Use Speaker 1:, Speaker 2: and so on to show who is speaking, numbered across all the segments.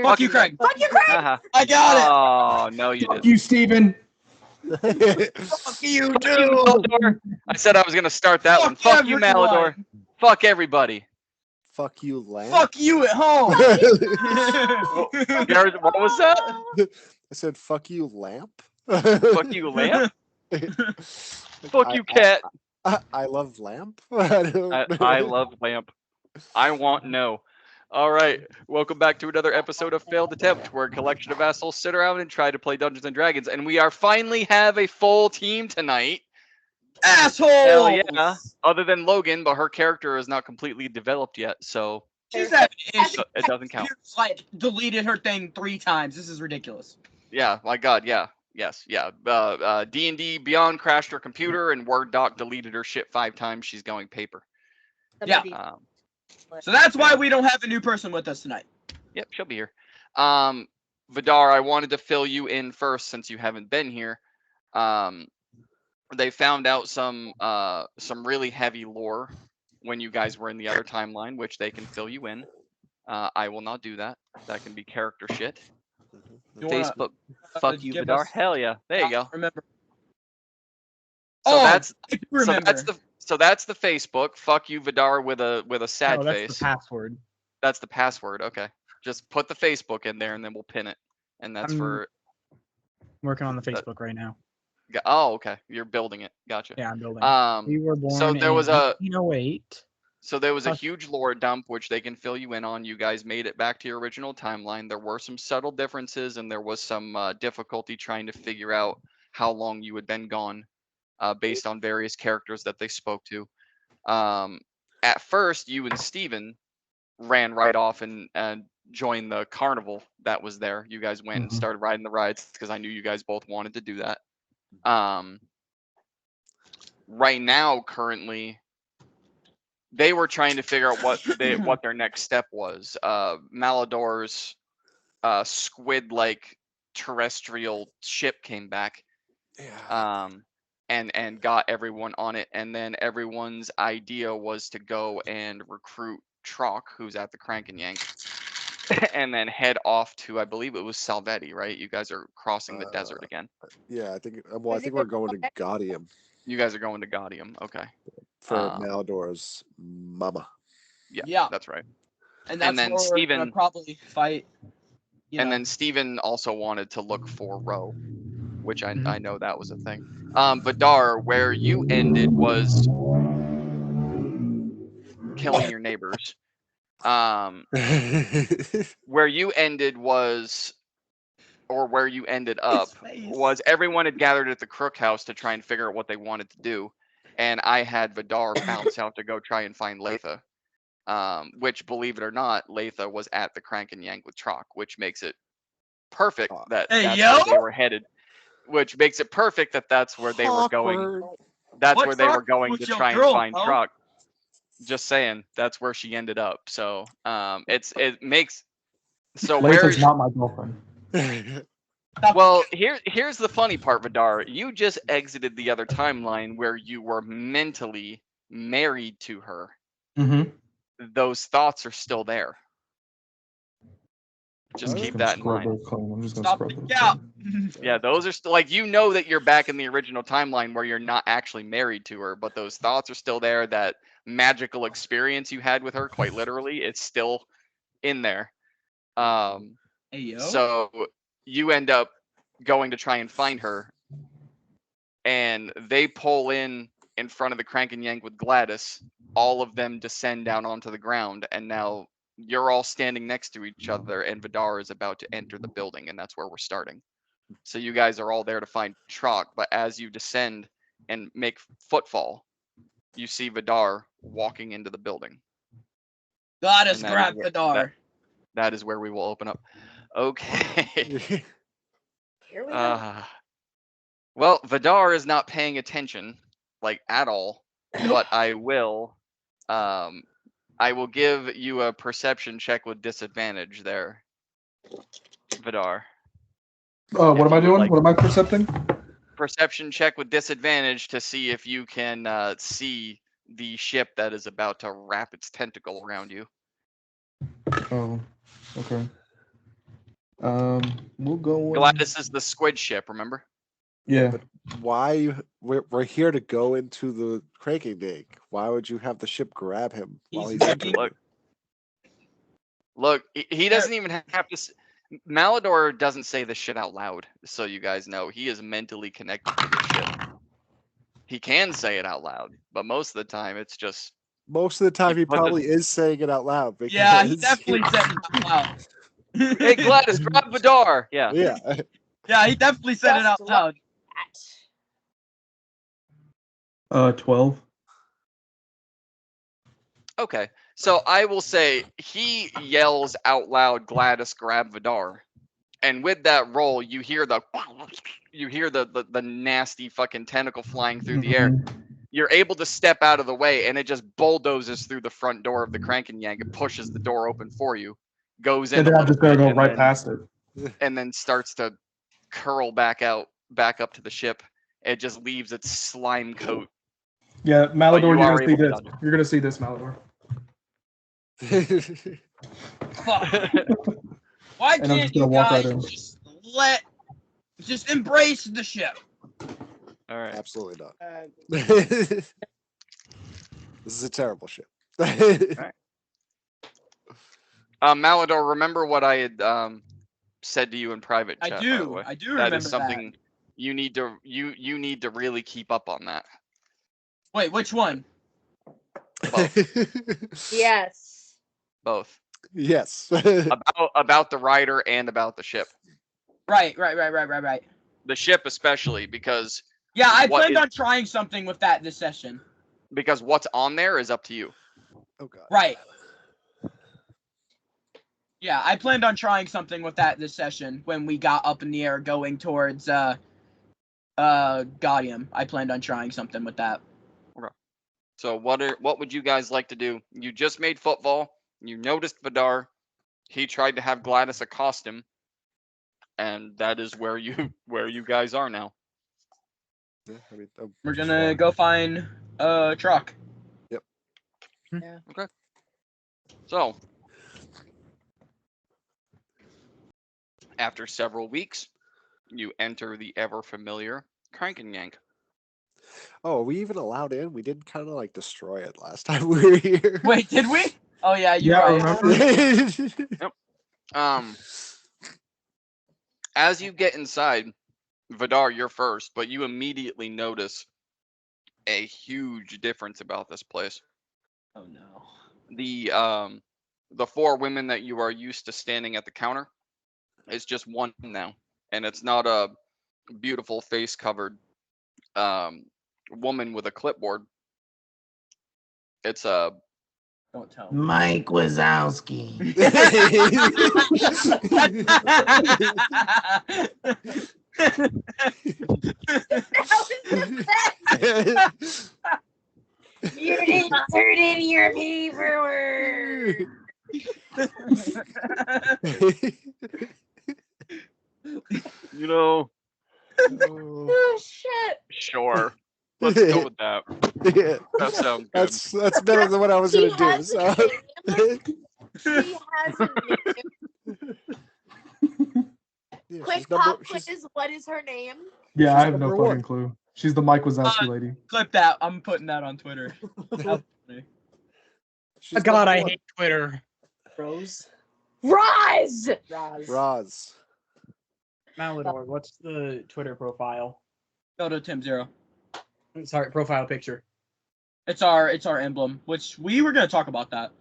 Speaker 1: Fuck you, Craig. Fuck you, Craig. I got it.
Speaker 2: Oh no, you
Speaker 3: Fuck
Speaker 2: didn't.
Speaker 3: you, Steven.
Speaker 1: Fuck you,
Speaker 2: Fuck
Speaker 1: dude.
Speaker 2: you, Malador. I said I was gonna start that one.
Speaker 1: Fuck
Speaker 2: Fuck you, Malador.
Speaker 1: everyone.
Speaker 2: Fuck everybody.
Speaker 4: Fuck you, Lamp.
Speaker 1: Fuck you at home.
Speaker 2: Garrett, what was that?
Speaker 4: I said, fuck you, Lamp.
Speaker 2: Fuck you, Lamp. Fuck you, Cat.
Speaker 4: I love Lamp.
Speaker 2: I love Lamp. I want no. All right, welcome back to another episode of Failed Attempt, where a collection of assholes sit around and try to play Dungeons and Dragons, and we are finally have a full team tonight.
Speaker 1: Assholes.
Speaker 2: Hell yeah! Other than Logan, but her character is not completely developed yet, so
Speaker 1: She's having
Speaker 2: so it doesn't count.
Speaker 1: Like deleted her thing 3 times. This is ridiculous.
Speaker 2: Yeah, my God, yeah, yes, yeah. D&D Beyond crashed her computer, and Word Doc deleted her shit 5 times. She's going paper.
Speaker 1: Yeah. So that's why we don't have a new person with us tonight.
Speaker 2: Yep, she'll be here. Vidar, I wanted to fill you in first since you haven't been here. They found out some really heavy lore when you guys were in the other timeline, which they can fill you in. I will not do that. That can be character shit. Facebook, fuck you, Vidar. Hell yeah, there you go.
Speaker 1: Remember.
Speaker 2: So
Speaker 1: that's
Speaker 2: the Facebook. Fuck you, Vidar, with a sad face.
Speaker 3: That's the password.
Speaker 2: That's the password. Okay, just put the Facebook in there, and then we'll pin it. And that's for
Speaker 3: working on the Facebook right now.
Speaker 2: Oh, okay. You're building it. Gotcha.
Speaker 3: Yeah, I'm building.
Speaker 2: We
Speaker 3: were born
Speaker 2: so there
Speaker 3: in
Speaker 2: was a
Speaker 3: 1908.
Speaker 2: So there was a huge lore dump, which they can fill you in on. You guys made it back to your original timeline. There were some subtle differences, and there was some difficulty trying to figure out how long you had been gone, based on various characters that they spoke to. At first, you and Steven ran right off and joined the carnival that was there. You guys went and started riding the rides because I knew you guys both wanted to do that. Right now, currently, they were trying to figure out what their next step was. Malador's squid-like terrestrial ship came back, and got everyone on it. And then everyone's idea was to go and recruit Trock, who's at the Crank and Yank, and then head off to, I believe it was Salvetti, right? You guys are crossing the desert again.
Speaker 4: Yeah, I think. Well, I think we're going to Gaudium.
Speaker 2: You guys are going to Gaudium, okay?
Speaker 4: For Malador's mama.
Speaker 2: Yeah, that's right.
Speaker 1: And that's
Speaker 2: then
Speaker 1: where
Speaker 2: Steven
Speaker 1: we're gonna probably fight.
Speaker 2: And then Steven also wanted to look for Ro, which I know that was a thing. Vidar, where you ended was killing your neighbors. Where you ended was, or where you ended up, was everyone had gathered at the Crook House to try and figure out what they wanted to do. And I had Vidar bounce out to go try and find Latha. Which, believe it or not, Latha was at the Crank and Yank with Trock, which makes it perfect that that's where they were headed. Which makes it perfect that that's where they were going. That's where they were going to try and find Trock. Just saying, that's where she ended up. So it makes so
Speaker 3: Latha's not my girlfriend.
Speaker 2: Well, here's the funny part, Vidar. You just exited the other timeline where you were mentally married to her. Those thoughts are still there. Just keep that in mind.
Speaker 3: I'm just gonna scrub those.
Speaker 2: Yeah, those are still, like, you know that you're back in the original timeline where you're not actually married to her, but those thoughts are still there. That magical experience you had with her, quite literally, it's still in there. So you end up going to try and find her, and they pull in front of the Crank and Yank with Gladys. All of them descend down onto the ground, and now you're all standing next to each other, and Vidar is about to enter the building, and that's where we're starting. So you guys are all there to find Trock, but as you descend and make footfall, you see Vidar walking into the building.
Speaker 1: Gladys, grab Vidar.
Speaker 2: That is where we will open up. Okay.
Speaker 5: Here we go.
Speaker 2: Well, Vidar is not paying attention, like, at all, but I will give you a perception check with disadvantage there, Vidar.
Speaker 3: Oh, what am I doing? What am I percepting?
Speaker 2: Perception check with disadvantage to see if you can see the ship that is about to wrap its tentacle around you.
Speaker 3: Oh, okay. We'll go.
Speaker 2: Gladys is the squid ship, remember?
Speaker 3: Yeah.
Speaker 4: But why? We're here to go into the cranking dig. Why would you have the ship grab him while
Speaker 1: He's
Speaker 4: he's
Speaker 1: digging.
Speaker 4: entering?
Speaker 2: Look, he doesn't even have to. Malador doesn't say this shit out loud, so you guys know he is mentally connected to the ship. He can say it out loud, but most of the time it's just.
Speaker 4: Most of the time, he
Speaker 2: But the-
Speaker 4: probably is saying it out loud. Because
Speaker 1: Yeah, he definitely said it out loud.
Speaker 2: Hey Gladys, grab Vidar. Yeah.
Speaker 4: Yeah.
Speaker 1: Yeah, he definitely said it out
Speaker 5: Just
Speaker 1: loud.
Speaker 3: 12.
Speaker 2: Okay, so I will say he yells out loud, "Gladys, grab Vidar," and with that roll, you hear the nasty fucking tentacle flying through the air. You're able to step out of the way, and it just bulldozes through the front door of the Crank and Yank and pushes the door open for you. Goes in
Speaker 3: And
Speaker 2: a
Speaker 3: then I'm
Speaker 2: little
Speaker 3: just gonna
Speaker 2: bit,
Speaker 3: go
Speaker 2: and
Speaker 3: right
Speaker 2: then-
Speaker 3: past it.
Speaker 2: and then starts to curl back up to the ship. It just leaves its slime coat.
Speaker 3: Yeah, Malador,
Speaker 2: you
Speaker 3: you're
Speaker 2: are
Speaker 3: gonna see
Speaker 2: able to
Speaker 3: this.
Speaker 2: dodge it.
Speaker 3: You're gonna see this, Malador.
Speaker 1: Fuck. Why
Speaker 3: And I'm
Speaker 1: can't
Speaker 3: just gonna
Speaker 1: you
Speaker 3: walk right
Speaker 1: guys
Speaker 3: in.
Speaker 1: just embrace the ship?
Speaker 2: All right.
Speaker 4: Absolutely not.
Speaker 5: Uh,
Speaker 4: This is a terrible ship.
Speaker 2: Malador, remember what I had said to you in private
Speaker 1: I
Speaker 2: chat? By the
Speaker 1: do.
Speaker 2: way?
Speaker 1: I do
Speaker 2: That
Speaker 1: remember
Speaker 2: is something you need to you need to really keep up on that.
Speaker 1: Wait, which one?
Speaker 5: yes.
Speaker 2: Both
Speaker 4: Yes.
Speaker 2: about the rider and about the ship.
Speaker 1: Right.
Speaker 2: The ship especially because
Speaker 1: Yeah, I
Speaker 2: What
Speaker 1: planned
Speaker 2: is-
Speaker 1: on trying something with that this session.
Speaker 2: what's on there is up to you.
Speaker 4: Oh god.
Speaker 1: Right. Yeah, I planned on trying something with that this session when we got up in the air going towards Gaudium. I planned on trying something with that.
Speaker 2: So what would you guys like to do? You just made football. You noticed Vidar. He tried to have Gladys accost him, and that is where you guys are now.
Speaker 4: Yeah, I mean,
Speaker 1: We're gonna go find a truck.
Speaker 2: So after several weeks, you enter the ever familiar Crank and Yank.
Speaker 4: Oh, are we even allowed in? We did kind of like destroy it last time we were here.
Speaker 1: Wait, did we? Oh yeah, you're
Speaker 3: Yeah,
Speaker 1: right.
Speaker 3: remember?
Speaker 2: As you get inside, Vidar, you're first, but you immediately notice a huge difference about this place.
Speaker 1: Oh no.
Speaker 2: The four women that you are used to standing at the counter is just one now, and it's not a beautiful face covered woman with a clipboard. It's a
Speaker 1: Don't tell me.
Speaker 6: Mike Wazowski.
Speaker 5: You didn't turn in your paperwork.
Speaker 2: you know,
Speaker 5: Oh shit.
Speaker 2: sure. Let's go with that.
Speaker 4: Yeah,
Speaker 2: That sounds good.
Speaker 4: that's better than what I was
Speaker 5: She
Speaker 4: gonna do.
Speaker 5: has
Speaker 4: So.
Speaker 5: a name. She has a name.
Speaker 4: Yeah,
Speaker 5: Quick
Speaker 4: she's number-
Speaker 5: pop quiz. What is her name?
Speaker 3: Yeah,
Speaker 4: She's
Speaker 3: I have no
Speaker 4: number
Speaker 3: fucking
Speaker 4: one.
Speaker 3: clue. She's the Mike Wazowski lady.
Speaker 1: Clip that. I'm putting that on Twitter.
Speaker 4: she's
Speaker 7: God,
Speaker 4: number
Speaker 7: I
Speaker 4: one.
Speaker 7: hate Twitter.
Speaker 6: Rose.
Speaker 5: Roz.
Speaker 4: Roz.
Speaker 7: Malador, what's the Twitter profile?
Speaker 1: Go to Tim Zero.
Speaker 7: Sorry, profile picture.
Speaker 1: It's our emblem, which we were gonna talk about that.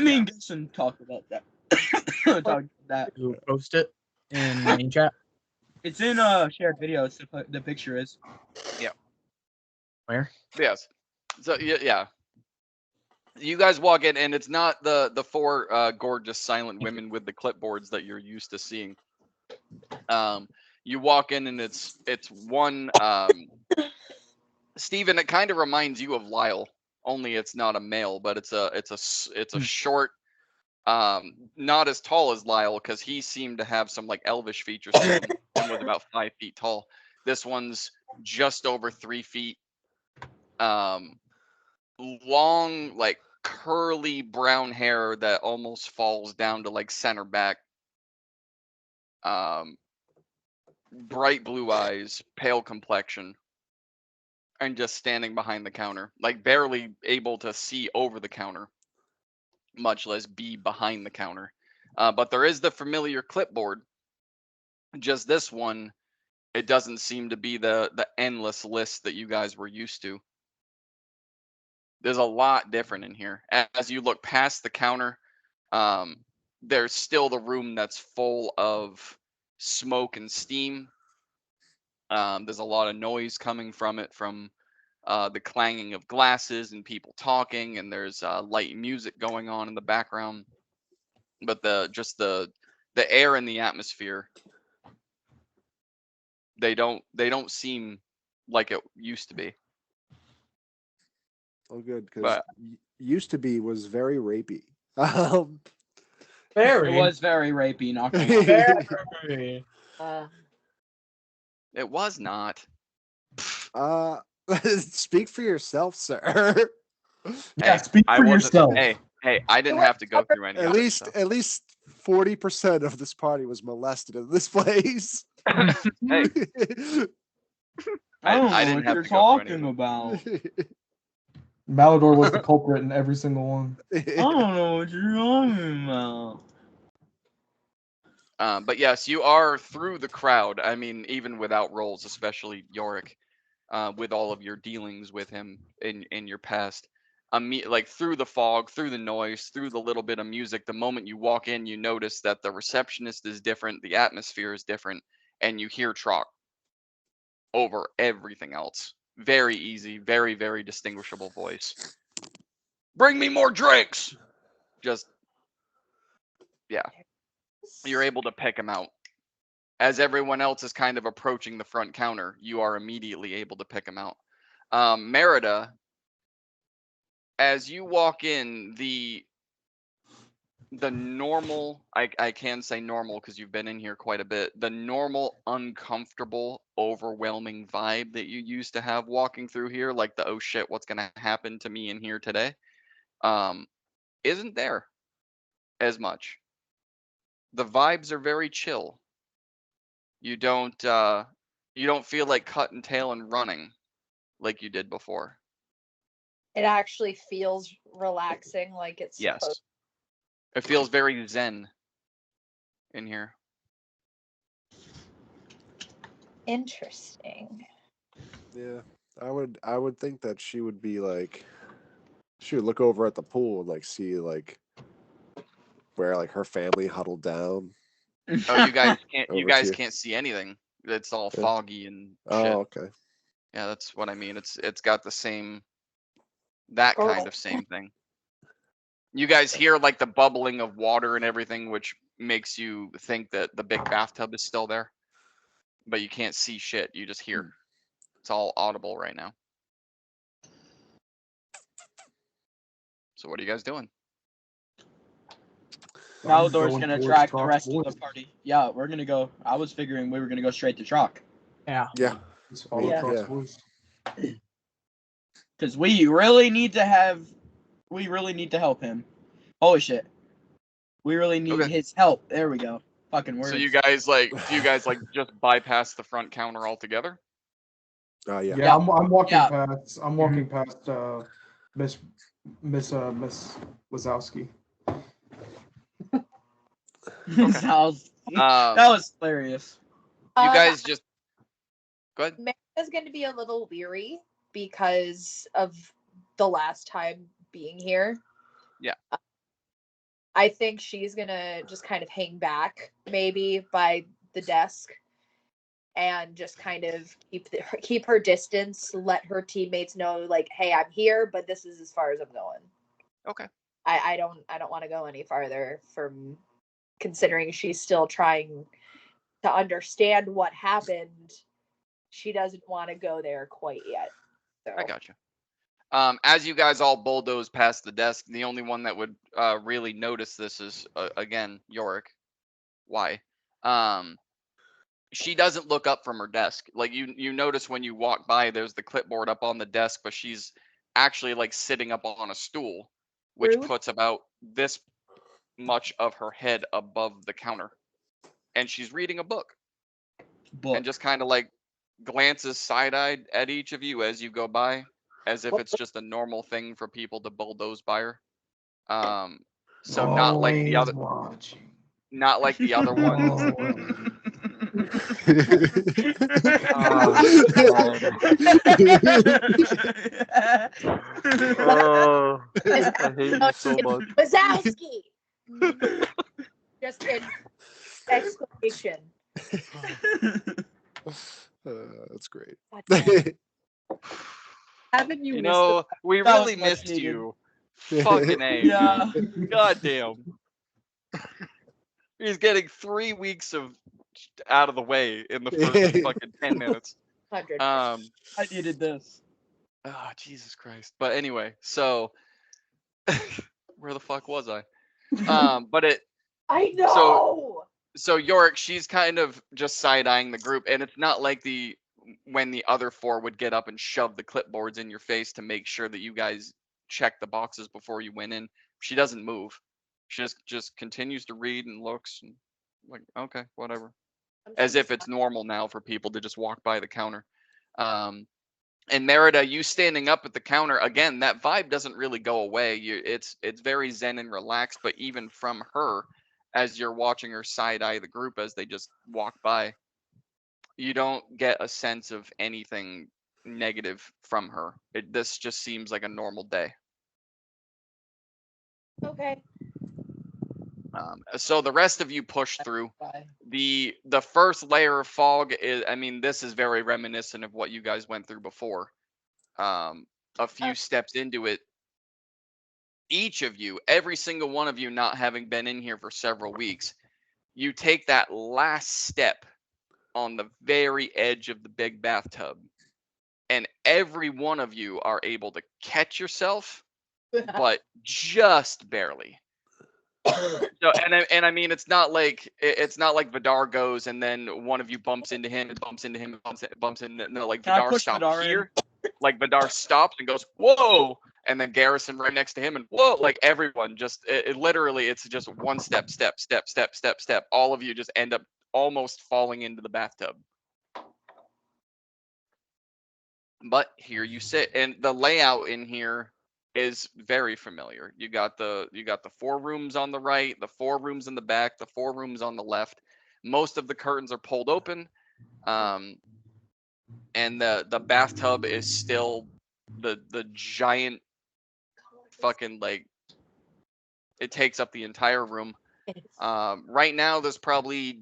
Speaker 1: Me and Gibson talked about that. Talked about that.
Speaker 7: You post it in main chat.
Speaker 1: It's in shared videos. The picture is.
Speaker 7: Where?
Speaker 2: Yes. So yeah. You guys walk in, and it's not the four gorgeous silent women with the clipboards that you're used to seeing. You walk in, and it's one Steven, it kind of reminds you of Lyle, only it's not a male, but it's a short, not as tall as Lyle because he seemed to have some like elvish features to him and was about 5 feet tall. This one's just over 3 feet. Long, like curly brown hair that almost falls down to like center back. bright blue eyes, pale complexion, and just standing behind the counter, like barely able to see over the counter, much less be behind the counter. But there is the familiar clipboard. Just this one, it doesn't seem to be the endless list that you guys were used to. There's a lot different in here. As you look past the counter, there's still the room that's full of smoke and steam. There's a lot of noise coming from it, from the clanging of glasses and people talking, and there's light music going on in the background. But the air and the atmosphere, they don't seem like it used to be.
Speaker 4: Oh, good, because
Speaker 2: But
Speaker 4: used to be was very rapey.
Speaker 1: It
Speaker 7: Very.
Speaker 1: was very rapey, not gonna lie.
Speaker 7: Very.
Speaker 2: it was not.
Speaker 4: Speak for yourself, sir.
Speaker 3: Yeah, speak
Speaker 2: I
Speaker 3: for
Speaker 2: wasn't.
Speaker 3: yourself.
Speaker 2: Hey, I didn't have to go through any
Speaker 4: At
Speaker 2: of it,
Speaker 4: least,
Speaker 2: so.
Speaker 4: at least 40% of this party was molested in this place.
Speaker 2: Hey,
Speaker 1: I don't
Speaker 2: I
Speaker 1: know
Speaker 2: didn't
Speaker 1: what
Speaker 2: have
Speaker 1: you're
Speaker 2: to go through any
Speaker 1: talking
Speaker 2: of
Speaker 1: about.
Speaker 3: Malador was the culprit in every single one.
Speaker 1: I don't know what you're talking about.
Speaker 2: But yes, you are through the crowd. I mean, even without rolls, especially Yorick, with all of your dealings with him in your past. Like through the fog, through the noise, through the little bit of music, the moment you walk in, you notice that the receptionist is different, the atmosphere is different, and you hear Trock over everything else. Very easy, very, very distinguishable voice. Bring me more drinks! Just, yeah. You're able to pick him out. As everyone else is kind of approaching the front counter, you are immediately able to pick him out. Merida, as you walk in, the normal, I can say normal because you've been in here quite a bit, the normal, uncomfortable, overwhelming vibe that you used to have walking through here, like the oh shit, what's going to happen to me in here today, isn't there as much. The vibes are very chill. You don't feel like cutting tail and running like you did before.
Speaker 5: It actually feels relaxing, like it's
Speaker 2: Yes.
Speaker 5: supposed.
Speaker 2: It feels very zen in here.
Speaker 5: Interesting.
Speaker 4: Yeah, I would think that she would be like, she would look over at the pool and like see like where like her family huddled down.
Speaker 2: Oh, you guys can't
Speaker 4: Over to you.
Speaker 2: can't see anything. It's all
Speaker 4: Yeah.
Speaker 2: foggy and
Speaker 4: Oh,
Speaker 2: shit.
Speaker 4: okay.
Speaker 2: Yeah, that's what I mean. It's got the same, that kind
Speaker 5: Girl.
Speaker 2: of same thing. You guys hear like the bubbling of water and everything, which makes you think that the big bathtub is still there, but you can't see shit. You just hear. It's all audible right now. So what are you guys doing?
Speaker 1: Malador's
Speaker 3: Going
Speaker 1: gonna
Speaker 3: towards
Speaker 1: track the
Speaker 3: Trock's
Speaker 1: rest of
Speaker 3: voice.
Speaker 1: the party. Yeah, we're gonna go. I was figuring we were gonna go straight to Trock.
Speaker 7: Yeah.
Speaker 4: Yeah.
Speaker 3: Just follow
Speaker 5: Yeah.
Speaker 3: Trock's
Speaker 4: Yeah.
Speaker 3: voice.
Speaker 1: Because we really need to help him. Holy shit. We really need
Speaker 2: Okay.
Speaker 1: his help. There we go. Fucking words.
Speaker 2: So you guys like, do you guys like just bypass the front counter altogether?
Speaker 4: Yeah.
Speaker 3: Yeah, I'm walking
Speaker 1: Yeah.
Speaker 3: past. I'm walking past Miss Wazowski.
Speaker 1: That was hilarious.
Speaker 2: You guys just go ahead.
Speaker 5: Merida's going to be a little weary because of the last time being here.
Speaker 2: Yeah.
Speaker 5: I think she's going to just kind of hang back maybe by the desk and just kind of keep her distance, let her teammates know like, hey, I'm here, but this is as far as I'm going.
Speaker 2: Okay.
Speaker 5: I don't want to go any farther, from considering she's still trying to understand what happened. She doesn't want to go there quite yet. So.
Speaker 2: I got you. As you guys all bulldoze past the desk, the only one that would really notice this is again Yorick. Why? She doesn't look up from her desk. Like you notice when you walk by, there's the clipboard up on the desk, but she's actually like sitting up on a stool, which
Speaker 5: Rude.
Speaker 2: puts about this much of her head above the counter. and she's reading a book.
Speaker 1: Book.
Speaker 2: And just kind of like glances side-eyed at each of you as you go by, as if it's just a normal thing for people to bulldoze by her. So not like the other,
Speaker 6: watching.
Speaker 2: not like the other ones.
Speaker 4: Oh, I hate you so much.
Speaker 5: Wazowski! Just in exclamation.
Speaker 4: That's great.
Speaker 5: Haven't you
Speaker 2: You
Speaker 5: missed
Speaker 2: know, we
Speaker 1: That was
Speaker 2: really
Speaker 1: much
Speaker 2: missed
Speaker 1: needed.
Speaker 2: you. Fucking A.
Speaker 1: Yeah.
Speaker 2: God damn. He's getting 3 weeks of out of the way in the first fucking 10 minutes.
Speaker 5: 100?
Speaker 2: Um,
Speaker 1: I needed this.
Speaker 2: oh, Jesus Christ. But anyway, so where the fuck was I? But it
Speaker 5: I know!
Speaker 2: so Yorick, she's kind of just side-eyeing the group, and it's not like when the other 4 would get up and shove the clipboards in your face to make sure that you guys check the boxes before you went in. She doesn't move. She just continues to read and looks and like, okay, whatever. As if it's normal now for people to just walk by the counter. And Merida, you standing up at the counter, again, that vibe doesn't really go away. It's very zen and relaxed, but even from her, as you're watching her side-eye the group as they just walk by, you don't get a sense of anything negative from her. This just seems like a normal day.
Speaker 5: Okay.
Speaker 2: So the rest of you push through.
Speaker 1: Bye.
Speaker 2: The first layer of fog is, I mean, this is very reminiscent of what you guys went through before. A few steps into it, each of you, every single one of you not having been in here for several weeks, you take that last step on the very edge of the big bathtub, and every one of you are able to catch yourself, but just barely. So, and I mean, it's not like Vidar goes and then one of you bumps into him and bumps into him and bumps into. No, like
Speaker 1: Can I
Speaker 2: Vidar
Speaker 1: push
Speaker 2: stops
Speaker 1: Vidar in?
Speaker 2: here. Like Vidar stops and goes, whoa, and then Garrison right next to him and whoa, like everyone just it literally it's just one step. All of you just end up almost falling into the bathtub. But here you sit, and the layout in here is very familiar. You got the 4 rooms on the right, the 4 rooms in the back, the 4 rooms on the left. Most of the curtains are pulled open, and the bathtub is still the giant fucking, like, it takes up the entire room. Right now there's probably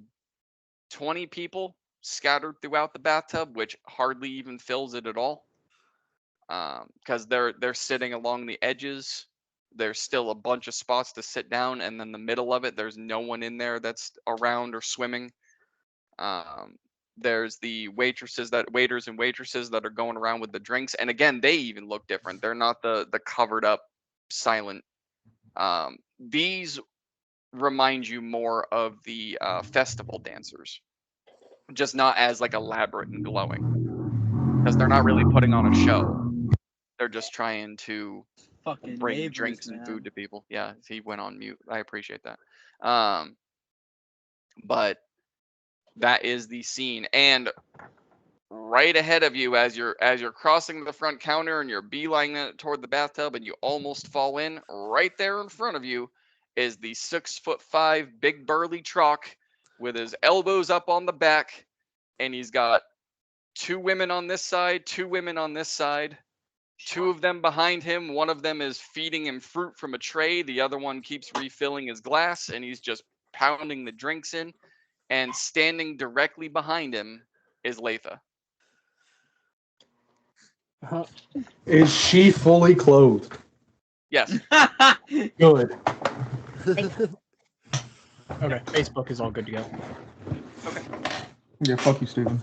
Speaker 2: 20 people scattered throughout the bathtub, which hardly even fills it at all. Because they're sitting along the edges. There's still a bunch of spots to sit down, and then the middle of it, there's no one in there that's around or swimming. There's the waiters and waitresses that are going around with the drinks, and again, they even look different. They're not the covered up, silent. These remind you more of the festival dancers, just not as like elaborate and glowing, because they're not really putting on a show. They're just trying to
Speaker 1: Fucking
Speaker 2: bring
Speaker 1: neighbors,
Speaker 2: drinks and
Speaker 1: man.
Speaker 2: food to people. Yeah, he went on mute. I appreciate that. But that is the scene, and right ahead of you, as you're crossing the front counter and you're beelining it toward the bathtub, and you almost fall in. Right there in front of you is the 6'5" big burly Trock with his elbows up on the back, and he's got 2 women on this side, 2 women on this side. 2 of them behind him. One of them is feeding him fruit from a tray. The other one keeps refilling his glass, and he's just pounding the drinks in. And standing directly behind him is Latha.
Speaker 3: Is she fully clothed?
Speaker 2: Yes.
Speaker 3: Good.
Speaker 7: Okay, Facebook is all good to go.
Speaker 3: Yeah, fuck you, Steven.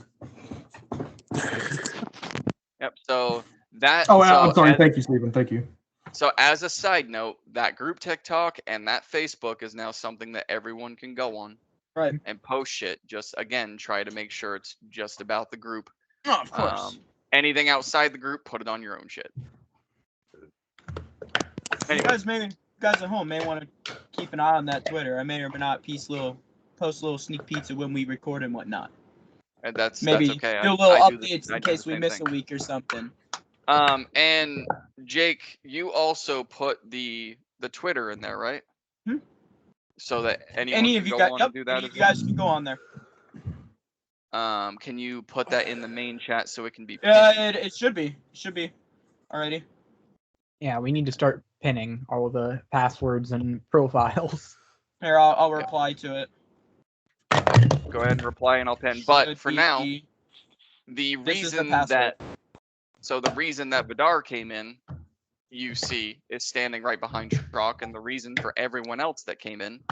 Speaker 2: Yep. So that.
Speaker 3: Oh,
Speaker 2: so
Speaker 3: I'm sorry.
Speaker 2: as-
Speaker 3: Thank you, Steven. Thank you.
Speaker 2: So as a side note, that group TikTok and that Facebook is now something that everyone can go on.
Speaker 1: Right.
Speaker 2: And post shit. Just again, try to make sure it's just about the group.
Speaker 1: Oh, of course.
Speaker 2: Anything outside the group, put it on your own shit.
Speaker 1: You
Speaker 2: Anyway,
Speaker 1: guys at home may want to keep an eye on that Twitter. I may or may not post little post little sneak peeks of when we record and whatnot.
Speaker 2: And that's
Speaker 1: Maybe
Speaker 2: okay.
Speaker 1: do a little
Speaker 2: I do
Speaker 1: updates
Speaker 2: I
Speaker 1: in
Speaker 2: do the
Speaker 1: case we
Speaker 2: same
Speaker 1: miss
Speaker 2: thing.
Speaker 1: a week or something.
Speaker 2: And Jake, you also put the Twitter in there, right?
Speaker 1: Hmm?
Speaker 2: So that anyone
Speaker 1: Any
Speaker 2: can
Speaker 1: of you
Speaker 2: go
Speaker 1: guys,
Speaker 2: on
Speaker 1: yep,
Speaker 2: and do
Speaker 1: any
Speaker 2: that
Speaker 1: of
Speaker 2: as
Speaker 1: you
Speaker 2: well.
Speaker 1: guys can go on there.
Speaker 2: Can you put that in the main chat so it can be
Speaker 1: Yeah,
Speaker 2: pinned?
Speaker 1: it should be. It should be. Alrighty.
Speaker 7: Yeah, we need to start pinning all of the passwords and profiles.
Speaker 1: Here, I'll
Speaker 2: Yep.
Speaker 1: reply to it.
Speaker 2: Go ahead and reply and I'll pin. But
Speaker 1: Should
Speaker 2: for now,
Speaker 1: be-
Speaker 2: the
Speaker 1: This is the
Speaker 2: reason
Speaker 1: password.
Speaker 2: the reason that Vidar came in, you see, is standing right behind Trock, and the reason for everyone else that came in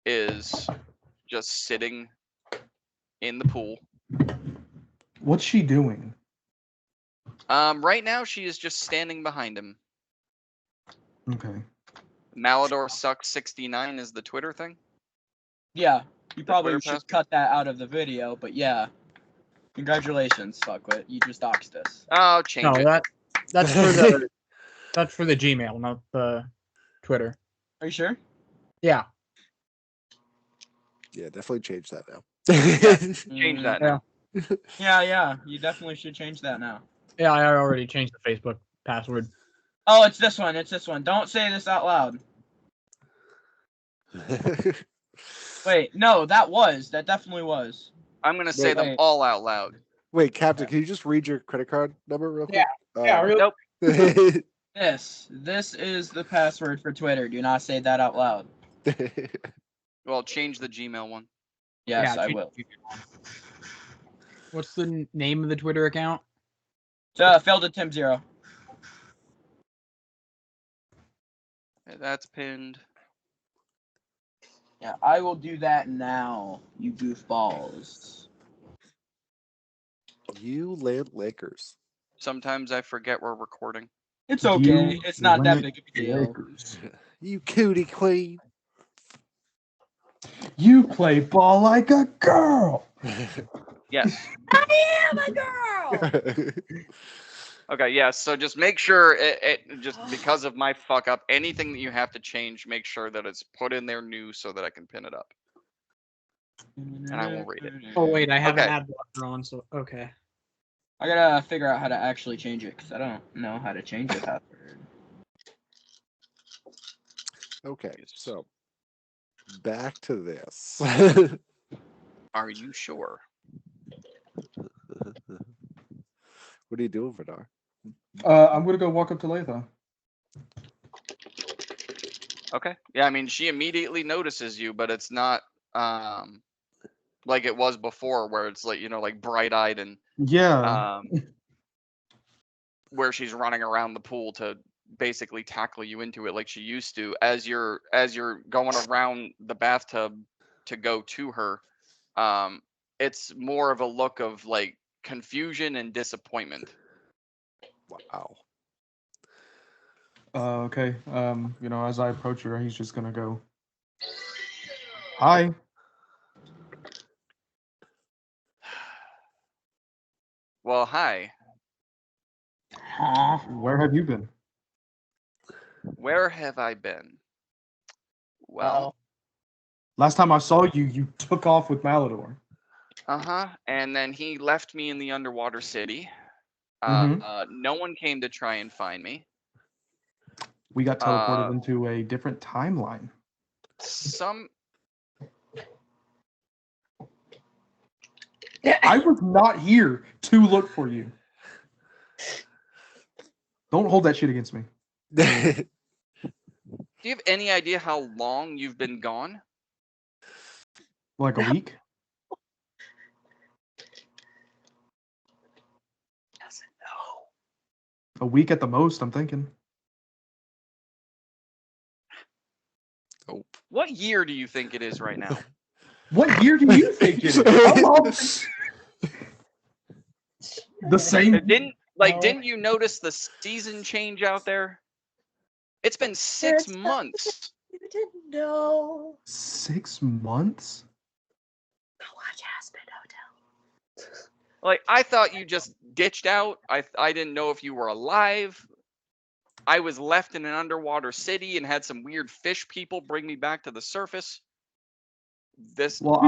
Speaker 2: is just sitting in the pool.
Speaker 3: What's she doing?
Speaker 2: Right now she is just standing behind him.
Speaker 3: Okay.
Speaker 2: Malador sucks 69 is the Twitter thing.
Speaker 1: Yeah, you probably
Speaker 2: Twitter
Speaker 1: should
Speaker 2: password?
Speaker 1: cut that out of the video, but yeah. Congratulations, Fuckwit. You just doxed us.
Speaker 2: Oh, change
Speaker 7: No,
Speaker 2: it.
Speaker 7: that's for the that's for the Gmail, not the Twitter.
Speaker 1: Are you sure?
Speaker 7: Yeah.
Speaker 4: Yeah, definitely change that now.
Speaker 2: Change that
Speaker 7: Yeah.
Speaker 2: now.
Speaker 1: Yeah. You definitely should change that now.
Speaker 7: Yeah, I already changed the Facebook password.
Speaker 1: Oh, it's this one. It's this one. Don't say this out loud. Wait, no, that definitely was.
Speaker 2: I'm gonna say them
Speaker 1: Wait.
Speaker 2: all out loud.
Speaker 4: Wait, Captain, can you just read your credit card number real quick?
Speaker 7: Yeah, really.
Speaker 2: Nope.
Speaker 1: This is the password for Twitter. Do not say that out loud.
Speaker 2: Well, change the Gmail one.
Speaker 1: Yes,
Speaker 7: Yeah,
Speaker 1: I
Speaker 7: change
Speaker 1: will.
Speaker 7: the Gmail. What's the name of the Twitter account?
Speaker 1: Failed at Tim Zero.
Speaker 2: Okay, that's pinned.
Speaker 1: Yeah, I will do that now, you goofballs.
Speaker 4: You land Lakers.
Speaker 2: Sometimes I forget we're recording.
Speaker 1: It's okay.
Speaker 3: You
Speaker 1: It's not that
Speaker 3: limit
Speaker 1: big of a deal.
Speaker 3: Lakers.
Speaker 4: You cootie queen.
Speaker 3: You play ball like a girl.
Speaker 2: Yes.
Speaker 5: I am a girl.
Speaker 2: Okay, yeah, so just make sure just because of my fuck up, anything that you have to change, make sure that it's put in there new so that I can pin it up. And I won't read it.
Speaker 7: Oh wait, I have
Speaker 2: Okay.
Speaker 7: an ad blocker on, so okay.
Speaker 1: I gotta figure out how to actually change it because I don't know how to change the password.
Speaker 4: Okay, so back to this.
Speaker 2: Are you sure?
Speaker 4: What are you doing, Vidar?
Speaker 3: I'm gonna go walk up to Latha.
Speaker 2: Okay. Yeah, I mean, she immediately notices you, but it's not like it was before where it's like, like bright-eyed and
Speaker 3: Yeah.
Speaker 2: where she's running around the pool to basically tackle you into it like she used to. As you're going around the bathtub to go to her, it's more of a look of like confusion and disappointment.
Speaker 4: Wow.
Speaker 3: Okay. As I approach her, he's just gonna go. Hi.
Speaker 2: Well, hi.
Speaker 3: Where have you been?
Speaker 2: Where have I been? Well,
Speaker 3: Last time I saw you, you took off with Malador.
Speaker 2: and then he left me in the underwater city. No one came to try and find me.
Speaker 3: We got teleported into a different timeline. I was not here to look for you. Don't hold that shit against me.
Speaker 2: Do you have any idea how long you've been gone?
Speaker 3: Like a week?
Speaker 5: Doesn't know.
Speaker 3: A week at the most, I'm thinking.
Speaker 4: Oh.
Speaker 2: What year do you think it is right now?
Speaker 3: What year do you think it is? The same.
Speaker 2: Didn't you notice the season change out there? It's been 6 months.
Speaker 5: You didn't know.
Speaker 3: 6 months?
Speaker 5: Go watch Aspen Hotel.
Speaker 2: Like, I thought you just ditched out. I didn't know if you were alive. I was left in an underwater city and had some weird fish people bring me back to the surface. this
Speaker 3: Well,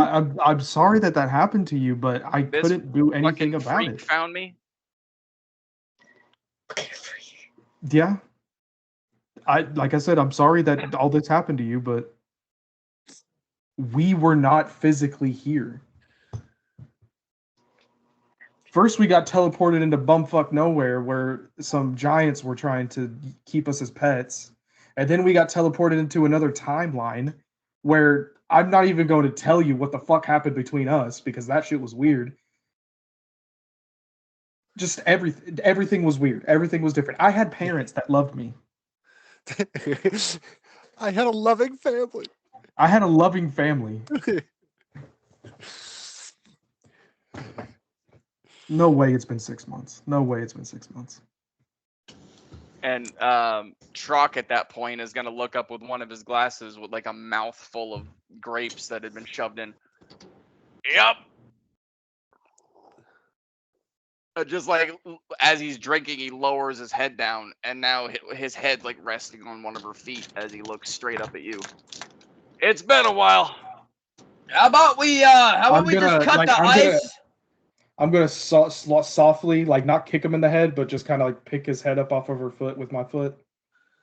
Speaker 3: I'm sorry that happened to you, but I
Speaker 2: This
Speaker 3: couldn't do anything
Speaker 2: fucking
Speaker 3: about
Speaker 2: freak
Speaker 3: it.
Speaker 2: found me.
Speaker 3: Yeah. Like I said, I'm sorry that all this happened to you, but we were not physically here. First, we got teleported into bumfuck nowhere where some giants were trying to keep us as pets. And then we got teleported into another timeline where I'm not even going to tell you what the fuck happened between us because that shit was weird. Just everything was weird. Everything was different. I had parents that loved me.
Speaker 4: I had a loving family.
Speaker 3: I had a loving family. No way it's been 6 months. No way it's been 6 months.
Speaker 2: And Trock at that point is gonna look up with one of his glasses with like a mouthful of grapes that had been shoved in. Yep. Just like as he's drinking, he lowers his head down, and now his head like resting on one of her feet as he looks straight up at you. It's been a while.
Speaker 1: How about we just cut the ice?
Speaker 3: I'm gonna softly, like not kick him in the head, but just kind of like pick his head up off of her foot with my foot,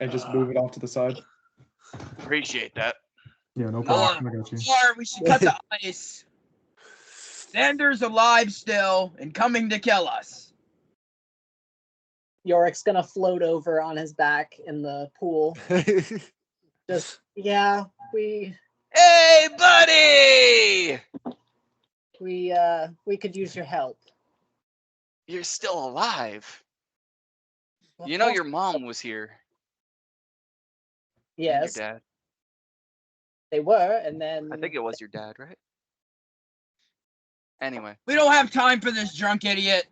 Speaker 3: and just move it off to the side.
Speaker 2: Appreciate that.
Speaker 3: Yeah, no problem. I got you.
Speaker 1: Or we should cut the ice. Xander's alive still and coming to kill us.
Speaker 6: Yorick's gonna float over on his back in the pool. Just
Speaker 2: Hey, buddy!
Speaker 6: We could use your help.
Speaker 2: You're still alive.
Speaker 6: Well,
Speaker 2: You know your mom was here. And
Speaker 6: Yes,
Speaker 2: your dad.
Speaker 6: they were, and then
Speaker 2: I think it was your dad, right? Anyway.
Speaker 1: We don't have time for this drunk idiot.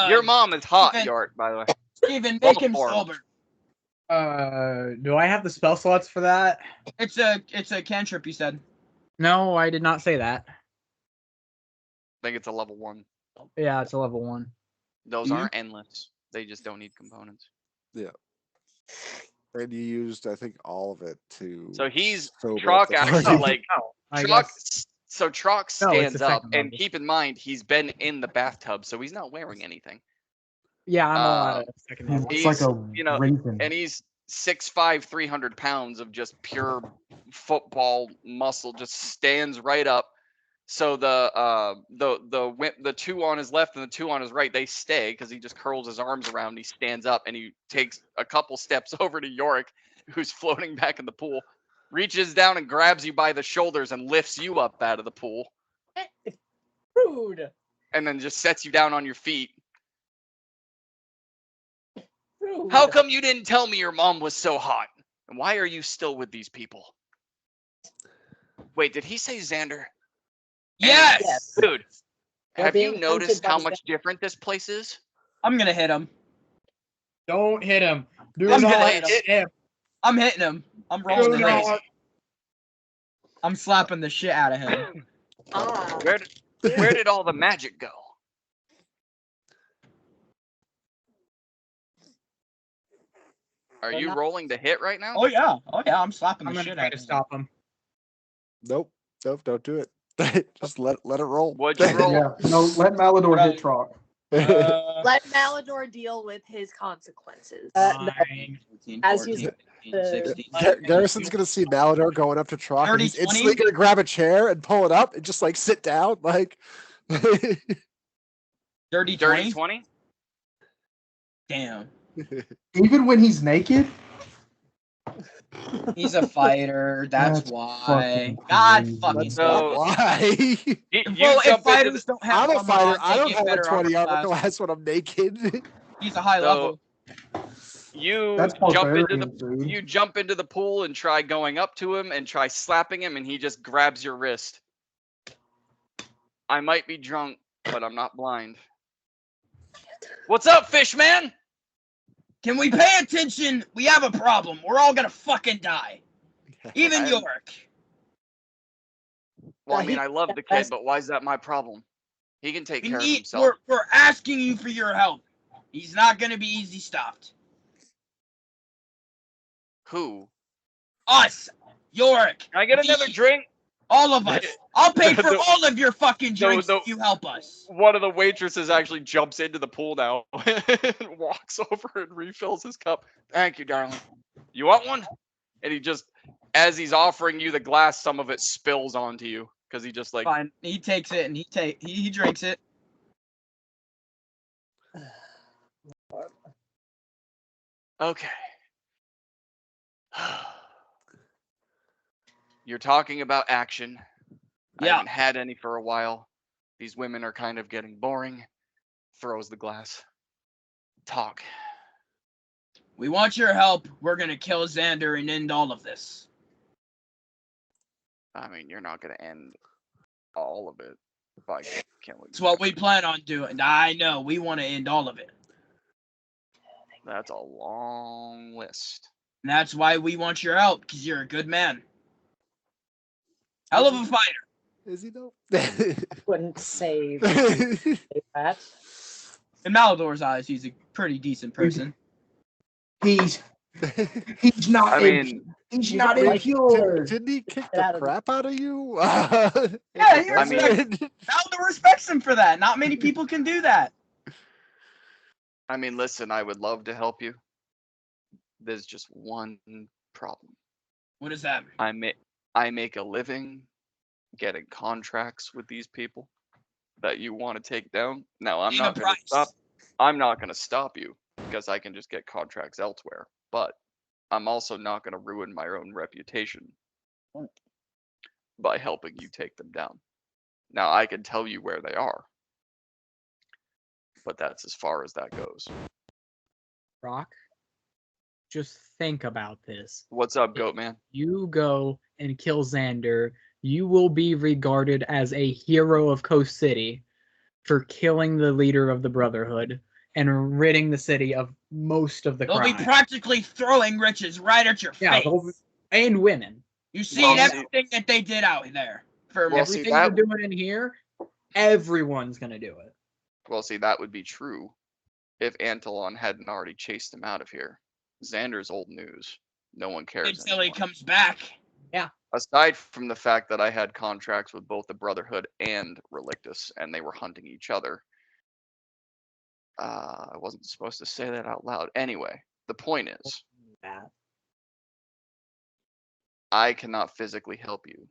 Speaker 2: Your mom is hot,
Speaker 1: Steven-
Speaker 2: York, by the way.
Speaker 1: Steven, make him
Speaker 2: Vote for him.
Speaker 1: sober.
Speaker 7: Do I have the spell slots for that?
Speaker 1: It's a cantrip, you said.
Speaker 7: No, I did not say that.
Speaker 2: I think it's a level 1.
Speaker 7: Yeah, it's a level 1.
Speaker 2: Those aren't endless. They just don't need components.
Speaker 4: And you used, I think, all of it to.
Speaker 2: So he's
Speaker 4: sober
Speaker 2: Trock
Speaker 4: up the
Speaker 2: actually
Speaker 4: party.
Speaker 2: like
Speaker 7: I
Speaker 2: Trock.
Speaker 7: guess.
Speaker 2: So Trock
Speaker 7: No, it's the
Speaker 2: stands up,
Speaker 7: second
Speaker 2: and
Speaker 7: level.
Speaker 2: keep in mind he's been in the bathtub, so he's not wearing anything.
Speaker 7: Yeah, I'm all at a second
Speaker 3: He
Speaker 7: level.
Speaker 3: looks like a
Speaker 2: you know,
Speaker 3: raven.
Speaker 2: And he's 6'5", 300 pounds of just pure football muscle. Just stands right up. So the two on his left and the two on his right, they stay because he just curls his arms around. He stands up and he takes a couple steps over to Yorick, who's floating back in the pool, reaches down and grabs you by the shoulders and lifts you up out of the pool,
Speaker 6: rude.
Speaker 2: and then just sets you down on your feet.
Speaker 6: Rude.
Speaker 2: How come you didn't tell me your mom was so hot? And why are you still with these people? Wait, did he say Xander?
Speaker 1: Yes!
Speaker 6: Yes.
Speaker 2: Dude,
Speaker 6: We're
Speaker 2: have you
Speaker 6: being
Speaker 2: noticed
Speaker 6: hunted by
Speaker 2: how
Speaker 6: Xander.
Speaker 2: much different this place is?
Speaker 1: I'm gonna hit him.
Speaker 7: Don't hit him. Do
Speaker 1: I'm
Speaker 7: not
Speaker 1: gonna
Speaker 7: hit him.
Speaker 1: I'm hitting him. I'm rolling
Speaker 7: Do
Speaker 1: the dice.
Speaker 7: not.
Speaker 1: I'm slapping the shit out of him.
Speaker 6: Ah,
Speaker 2: Where did all the magic go? Are you
Speaker 6: not-
Speaker 2: rolling to hit right now?
Speaker 1: Oh yeah. I'm slapping
Speaker 7: I'm
Speaker 1: the
Speaker 7: gonna
Speaker 1: shit
Speaker 7: try
Speaker 1: out
Speaker 7: to
Speaker 1: of him.
Speaker 7: stop him.
Speaker 4: Nope, don't do it. Just let it roll.
Speaker 2: What'd you roll?
Speaker 3: Yeah, no, let Malador hit Trock.
Speaker 5: Let Malador deal with his consequences.
Speaker 6: No.
Speaker 1: 14,
Speaker 6: As
Speaker 1: 14,
Speaker 6: you-
Speaker 1: 15, 16,
Speaker 4: Garrison's gonna see Malador going up to Trock, and
Speaker 1: 30,
Speaker 4: he's instantly
Speaker 1: 20?
Speaker 4: gonna grab a chair and pull it up and just like sit down, like.
Speaker 1: Dirty
Speaker 2: Dirty
Speaker 1: 20?
Speaker 2: 20?
Speaker 1: Damn.
Speaker 3: Even when he's naked?
Speaker 1: He's a fighter. That's why.
Speaker 3: fucking
Speaker 1: God
Speaker 3: crazy.
Speaker 1: fucking
Speaker 2: So-
Speaker 4: Why?
Speaker 2: You
Speaker 1: well,
Speaker 2: jump
Speaker 1: if
Speaker 2: into
Speaker 1: fighters don't have
Speaker 4: I'm a
Speaker 1: armor
Speaker 4: fighter.
Speaker 1: on,
Speaker 4: I
Speaker 1: they
Speaker 4: don't
Speaker 1: get
Speaker 4: have a
Speaker 1: better
Speaker 4: 20 armor
Speaker 1: class.
Speaker 4: class when I'm naked.
Speaker 1: He's a high
Speaker 2: So-
Speaker 1: level.
Speaker 2: you
Speaker 3: That's
Speaker 2: jump into the
Speaker 3: barbarian, dude.
Speaker 2: you jump into the pool and try going up to him and try slapping him, and he just grabs your wrist. I might be drunk, but I'm not blind. What's up, fish man?
Speaker 1: Can we pay attention? We have a problem. We're all gonna fucking die. Even
Speaker 2: I'm-
Speaker 1: York.
Speaker 2: Well, I
Speaker 6: No,
Speaker 2: mean,
Speaker 6: he-
Speaker 2: I love the kid, but why is that my problem? He can take
Speaker 1: We
Speaker 2: care of
Speaker 1: need.
Speaker 2: himself.
Speaker 1: We're asking you for your help. He's not gonna be easy stopped.
Speaker 2: Who?
Speaker 1: Us. York.
Speaker 2: Can I get another
Speaker 1: Me.
Speaker 2: drink?
Speaker 1: All of us. I'll pay for
Speaker 2: The-
Speaker 1: all of your fucking drinks
Speaker 2: the-
Speaker 1: if you help us.
Speaker 2: One of the waitresses actually jumps into the pool now and walks over and refills his cup. Thank you, darling. You want one? And he just, as he's offering you the glass, some of it spills onto you because he just like.
Speaker 1: Fine. He takes it and he drinks it.
Speaker 2: Okay. You're talking about action. I
Speaker 1: Yeah.
Speaker 2: haven't had any for a while. These women are kind of getting boring. Throws the glass. Talk.
Speaker 1: We want your help. We're gonna kill Xander and end all of this.
Speaker 2: I mean, you're not going to end all of it by killing.
Speaker 1: It's what we plan on doing. I know. We want to end all of it.
Speaker 2: That's a long list.
Speaker 1: And that's why we want your help, because you're a good man. Hell of a fighter.
Speaker 4: Is he though?
Speaker 6: Wouldn't say that.
Speaker 1: In Malador's eyes, he's a pretty decent person.
Speaker 3: He's not.
Speaker 2: I mean,
Speaker 3: he's not impure.
Speaker 4: Didn't he kick
Speaker 6: Get out
Speaker 4: the
Speaker 6: of
Speaker 4: crap out of you?
Speaker 1: Yeah, he
Speaker 2: I mean-
Speaker 1: Malador respects him for that. Not many people can do that.
Speaker 2: I mean, listen, I would love to help you. There's just one problem.
Speaker 1: What is that?
Speaker 2: I make a living getting contracts with these people that you want to take down. Now, I'm
Speaker 1: Name a
Speaker 2: not going
Speaker 1: price.
Speaker 2: to stop. I'm not going to stop you because I can just get contracts elsewhere. But I'm also not going to ruin my own reputation by helping you take them down. Now, I can tell you where they are, but that's as far as that goes.
Speaker 7: Rock, just think about this.
Speaker 2: What's up, Goat Man?
Speaker 7: You go and kill Xander, you will be regarded as a hero of Coast City for killing the leader of the Brotherhood and ridding the city of most of the
Speaker 1: They'll be
Speaker 7: crime.
Speaker 1: practically throwing riches right at your
Speaker 7: Yeah,
Speaker 1: face.
Speaker 7: and women.
Speaker 1: You've seen
Speaker 2: Well, see-
Speaker 1: everything that they did out there. For
Speaker 2: Well, see,
Speaker 7: Everything
Speaker 2: that-
Speaker 7: you're doing in here, everyone's gonna do it.
Speaker 2: Well, see, that would be true if Antolon hadn't already chased him out of here. Xander's old news. No one cares
Speaker 1: until he
Speaker 2: anymore.
Speaker 1: comes back.
Speaker 2: Aside from the fact that I had contracts with both the Brotherhood and Relictus, and they were hunting each other. I wasn't supposed to say that out loud. Anyway, the point is,
Speaker 6: That.
Speaker 2: I cannot physically help you.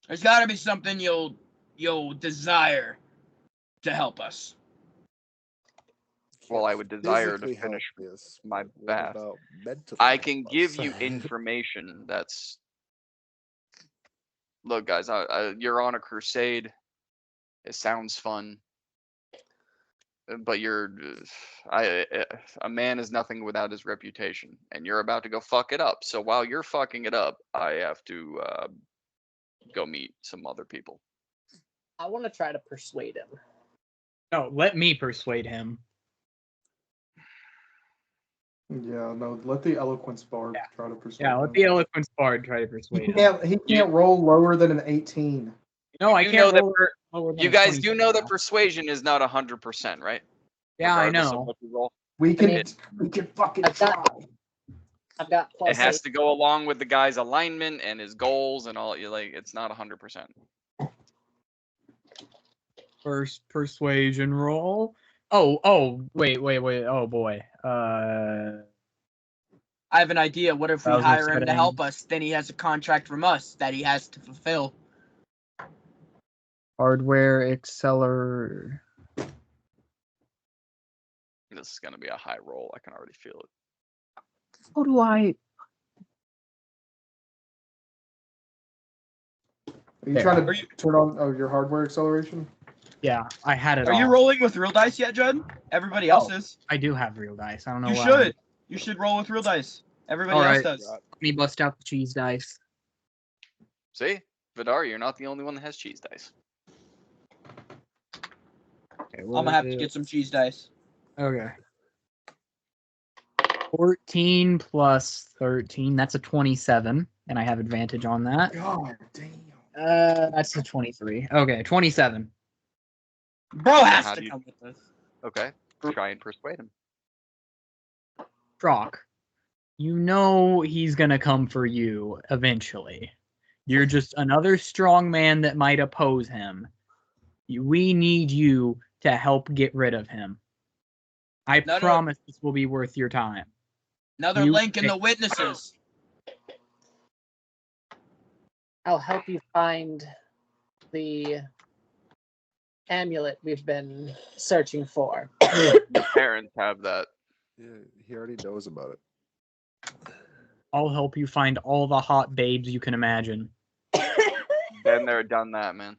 Speaker 1: There's got to be something you'll desire to help us.
Speaker 2: Well, I would desire to
Speaker 4: Physically help
Speaker 2: finish
Speaker 4: this.
Speaker 2: my
Speaker 4: What
Speaker 2: bath.
Speaker 4: about mentally
Speaker 2: I
Speaker 4: help
Speaker 2: can
Speaker 4: us?
Speaker 2: give you information that's. Look, guys, you're on a crusade. It sounds fun. But a man is nothing without his reputation, and you're about to go fuck it up. So while you're fucking it up, I have to go meet some other people.
Speaker 6: I want to try to persuade him.
Speaker 7: No, let me persuade him.
Speaker 3: Yeah, no. Let the eloquence bard
Speaker 7: Yeah.
Speaker 3: try to persuade.
Speaker 7: Yeah, let
Speaker 3: him.
Speaker 7: the eloquence bard try to persuade him.
Speaker 3: He can't roll lower than an 18.
Speaker 7: No, I
Speaker 2: You
Speaker 7: can't
Speaker 2: know that
Speaker 7: roll lower than
Speaker 2: You
Speaker 7: a
Speaker 2: guys do
Speaker 7: 27.
Speaker 2: know that persuasion is not 100%, right?
Speaker 7: Yeah, I
Speaker 2: Regardless of
Speaker 7: know.
Speaker 2: what you roll.
Speaker 3: We can
Speaker 6: mean,
Speaker 3: fucking
Speaker 6: I've
Speaker 3: try.
Speaker 6: got- I've got plus
Speaker 2: It has
Speaker 6: 8.
Speaker 2: to go along with the guy's alignment and his goals and all. Like, it's not 100%.
Speaker 7: First persuasion roll. Oh, wait. Oh boy.
Speaker 1: I have an idea. What if we
Speaker 7: Browser
Speaker 1: hire him to
Speaker 7: settings.
Speaker 1: help us? Then he has a contract from us that he has to fulfill.
Speaker 7: Hardware accelerator.
Speaker 2: This is going to be a high roll. I can already feel it.
Speaker 7: How do I?
Speaker 3: Are you
Speaker 7: There.
Speaker 3: trying
Speaker 1: Are
Speaker 3: to
Speaker 1: you-
Speaker 3: turn on your hardware acceleration?
Speaker 7: Yeah, I had it.
Speaker 1: Are you
Speaker 7: all.
Speaker 1: rolling with real dice yet, Judd? Everybody else
Speaker 7: Oh,
Speaker 1: is.
Speaker 7: I do have real dice. I don't know
Speaker 1: You
Speaker 7: why.
Speaker 1: should. You should roll with real dice. Everybody else
Speaker 7: Alright.
Speaker 1: does.
Speaker 7: Let me bust out the cheese dice.
Speaker 2: See? Vidar, you're not the only one that has cheese dice.
Speaker 7: Okay,
Speaker 1: I'm gonna have to get some cheese dice.
Speaker 7: Okay. 14 plus 13. That's a 27, and I have advantage on that.
Speaker 3: God damn.
Speaker 7: That's a 23. Okay, 27.
Speaker 1: Bro has
Speaker 2: How
Speaker 1: to
Speaker 2: do you-
Speaker 1: come with us.
Speaker 2: Okay. Try and persuade him.
Speaker 7: Drock, you know he's gonna come for you eventually. You're just another strong man that might oppose him. We need you to help get rid of him. I promise this will be worth your time.
Speaker 1: Another link in the witnesses.
Speaker 6: I'll help you find the amulet we've been searching for.
Speaker 2: Your parents have that.
Speaker 4: Yeah, he already knows about it.
Speaker 7: I'll help you find all the hot babes you can imagine.
Speaker 2: Been there, done that, man.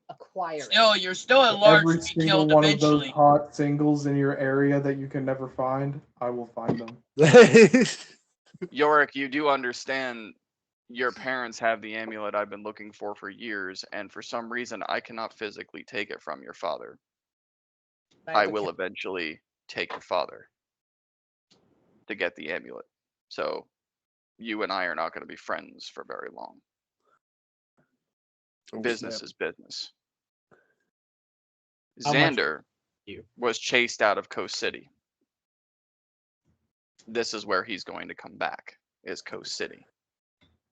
Speaker 6: Acquire it.
Speaker 1: Still, you're still at large
Speaker 3: Every
Speaker 1: to be
Speaker 3: single
Speaker 1: killed
Speaker 3: one of those
Speaker 1: eventually.
Speaker 3: hot singles in your area that you can never find, I will find them.
Speaker 2: Yorick, you do understand your parents have the amulet I've been looking for years, and for some reason I cannot physically take it from your father. I will eventually take your father to get the amulet. So you and I are not going to be friends for very long. Business is business. Xander was chased out of Coast City. This is where he's going to come back, is Coast City.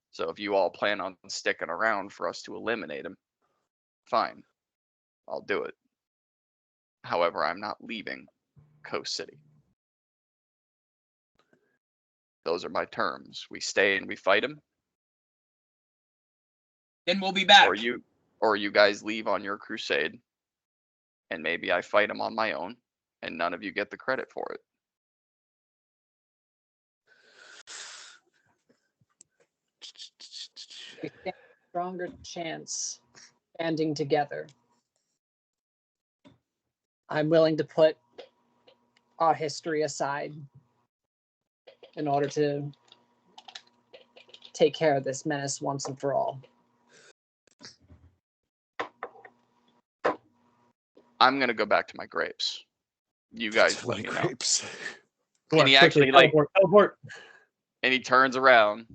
Speaker 2: So if you all plan on sticking around for us to eliminate him, fine, I'll do it. However, I'm not leaving Coast City. Those are my terms. We stay and we fight him.
Speaker 1: Then we'll be back.
Speaker 2: Or you guys leave on your crusade, and maybe I fight him on my own, and none of you get the credit for it.
Speaker 6: We stand a stronger chance standing together. I'm willing to put our history aside in order to take care of this menace once and for all.
Speaker 2: I'm gonna go back to my grapes. You guys let me know.
Speaker 4: Grapes.
Speaker 2: And he actually like
Speaker 7: teleport.
Speaker 2: And he turns around.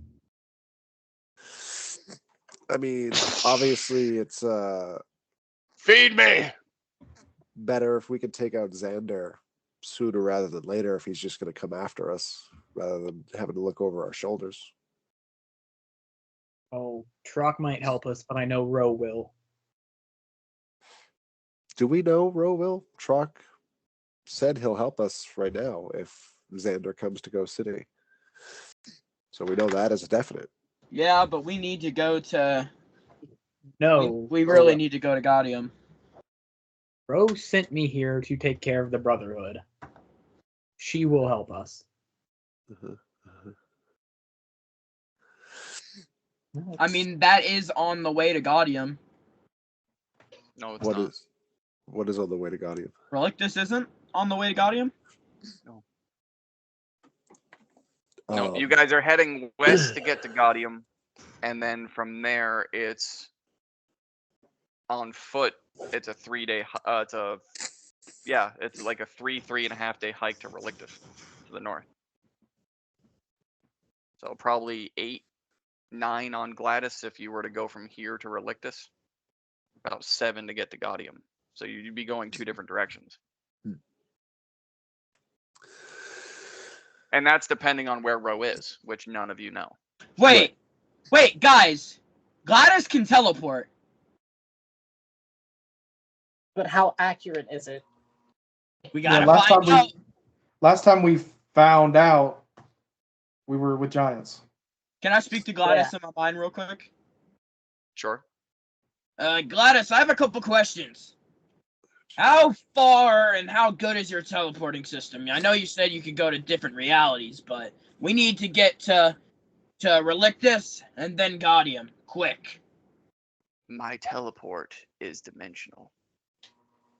Speaker 4: I mean, obviously, it's
Speaker 2: Feed me.
Speaker 4: better if we could take out Xander sooner rather than later if he's just going to come after us rather than having to look over our shoulders.
Speaker 7: Oh, Trock might help us, but I know Ro will.
Speaker 4: Do we know Ro will? Trock said he'll help us right now if Xander comes to Ghost City. So we know that as a definite.
Speaker 1: Yeah, but we need to go to...
Speaker 7: No.
Speaker 1: We really need to go to Gaudium.
Speaker 7: Ro sent me here to take care of the Brotherhood. She will help us.
Speaker 1: I mean, that is on the way to Gaudium.
Speaker 2: No, it's not.
Speaker 4: What is on the way to Gaudium?
Speaker 1: Relictus isn't on the way to Gaudium?
Speaker 2: No, you guys are heading west to get to Gaudium, and then from there it's on foot. It's a 3-day. It's like a 3.5 day hike to Relictus to the north. So probably 8, 9 on Gladys if you were to go from here to Relictus. About 7 to get to Gaudium. So you'd be going 2 different directions. And that's depending on where Ro is, which none of you know.
Speaker 1: Wait, guys. Gladys can teleport.
Speaker 6: But how accurate is it?
Speaker 1: We gotta find out.
Speaker 3: Last time we found out, we were with giants.
Speaker 1: Can I speak to Gladys in my mind real quick?
Speaker 2: Sure.
Speaker 1: Gladys, I have a couple questions. How far and how good is your teleporting system? I know you said you could go to different realities, but we need to get to Relictus and then Gaudium. Quick.
Speaker 2: My teleport is dimensional.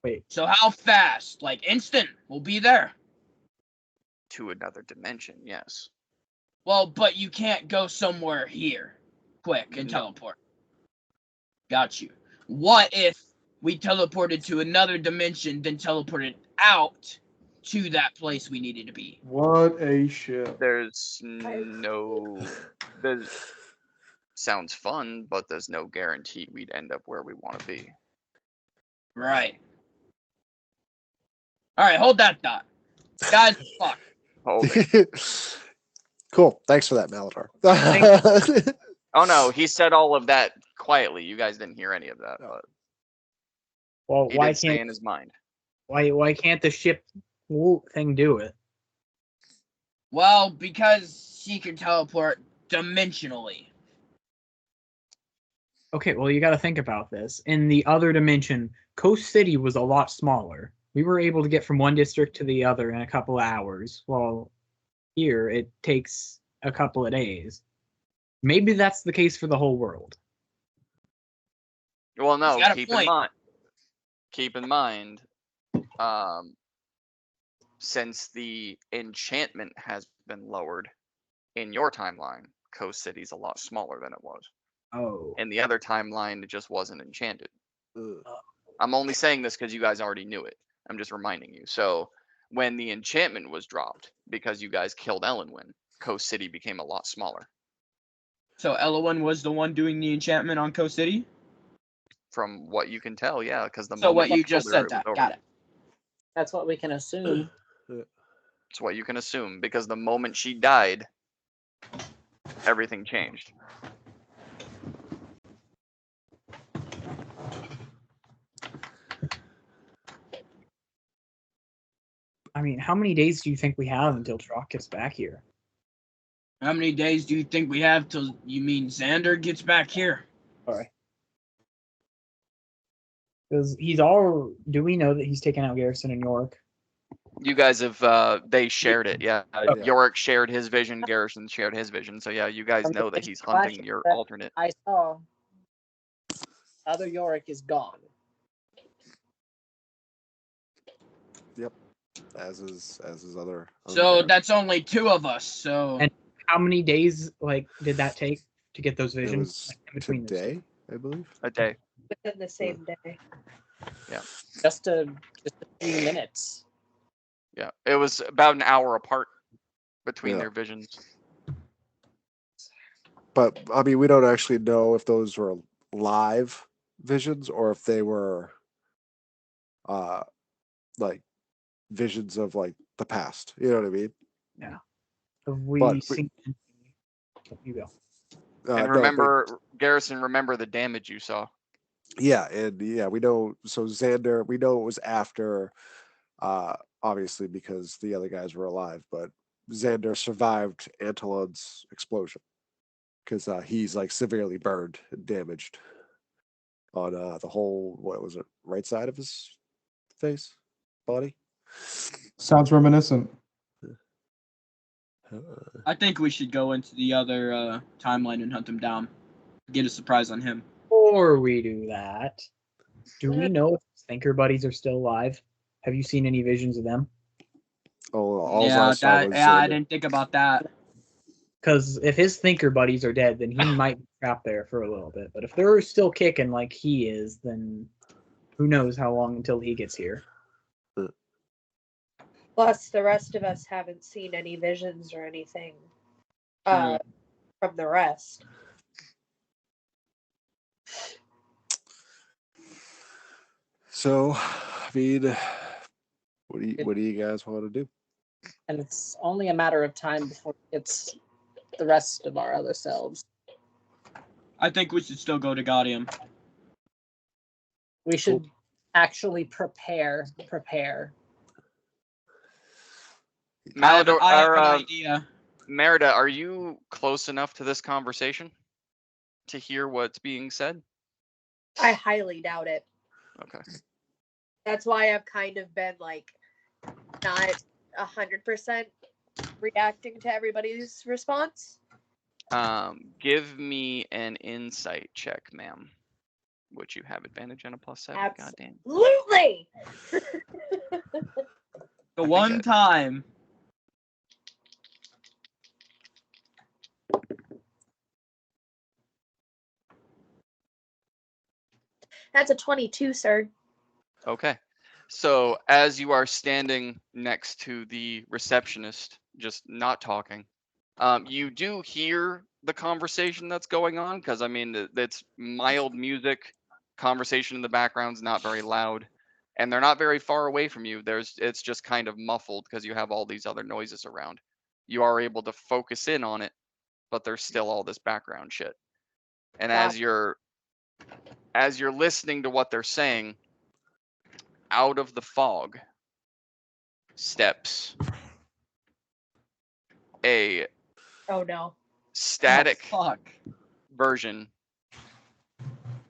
Speaker 7: Wait.
Speaker 1: So how fast? Like instant? We'll be there.
Speaker 2: To another dimension, yes.
Speaker 1: Well, but you can't go somewhere here quick and teleport. Got you. What if we teleported to another dimension, then teleported out to that place we needed to be?
Speaker 3: What a shit.
Speaker 2: Sounds fun, but there's no guarantee we'd end up where we want to be.
Speaker 1: Right. Alright, hold that thought. Guys, fuck.
Speaker 2: Hold it.
Speaker 4: Cool. Thanks for that, Maladar.
Speaker 2: Oh no, he said all of that quietly. You guys didn't hear any of that,
Speaker 4: No.
Speaker 2: but
Speaker 7: Well,
Speaker 2: he
Speaker 7: why
Speaker 2: did say
Speaker 7: can't
Speaker 2: in his mind.
Speaker 7: why can't the ship thing do it?
Speaker 1: Well, because she can teleport dimensionally.
Speaker 7: Okay, well you got to think about this. In the other dimension, Coast City was a lot smaller. We were able to get from one district to the other in a couple of hours. Well, here it takes a couple of days. Maybe that's the case for the whole world.
Speaker 2: Well, no,
Speaker 1: got a
Speaker 2: keep in
Speaker 1: point.
Speaker 2: mind. Keep in mind, since the enchantment has been lowered in your timeline, Coast City's a lot smaller than it was.
Speaker 7: Oh.
Speaker 2: In the other timeline, it just wasn't enchanted.
Speaker 4: Ugh.
Speaker 2: I'm only saying this because you guys already knew it. I'm just reminding you. So when the enchantment was dropped, because you guys killed Ellenwyn, Coast City became a lot smaller.
Speaker 1: So Elowin was the one doing the enchantment on Coast City?
Speaker 2: From what you can tell, yeah, because the
Speaker 1: So
Speaker 2: moment
Speaker 1: what you
Speaker 2: killed
Speaker 1: just
Speaker 2: her,
Speaker 1: said
Speaker 2: was
Speaker 1: that.
Speaker 2: over.
Speaker 1: Got it.
Speaker 6: That's what we can assume.
Speaker 2: It's what you can assume, because the moment she died, everything changed.
Speaker 7: I mean, how many days do you think we have until Trock gets back here?
Speaker 1: How many days do you think we have till you mean Xander gets back here?
Speaker 7: Sorry. Because he's all. Do we know that he's taken out Garrison and York?
Speaker 2: You guys have they shared it, yeah.
Speaker 4: Yeah.
Speaker 2: Yorick shared his vision, Garrison shared his vision. So yeah, you guys
Speaker 6: From the
Speaker 2: know that
Speaker 6: vision
Speaker 2: he's hunting
Speaker 6: flash
Speaker 2: your
Speaker 6: that
Speaker 2: alternate.
Speaker 6: I saw other Yorick is gone.
Speaker 4: As is other.
Speaker 1: So
Speaker 4: characters.
Speaker 1: that's only two of us. So
Speaker 7: And how many days did that take to get those
Speaker 4: It
Speaker 7: visions
Speaker 4: was
Speaker 7: in between those two?
Speaker 4: today, I believe.
Speaker 2: A day.
Speaker 5: Within the same day.
Speaker 6: Just a few minutes.
Speaker 2: Yeah. It was about an hour apart between
Speaker 4: Yeah.
Speaker 2: their visions.
Speaker 4: But I mean, we don't actually know if those were live visions or if they were, like visions of like the past. You know what I mean?
Speaker 7: Have we
Speaker 4: But
Speaker 7: seen? You go.
Speaker 2: And
Speaker 4: no,
Speaker 2: remember, Garrison, remember the damage you saw.
Speaker 4: yeah, and yeah, we know. So Xander, we know it was after, obviously because the other guys were alive, but Xander survived Antelon's explosion because he's like severely burned and damaged on the whole, what was it, right side of his face, body.
Speaker 3: Sounds reminiscent.
Speaker 1: I think we should go into the other timeline and hunt him down. Get a surprise on him.
Speaker 7: Before we do that, do we know if his thinker buddies are still alive? Have you seen any visions of them?
Speaker 4: Oh, all
Speaker 1: Yeah,
Speaker 4: I saw was
Speaker 1: I
Speaker 4: Xander.
Speaker 1: didn't think about that.
Speaker 7: Because if his thinker buddies are dead, then he might be trapped there for a little bit. But if they're still kicking like he is, then who knows how long until he gets here.
Speaker 5: Plus, the rest of us haven't seen any visions or anything
Speaker 1: True.
Speaker 5: from the rest.
Speaker 4: So, I mean, what do you guys want to do?
Speaker 6: And it's only a matter of time before it's the rest of our other selves.
Speaker 1: I think we should still go to Gaudium.
Speaker 6: We should actually prepare.
Speaker 1: I have
Speaker 2: Malador,
Speaker 1: an idea.
Speaker 2: Merida, are you close enough to this conversation to hear what's being said?
Speaker 5: I highly doubt it.
Speaker 2: Okay.
Speaker 5: That's why I've kind of been like not 100% reacting to everybody's response.
Speaker 2: Give me an insight check, ma'am. Would you have advantage on a +7? Goddamn.
Speaker 5: Absolutely.
Speaker 1: The one time.
Speaker 5: That's a 22, sir.
Speaker 2: Okay. So as you are standing next to the receptionist, just not talking, you do hear the conversation that's going on, because I mean it's mild music, conversation in the background's not very loud, and they're not very far away from you. It's just kind of muffled because you have all these other noises around. You are able to focus in on it, but there's still all this background shit. And
Speaker 5: Wow.
Speaker 2: as you're listening to what they're saying, out of the fog steps a
Speaker 5: Oh no.
Speaker 2: static
Speaker 1: Oh, fuck.
Speaker 2: version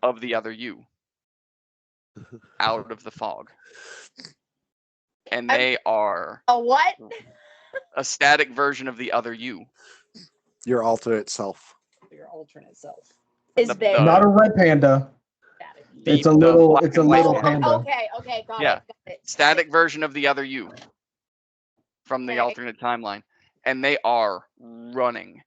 Speaker 2: of the other you out of the fog. And they are
Speaker 5: A what?
Speaker 2: a static version of the other you.
Speaker 4: Your alternate self.
Speaker 6: Your alternate self.
Speaker 5: Is
Speaker 2: The-
Speaker 5: there?
Speaker 2: the-
Speaker 3: Not a red panda.
Speaker 2: The-
Speaker 3: It's a
Speaker 2: the
Speaker 3: little.
Speaker 2: black
Speaker 3: It's a
Speaker 2: and white
Speaker 3: little
Speaker 5: Oh,
Speaker 2: one.
Speaker 3: panda.
Speaker 5: okay, got
Speaker 2: Yeah.
Speaker 5: it. Got it.
Speaker 2: Static version of the other you from the
Speaker 5: Okay.
Speaker 2: alternate timeline. And they are running.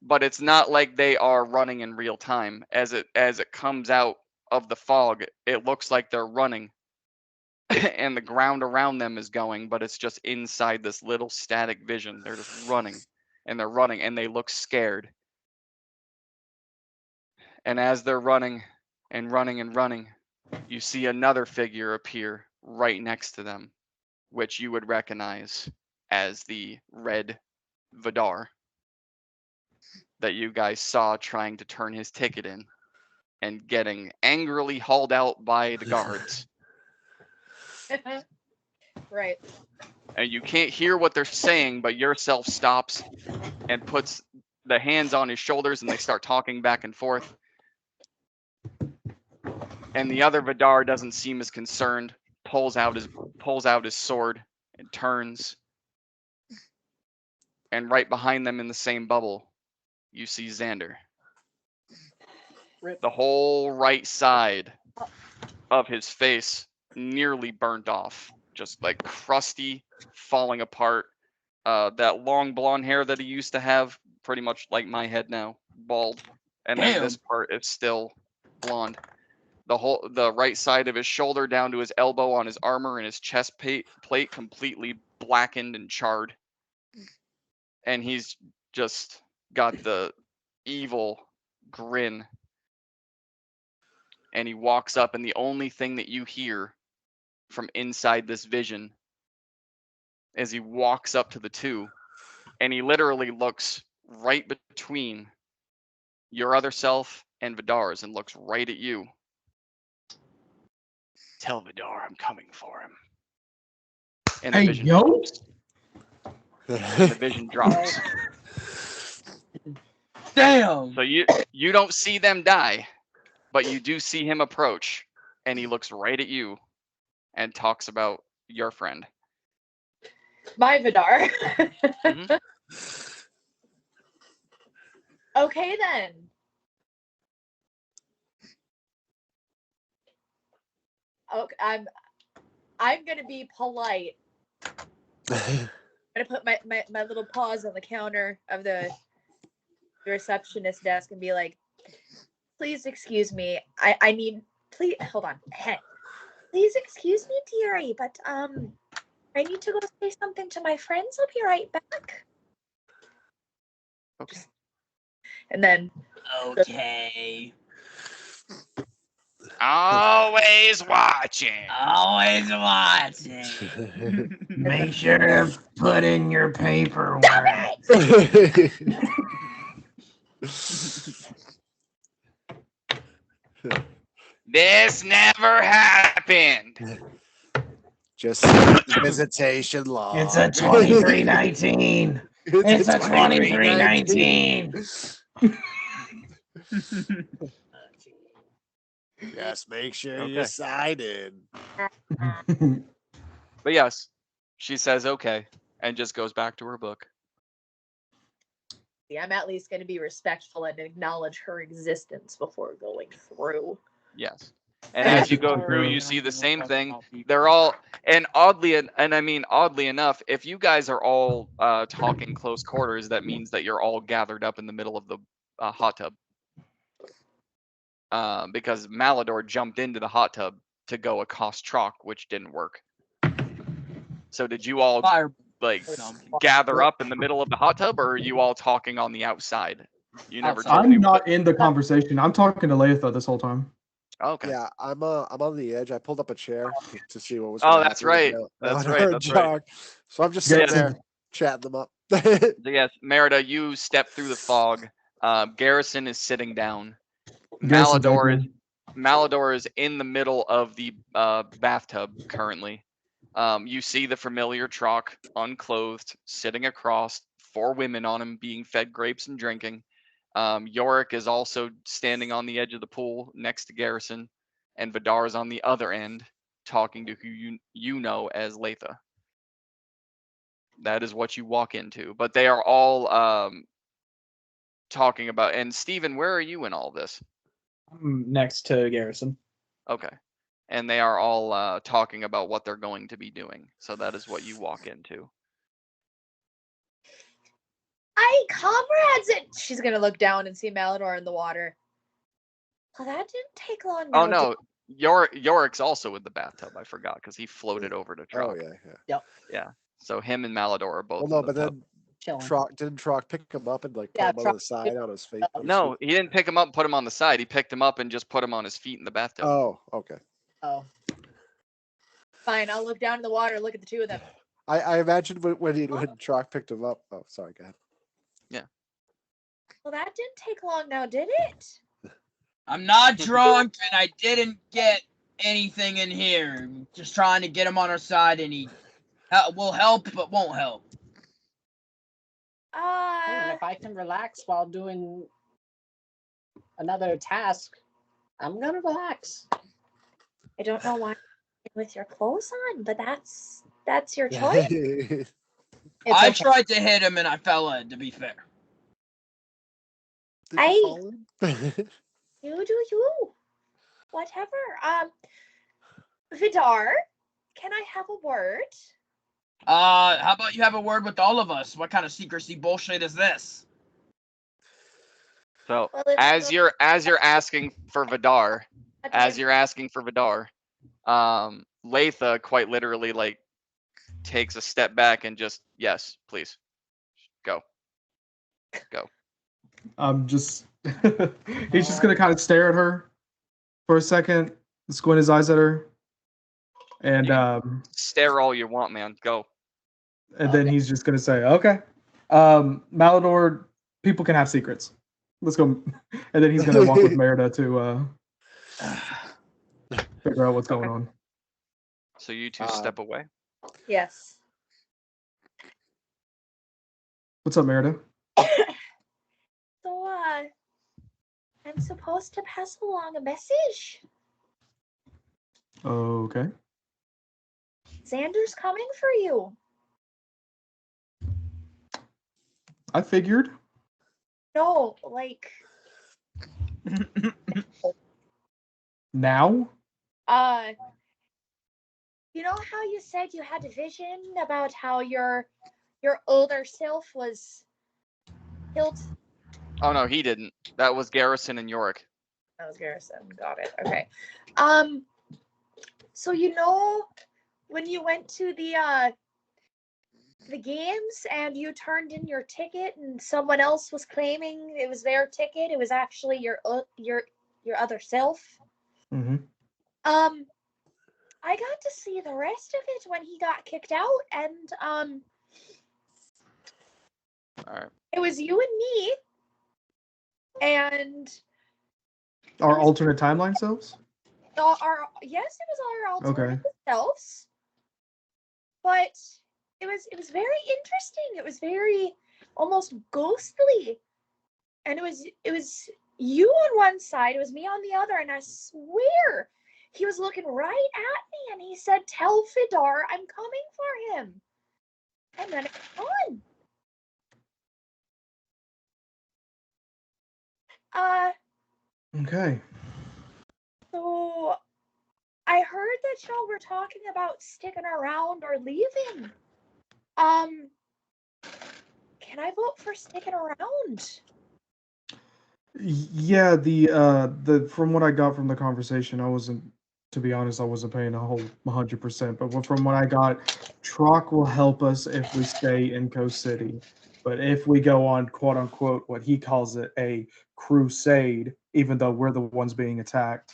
Speaker 2: But it's not like they are running in real time. As it comes out of the fog, it looks like they're running. And the ground around them is going, but it's just inside this little static vision. They're just running. And they're running and they look scared. And as they're running and running and running, you see another figure appear right next to them, which you would recognize as the red Vidar that you guys saw trying to turn his ticket in and getting angrily hauled out by the guards.
Speaker 5: Right.
Speaker 2: And you can't hear what they're saying, but yourself stops and puts the hands on his shoulders and they start talking back and forth. And the other Vidar doesn't seem as concerned, pulls out his sword and turns. And right behind them in the same bubble, you see Xander.
Speaker 6: Rip.
Speaker 2: The whole right side of his face nearly burnt off, just like crusty, falling apart. That long blonde hair that he used to have, pretty much like my head now, bald. And then this part is still blonde. The right side of his shoulder down to his elbow on his armor and his chest plate completely blackened and charred. And he's just got the evil grin. And he walks up, and the only thing that you hear from inside this vision as he walks up to the two, and he literally looks right between your other self and Vidar's and looks right at you. Tell Vidar I'm coming for him. And the
Speaker 3: Hey,
Speaker 2: vision
Speaker 3: yo.
Speaker 2: drops. And the vision drops.
Speaker 1: Damn.
Speaker 2: So you don't see them die, but you do see him approach, and he looks right at you and talks about your friend.
Speaker 5: My Vidar.
Speaker 2: Mhm.
Speaker 5: Okay then. Okay, I'm gonna be polite. I'm gonna put my little paws on the counter of the receptionist desk and be like, please excuse me. I need, please hold on. Hey, please excuse me, dearie, but I need to go say something to my friends. I'll be right back.
Speaker 2: Okay.
Speaker 5: And then
Speaker 1: Okay.
Speaker 2: Always watching.
Speaker 1: Always watching.
Speaker 3: Make sure to put in your paperwork.
Speaker 2: This never happened.
Speaker 4: Just visitation law.
Speaker 3: It's a 2319. It's a 2319.
Speaker 4: Just make sure
Speaker 2: Okay.
Speaker 4: you sign in.
Speaker 2: But yes, she says okay and just goes back to her book.
Speaker 5: yeah, I'm at least gonna be respectful and acknowledge her existence before going through.
Speaker 2: Yes. And as you go through, you see the same thing. They're all, and oddly enough, if you guys are all talking close quarters, that means that you're all gathered up in the middle of the hot tub. Because Malador jumped into the hot tub to go accost Trock, which didn't work. So did you all
Speaker 1: Fire.
Speaker 2: like
Speaker 1: No.
Speaker 2: gather up in the middle of the hot tub, or are you all talking on the outside? You never
Speaker 1: Outside.
Speaker 2: told me.
Speaker 3: I'm not in the conversation. I'm talking to Leitha this whole time.
Speaker 2: Okay.
Speaker 4: Yeah, I'm on the edge. I pulled up a chair to see what was.
Speaker 2: Oh,
Speaker 4: gonna
Speaker 2: that's
Speaker 4: happen with
Speaker 2: right.
Speaker 4: the-
Speaker 2: That's
Speaker 4: on
Speaker 2: right.
Speaker 4: our
Speaker 2: That's right.
Speaker 4: jog. So I'm just
Speaker 3: Yeah,
Speaker 4: sitting there chatting them up.
Speaker 2: So yes, Merida, you step through the fog. Garrison is sitting down,
Speaker 3: Garrison's
Speaker 2: Malador is
Speaker 3: open.
Speaker 2: Malador is in the middle of the bathtub currently. You see the familiar Trock, unclothed, sitting across, 4 women on him being fed grapes and drinking. Yorick is also standing on the edge of the pool next to Garrison, and Vidar is on the other end, talking to who you know as Latha. That is what you walk into. But they are all talking about. And Steven, where are you in all this?
Speaker 7: Next to Garrison.
Speaker 2: Okay. And they are all talking about what they're going to be doing. So that is what you walk into.
Speaker 5: Aye, comrades! She's gonna look down and see Malador in the water. Well, that didn't take long.
Speaker 2: Oh
Speaker 5: now,
Speaker 2: no, Yorick's also in the bathtub. I forgot because he floated over to Trock.
Speaker 4: Oh yeah.
Speaker 2: Yeah. So him and Malador are both.
Speaker 4: Well, no,
Speaker 2: in the
Speaker 4: but
Speaker 2: tub.
Speaker 4: then
Speaker 6: Chilling.
Speaker 4: Didn't Trock pick him up and like put
Speaker 6: Yeah,
Speaker 4: him on the
Speaker 6: Trock
Speaker 4: side on his face? on his
Speaker 2: No,
Speaker 4: feet?
Speaker 2: he didn't pick him up and put him on the side. He picked him up and just put him on his feet in the bathtub.
Speaker 4: Oh, okay.
Speaker 6: Oh,
Speaker 5: Fine, I'll look down in the water, look at the two of them.
Speaker 4: I imagined when Trock picked him up. Oh, sorry, go ahead.
Speaker 5: Well, that didn't take long now, did it?
Speaker 1: I'm not drunk, and I didn't get anything in here. Just trying to get him on our side, and he will help, but won't help.
Speaker 6: hey, and if I can relax while doing another task, I'm gonna relax.
Speaker 5: I don't know why with your clothes on, but that's your choice.
Speaker 6: It's
Speaker 1: I
Speaker 6: okay.
Speaker 1: tried to hit him, and I fell in, to be fair.
Speaker 4: Did
Speaker 5: Aye.
Speaker 4: you fall in?
Speaker 5: You do you. Whatever. Vidar, can I have a word?
Speaker 1: How about you have a word with all of us? What kind of secrecy bullshit is this?
Speaker 2: So
Speaker 5: Well, it's
Speaker 2: as
Speaker 5: your-
Speaker 2: you're asking for Vidar, Latha quite literally like takes a step back and just, yes, please. Go.
Speaker 3: I'm just he's just gonna kind of stare at her for a second, squint his eyes at her, and
Speaker 2: You Stare all you want, man. Go.
Speaker 3: then he's just gonna say, "Okay, Malador, people can have secrets. Let's go." And then he's gonna walk with Merida to figure out what's going
Speaker 2: Okay.
Speaker 3: on.
Speaker 2: So you two step away.
Speaker 5: Yes.
Speaker 3: What's up, Merida?
Speaker 5: So, I'm supposed to pass along a message.
Speaker 3: Okay.
Speaker 5: Xander's coming for you.
Speaker 3: I figured.
Speaker 5: No, like,
Speaker 3: Now?
Speaker 5: you know how you said you had a vision about how your older self was killed?
Speaker 2: Oh no, he didn't. That was Garrison and Yorick.
Speaker 5: That was Garrison. Got it. Okay. So you know when you went to the games and you turned in your ticket and someone else was claiming it was their ticket, it was actually your other self.
Speaker 3: Mm-hmm.
Speaker 5: I got to see the rest of it when he got kicked out, and
Speaker 2: All right.
Speaker 5: it was you and me, and
Speaker 3: Our
Speaker 5: It was-
Speaker 3: alternate timeline selves?
Speaker 5: yes, it was our alternative
Speaker 3: Okay.
Speaker 5: selves, but it was very interesting. It was very almost ghostly, and it was you on one side, it was me on the other, and I swear he was looking right at me, and he said, "Tell Vidar I'm coming for him," and then it's gone.
Speaker 3: Okay.
Speaker 5: So I heard that y'all were talking about sticking around or leaving. Can I vote for sticking around?
Speaker 3: Yeah, the from what I got from the conversation, to be honest, I wasn't paying a whole 100%. But from what I got, Trock will help us if we stay in Coast City. But if we go on quote unquote what he calls it a crusade, even though we're the ones being attacked,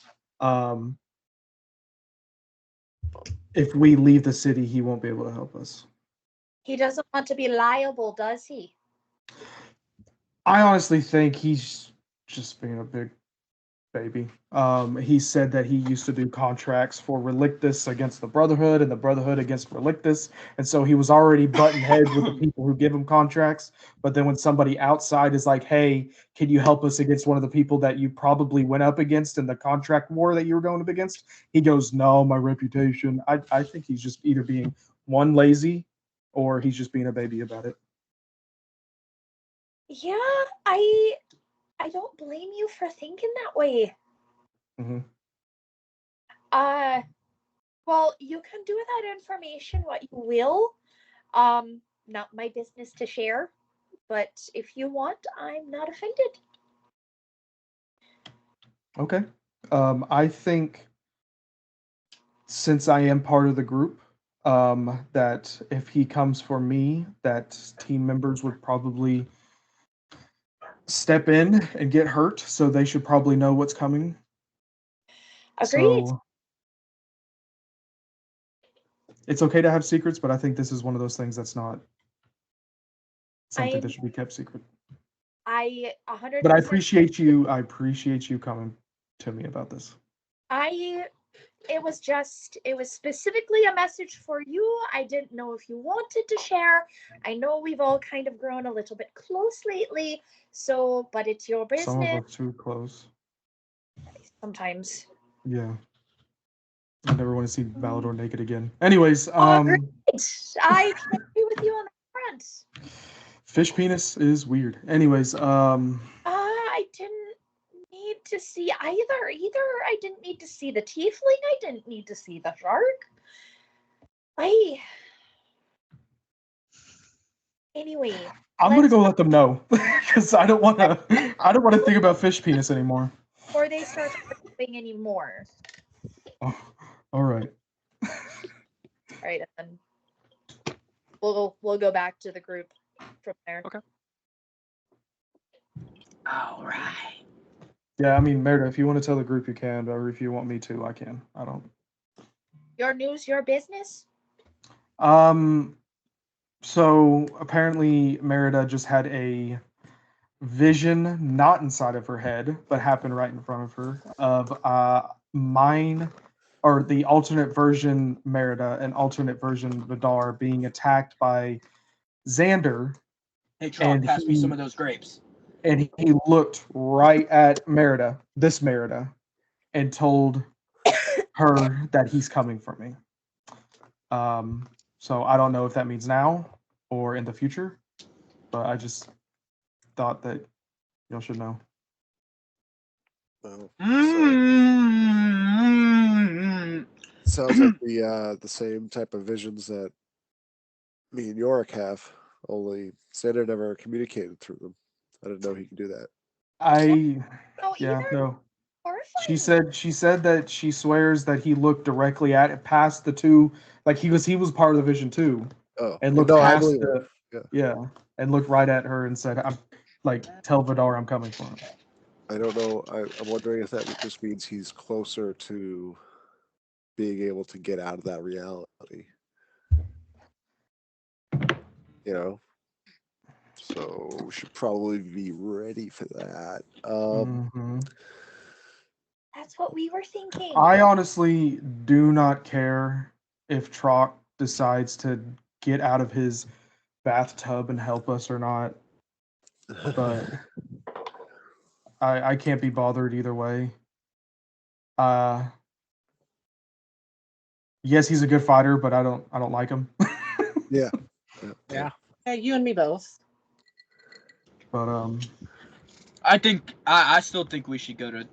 Speaker 3: if we leave the city, he won't be able to help us.
Speaker 5: He doesn't want to be liable, does he?
Speaker 3: I honestly think he's just being a big baby. He said that he used to do contracts for Relictus against the Brotherhood and the Brotherhood against Relictus, and so he was already butting heads with the people who give him contracts. But then when somebody outside is like, "Hey, can you help us against one of the people that you probably went up against in the contract war that you were going up against?" He goes, "No, my reputation." I think he's just either being one lazy, or he's just being a baby about it.
Speaker 5: Yeah, I don't blame you for thinking that way.
Speaker 3: Mm-hmm.
Speaker 5: Well, you can do with that information what you will. Not my business to share, but if you want, I'm not offended.
Speaker 3: Okay. I think since I am part of the group, that if he comes for me, that team members would probably step in and get hurt, so they should probably know what's coming.
Speaker 5: Agreed.
Speaker 3: So it's okay to have secrets, but I think this is one of those things that's not something that should be kept secret.
Speaker 5: I 100%.
Speaker 3: But I appreciate you. I appreciate you coming to me about this.
Speaker 5: It was specifically a message for you. I didn't know if you wanted to share. I know we've all kind of grown a little bit close lately, so, but it's your business.
Speaker 3: Some of us too close.
Speaker 5: Sometimes.
Speaker 3: Yeah. I never want to see Valador naked again. Anyways,
Speaker 5: great. I can agree with you on that front.
Speaker 3: Fish penis is weird. Anyways,
Speaker 5: I didn't need to see either. I didn't need to see the tiefling. I didn't need to see the shark. Anyway,
Speaker 3: I'm gonna go let them know because I don't want to. I don't want to think about fish penis anymore.
Speaker 5: Or they start arguing anymore.
Speaker 3: Oh, all right.
Speaker 5: All right, and then we'll go back to the group from there.
Speaker 2: Okay.
Speaker 1: All right.
Speaker 3: Yeah, I mean, Merida, if you want to tell the group, you can, or if you want me to, I can. I don't.
Speaker 5: Your news, your business.
Speaker 3: So apparently Merida just had a vision, not inside of her head, but happened right in front of her, of mine, or the alternate version Merida and alternate version Vidar being attacked by Xander.
Speaker 1: Hey, Tron, pass me some of those grapes.
Speaker 3: And he looked right at Merida, this Merida, and told her that he's coming for me. So I don't know if that means now or in the future, but I just thought that y'all should know.
Speaker 4: Well,
Speaker 1: Mm-hmm.
Speaker 4: sounds like the same type of visions that me and Yorick have. Only Xander never communicated through them. I didn't know he could do that.
Speaker 3: No.
Speaker 5: Horrifying.
Speaker 3: She said that she swears that he looked directly at it past the two, like he was part of the vision too.
Speaker 4: Oh,
Speaker 3: And looked
Speaker 4: no, I
Speaker 3: past
Speaker 4: believe
Speaker 3: the
Speaker 4: her. Yeah.
Speaker 3: and looked right at her and said, "I'm like, tell Vidar I'm coming for him."
Speaker 4: I don't know. I'm wondering if that just means he's closer to being able to get out of that reality. You know? So we should probably be ready for that.
Speaker 5: That's what we were thinking.
Speaker 3: I honestly do not care if Trock decides to get out of his bathtub and help us or not, but I can't be bothered either way. Yes, he's a good fighter, but I don't like him.
Speaker 4: Yeah.
Speaker 6: Yeah, you and me both.
Speaker 3: But
Speaker 1: I still think we should go to.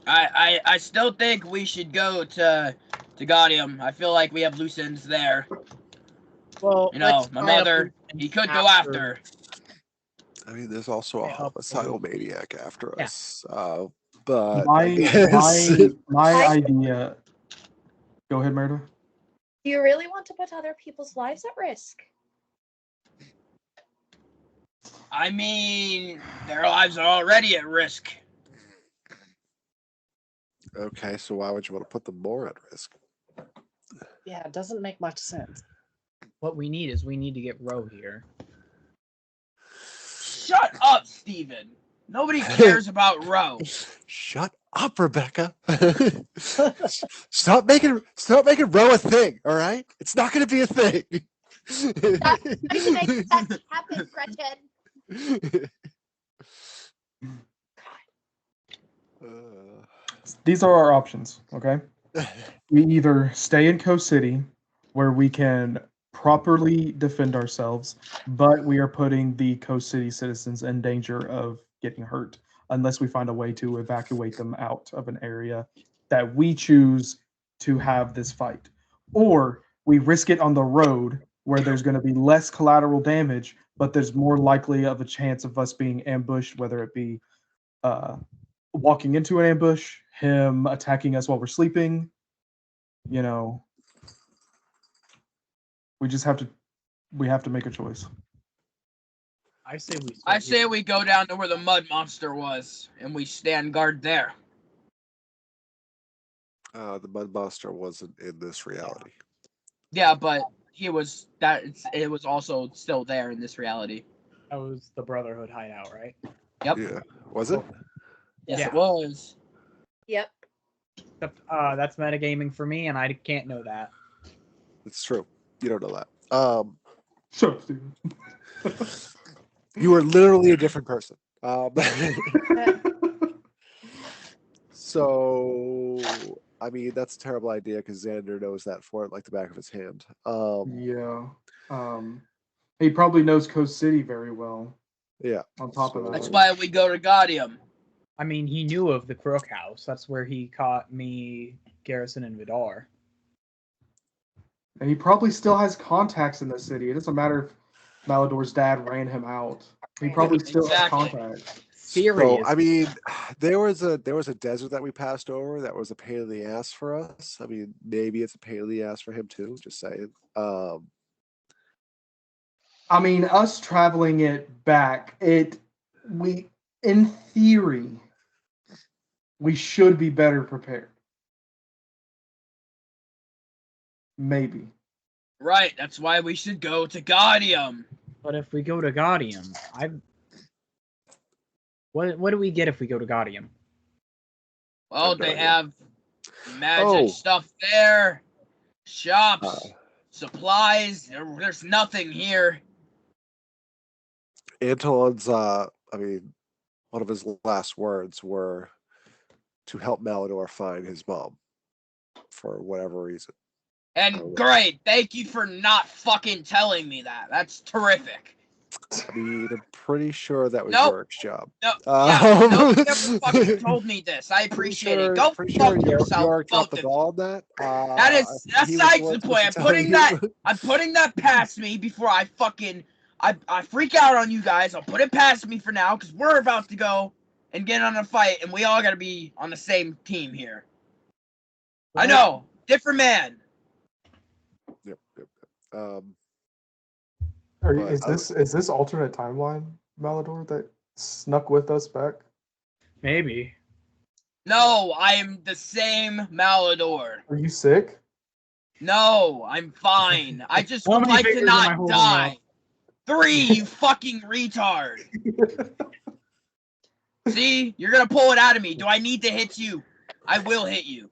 Speaker 1: I still think we should go to Gaudium. I feel like we have loose ends there.
Speaker 6: Well,
Speaker 1: You know, my mother. He could go after.
Speaker 4: I mean, there's also a homicidal maniac after
Speaker 6: Yeah.
Speaker 4: us. But
Speaker 3: my
Speaker 5: I-
Speaker 3: idea. Go ahead, Merida.
Speaker 5: Do you really want to put other people's lives at risk?
Speaker 1: I mean, their lives are already at risk.
Speaker 4: Okay, so why would you want to put them more at risk?
Speaker 6: Yeah, it doesn't make much sense.
Speaker 7: What we need to get Ro here.
Speaker 1: Shut up, Steven. Nobody cares about Ro.
Speaker 4: Shut up, Rebecca. Stop making Roe a thing. All right, it's not going to be a thing.
Speaker 5: Stop trying to make sex happen, Gretchen.
Speaker 3: These are our options, okay? We either stay in Coast City, where we can properly defend ourselves, but we are putting the Coast City citizens in danger of getting hurt unless we find a way to evacuate them out of an area that we choose to have this fight. Or we risk it on the road where there's going to be less collateral damage, but there's more likely of a chance of us being ambushed, whether it be walking into an ambush, him attacking us while we're sleeping. You know, we have to make a choice.
Speaker 7: I say we.
Speaker 1: I say we go down to where the mud monster was and we stand guard there.
Speaker 4: The Mud Monster wasn't in this reality.
Speaker 1: Yeah, but it was also still there in this reality.
Speaker 7: That was the Brotherhood hideout, right?
Speaker 1: Yep.
Speaker 4: Yeah, was it?
Speaker 1: Yes,
Speaker 7: Yeah.
Speaker 1: it was.
Speaker 5: Yep.
Speaker 7: Except, that's metagaming for me, and I can't know that.
Speaker 4: It's true. You don't know that.
Speaker 3: Shut up, Steven.
Speaker 4: You are literally a different person. So, I mean, that's a terrible idea because Xander knows that fort like the back of his hand.
Speaker 3: Yeah. He probably knows Coast City very well.
Speaker 4: Yeah.
Speaker 3: On top of that.
Speaker 1: That's why we go to Gaudium.
Speaker 7: I mean, he knew of the Crook House. That's where he caught me, Garrison, and Vidar.
Speaker 3: And he probably still has contacts in the city. It doesn't matter if Malador's dad ran him out. He probably still has contacts.
Speaker 4: So, I mean, there was a desert that we passed over that was a pain in the ass for us. I mean, maybe it's a pain in the ass for him too. Just saying.
Speaker 3: I mean, us traveling it back, in theory, we should be better prepared. Maybe.
Speaker 1: Right, that's why we should go to Gaudium.
Speaker 7: But if we go to Gaudium, what do we get if we go to Gaudium?
Speaker 1: Well, they have magic stuff there, shops, supplies. There's nothing here.
Speaker 4: Antolon's, I mean, one of his last words were to help Malador find his mom for whatever reason.
Speaker 1: And great, thank you for not fucking telling me that. That's terrific.
Speaker 4: I mean, I'm pretty sure that was Yorick's job.
Speaker 1: No, yeah, nobody ever fucking told me this. I appreciate it. Go fuck yourself,
Speaker 4: Yorick dropped
Speaker 1: both
Speaker 4: the
Speaker 1: of
Speaker 4: ball on that.
Speaker 1: That's the point. I'm putting that past me before I freak out on you guys. I'll put it past me for now because we're about to go and get on a fight, and we all got to be on the same team here. What? I know, different man.
Speaker 4: Yep.
Speaker 3: Is this alternate timeline, Malador, that snuck with us back?
Speaker 7: Maybe.
Speaker 1: No, I am the same Malador.
Speaker 3: Are you sick?
Speaker 1: No, I'm fine. I just would like to not die. 3, you fucking retard. See? You're gonna pull it out of me. Do I need to hit you? I will hit you.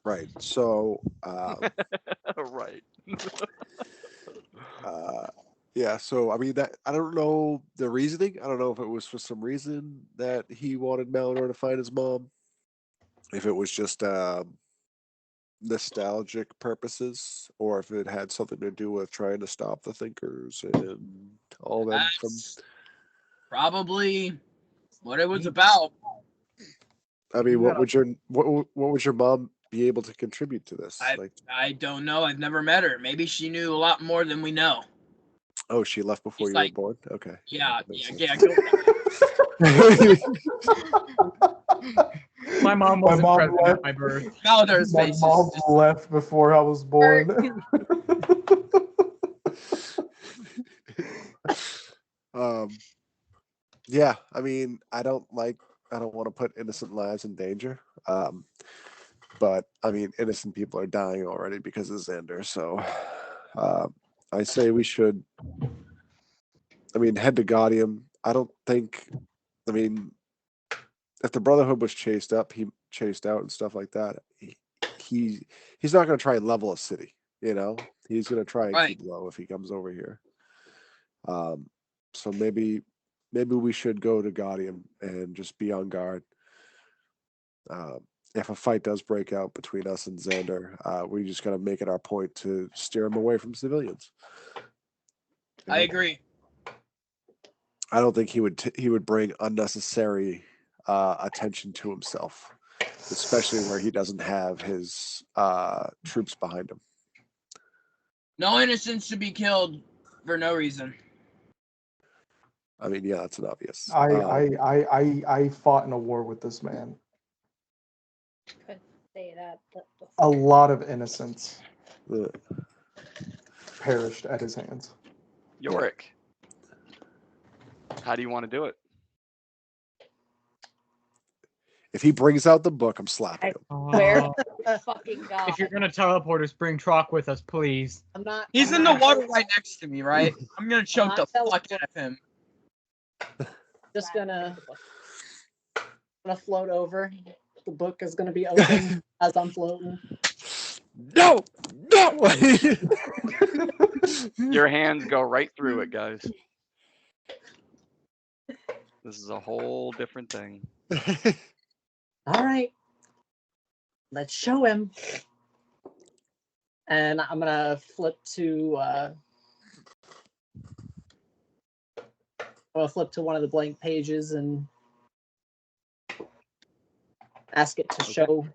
Speaker 4: Right. So,
Speaker 2: right.
Speaker 4: Yeah. So, I mean, that I don't know the reasoning. I don't know if it was for some reason that he wanted Malador to find his mom. If it was just nostalgic purposes, or if it had something to do with trying to stop the Thinkers and all that.
Speaker 1: Probably what it was about.
Speaker 4: I mean, what would your mom be able to contribute to this?
Speaker 1: I don't know. I've never met her. Maybe she knew a lot more than we know.
Speaker 4: Oh, she left before you were born? Okay.
Speaker 1: Yeah.
Speaker 7: My mom wasn't present at my birth.
Speaker 3: My mom left before I was born.
Speaker 4: Yeah, I mean, I don't want to put innocent lives in danger. But I mean, innocent people are dying already because of Xander. So I say we should, head to Gaudium. I don't think. I mean, if the Brotherhood was chased out and stuff like that, he's not going to try and level a city. You know, he's going to try and
Speaker 1: Right.
Speaker 4: keep low if he comes over here. So maybe we should go to Gaudium and just be on guard. If a fight does break out between us and Xander, we just got to make it our point to steer him away from civilians.
Speaker 1: I agree.
Speaker 4: I don't think he would bring unnecessary attention to himself, especially where he doesn't have his troops behind him.
Speaker 1: No innocents should be killed for no reason.
Speaker 4: I mean, yeah, that's an obvious.
Speaker 3: I fought in a war with this man.
Speaker 5: Couldn't say that. But
Speaker 3: A lot of innocents
Speaker 4: uh,
Speaker 3: perished at his hands.
Speaker 2: Yorick, how do you want to do it?
Speaker 4: if he brings out the book, I'm slapping him.
Speaker 5: Where?
Speaker 7: Uh,
Speaker 5: fucking God.
Speaker 7: if you're gonna teleport us, bring Trock with us, please.
Speaker 5: I'm not.
Speaker 1: He's
Speaker 5: I'm
Speaker 1: in the
Speaker 5: not-
Speaker 1: water right next to me, right? I'm gonna choke
Speaker 5: not
Speaker 1: the fuck
Speaker 5: teleport.
Speaker 1: out of him.
Speaker 6: Just gonna float over. The book is gonna be open as I'm floating.
Speaker 4: No, no.
Speaker 2: Your hands go right through it, guys. This is a whole different thing.
Speaker 6: All right, let's show him. And I'm gonna flip to. I'll flip to one of the blank pages and ask it to show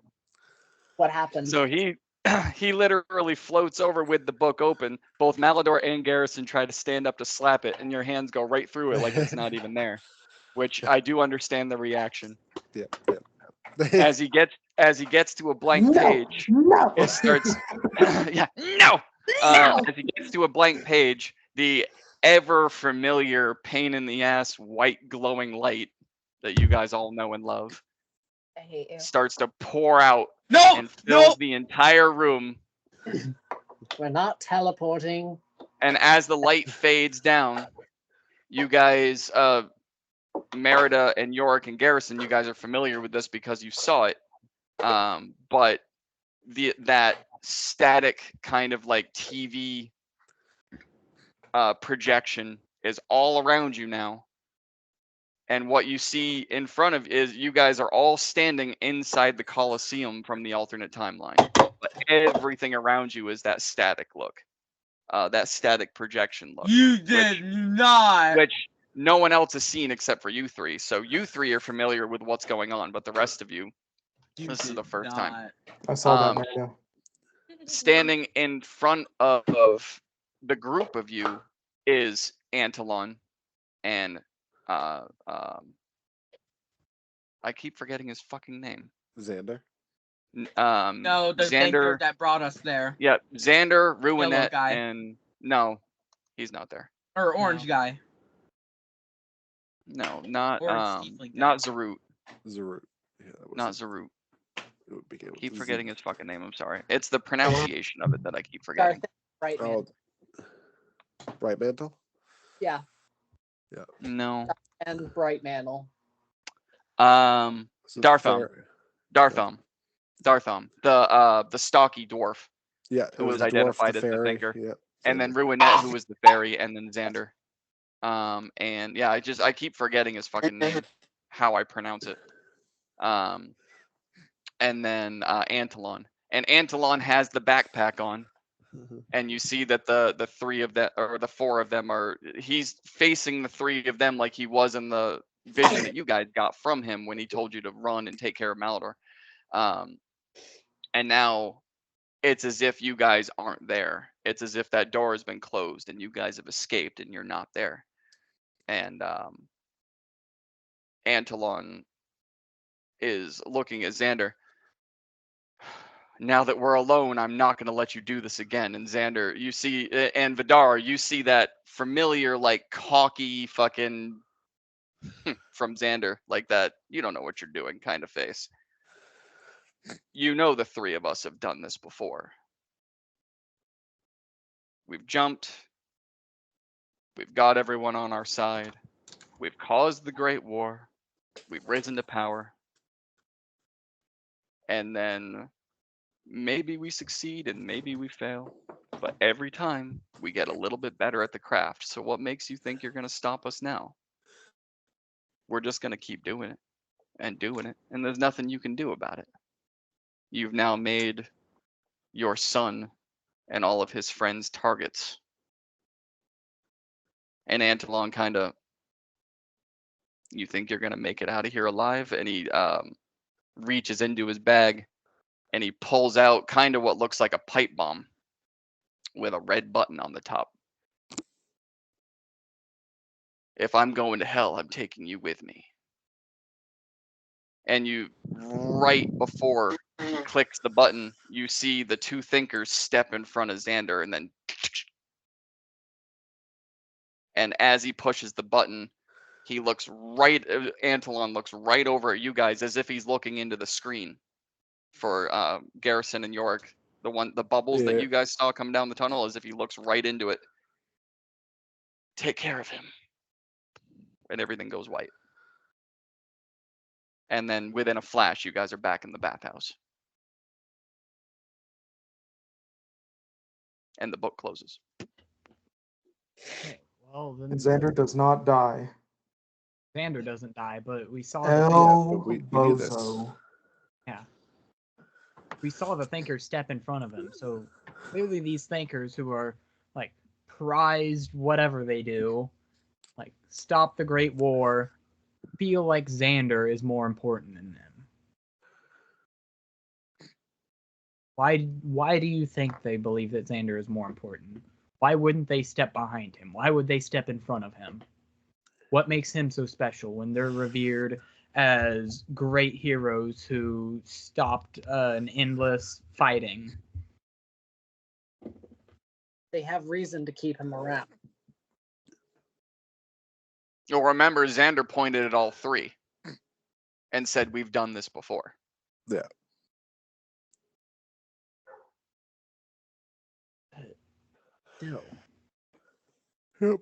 Speaker 6: what happened.
Speaker 2: So he literally floats over with the book open. Both Malador and Garrison try to stand up to slap it, and your hands go right through it like it's not even there. Which I do understand the reaction.
Speaker 4: Yeah.
Speaker 2: As he gets to a blank page,
Speaker 3: No.
Speaker 2: it starts. Yeah, no. As he gets to a blank page, the ever familiar pain in the ass white glowing light that you guys all know and love
Speaker 5: I hate you.
Speaker 2: starts to pour out
Speaker 1: No,
Speaker 2: and fills
Speaker 1: no.
Speaker 2: the entire room.
Speaker 6: We're not teleporting.
Speaker 2: And as the light fades down, you guys, Merida and Yorick and Garrison, you guys are familiar with this because you saw it. But that static kind of like TV projection is all around you now. And what you see in front of is you guys are all standing inside the Colosseum from the alternate timeline. But everything around you is that static look, that static projection look.
Speaker 1: You did not.
Speaker 2: Which no one else has seen except for you three. So you three are familiar with what's going on, but the rest of you, this is the first time.
Speaker 3: I saw that
Speaker 2: Um,
Speaker 3: right now.
Speaker 2: Standing in front of the group of you is Antolon and I keep forgetting his fucking name.
Speaker 4: Xander.
Speaker 1: No, the
Speaker 2: Xander.
Speaker 1: banker that brought us there.
Speaker 2: Yeah, Xander,
Speaker 1: Yellow
Speaker 2: Ruinet,
Speaker 1: guy.
Speaker 2: and no, he's not there.
Speaker 1: Or orange
Speaker 7: No.
Speaker 1: guy.
Speaker 2: No, not
Speaker 1: Orange tiefling guy.
Speaker 2: not Zarut.
Speaker 4: Zarut. Yeah, that was
Speaker 2: Not Zarut.
Speaker 4: It would begin with
Speaker 2: Keep
Speaker 4: Z.
Speaker 2: forgetting his fucking name. I'm sorry. It's the pronunciation of it that I keep forgetting.
Speaker 6: Right, man.
Speaker 4: Oh, Bright Mantle.
Speaker 6: Yeah,
Speaker 2: No.
Speaker 6: and Bright Mantle.
Speaker 4: So
Speaker 2: Darthom.
Speaker 4: fair-
Speaker 2: Darthom. The stocky dwarf.
Speaker 4: Yeah,
Speaker 2: Who was
Speaker 4: the dwarf,
Speaker 2: identified as the
Speaker 4: fairy,
Speaker 2: thinker.
Speaker 4: Yeah,
Speaker 2: And then
Speaker 4: Xander.
Speaker 2: Ruinet, who was the fairy, and then Xander. And yeah, I keep forgetting his fucking name, how I pronounce it. And then Antolon. And Antolon has the backpack on, and you see that the three of them, or the four of them, he's facing the three of them like he was in the vision that you guys got from him when he told you to run and take care of Malador. And now it's as if you guys aren't there. It's as if that door has been closed and you guys have escaped and you're not there. And Antolon is looking at Xander. Now that we're alone, I'm not going to let you do this again. And Xander, you see, and Vidar, you see that familiar, like, cocky fucking from Xander, like that, you don't know what you're doing kind of face. You know the three of us have done this before. We've jumped. We've got everyone on our side. We've caused the Great War. We've risen to power. And then maybe we succeed and maybe we fail. But every time we get a little bit better at the craft. So what makes you think you're going to stop us now? We're just going to keep doing it and doing it. And there's nothing you can do about it. You've now made your son and all of his friends targets. And Antolon kind of, you think you're going to make it out of here alive? And he reaches into his bag and he pulls out kind of what looks like a pipe bomb with a red button on the top. If I'm going to hell, I'm taking you with me. And you, right before he clicks the button, you see the two thinkers step in front of Xander, and then, and as he pushes the button, he looks right, Antolon looks right over at you guys as if he's looking into the screen for Garrison and Yorick. The bubbles that
Speaker 4: Yeah.
Speaker 2: you guys saw come down the tunnel, as if he looks right into it. Take care of him. And everything goes white. And then within a flash, you guys are back in the bathhouse. And the book closes.
Speaker 7: Okay, well, then
Speaker 3: And Xander does not die.
Speaker 7: Xander doesn't die, but we saw
Speaker 3: El
Speaker 4: we knew this.
Speaker 3: Bozo.
Speaker 7: we saw the thinkers step in front of him. So clearly these thinkers who are like prized whatever they do, like stop the Great War, feel like Xander is more important than them. Why do you think they believe that Xander is more important? Why wouldn't they step behind him? Why would they step in front of him? What makes him so special when they're revered as great heroes who stopped an endless fighting?
Speaker 6: They have reason to keep him around.
Speaker 2: You'll remember Xander pointed at all three and said, "We've done this before."
Speaker 4: Yeah.
Speaker 7: Still.
Speaker 4: Yep.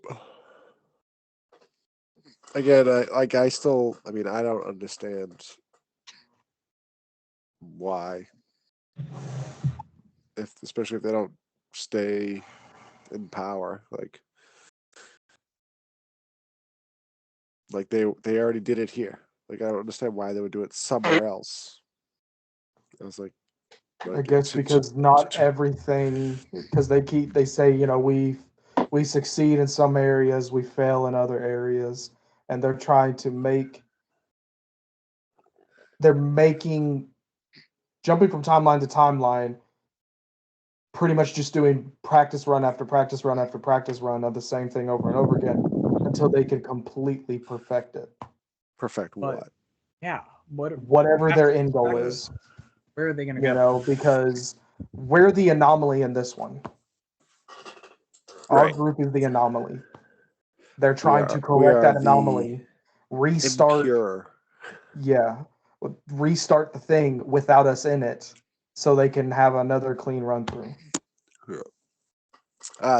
Speaker 4: Again, I mean, I don't understand why, especially if they don't stay in power, like they already did it here. Like, I don't understand why they would do it somewhere else. I was like
Speaker 3: I guess because not everything, because they say, you know, we succeed in some areas, we fail in other areas, and they're trying to they're making jumping from timeline to timeline, pretty much just doing practice run after practice run after practice run of the same thing over and over again until they can completely perfect it.
Speaker 4: perfect
Speaker 7: But-
Speaker 4: what?
Speaker 7: Yeah.
Speaker 3: Whatever their end goal is,
Speaker 7: Where are they going to
Speaker 3: you
Speaker 7: go?
Speaker 3: know, because we're the anomaly in this one. Our
Speaker 4: Right.
Speaker 3: group is the anomaly. They're trying to
Speaker 4: we
Speaker 3: correct
Speaker 4: are
Speaker 3: that
Speaker 4: the
Speaker 3: anomaly, restart.
Speaker 4: Impure.
Speaker 3: Yeah, restart the thing without us in it, so they can have another clean run through.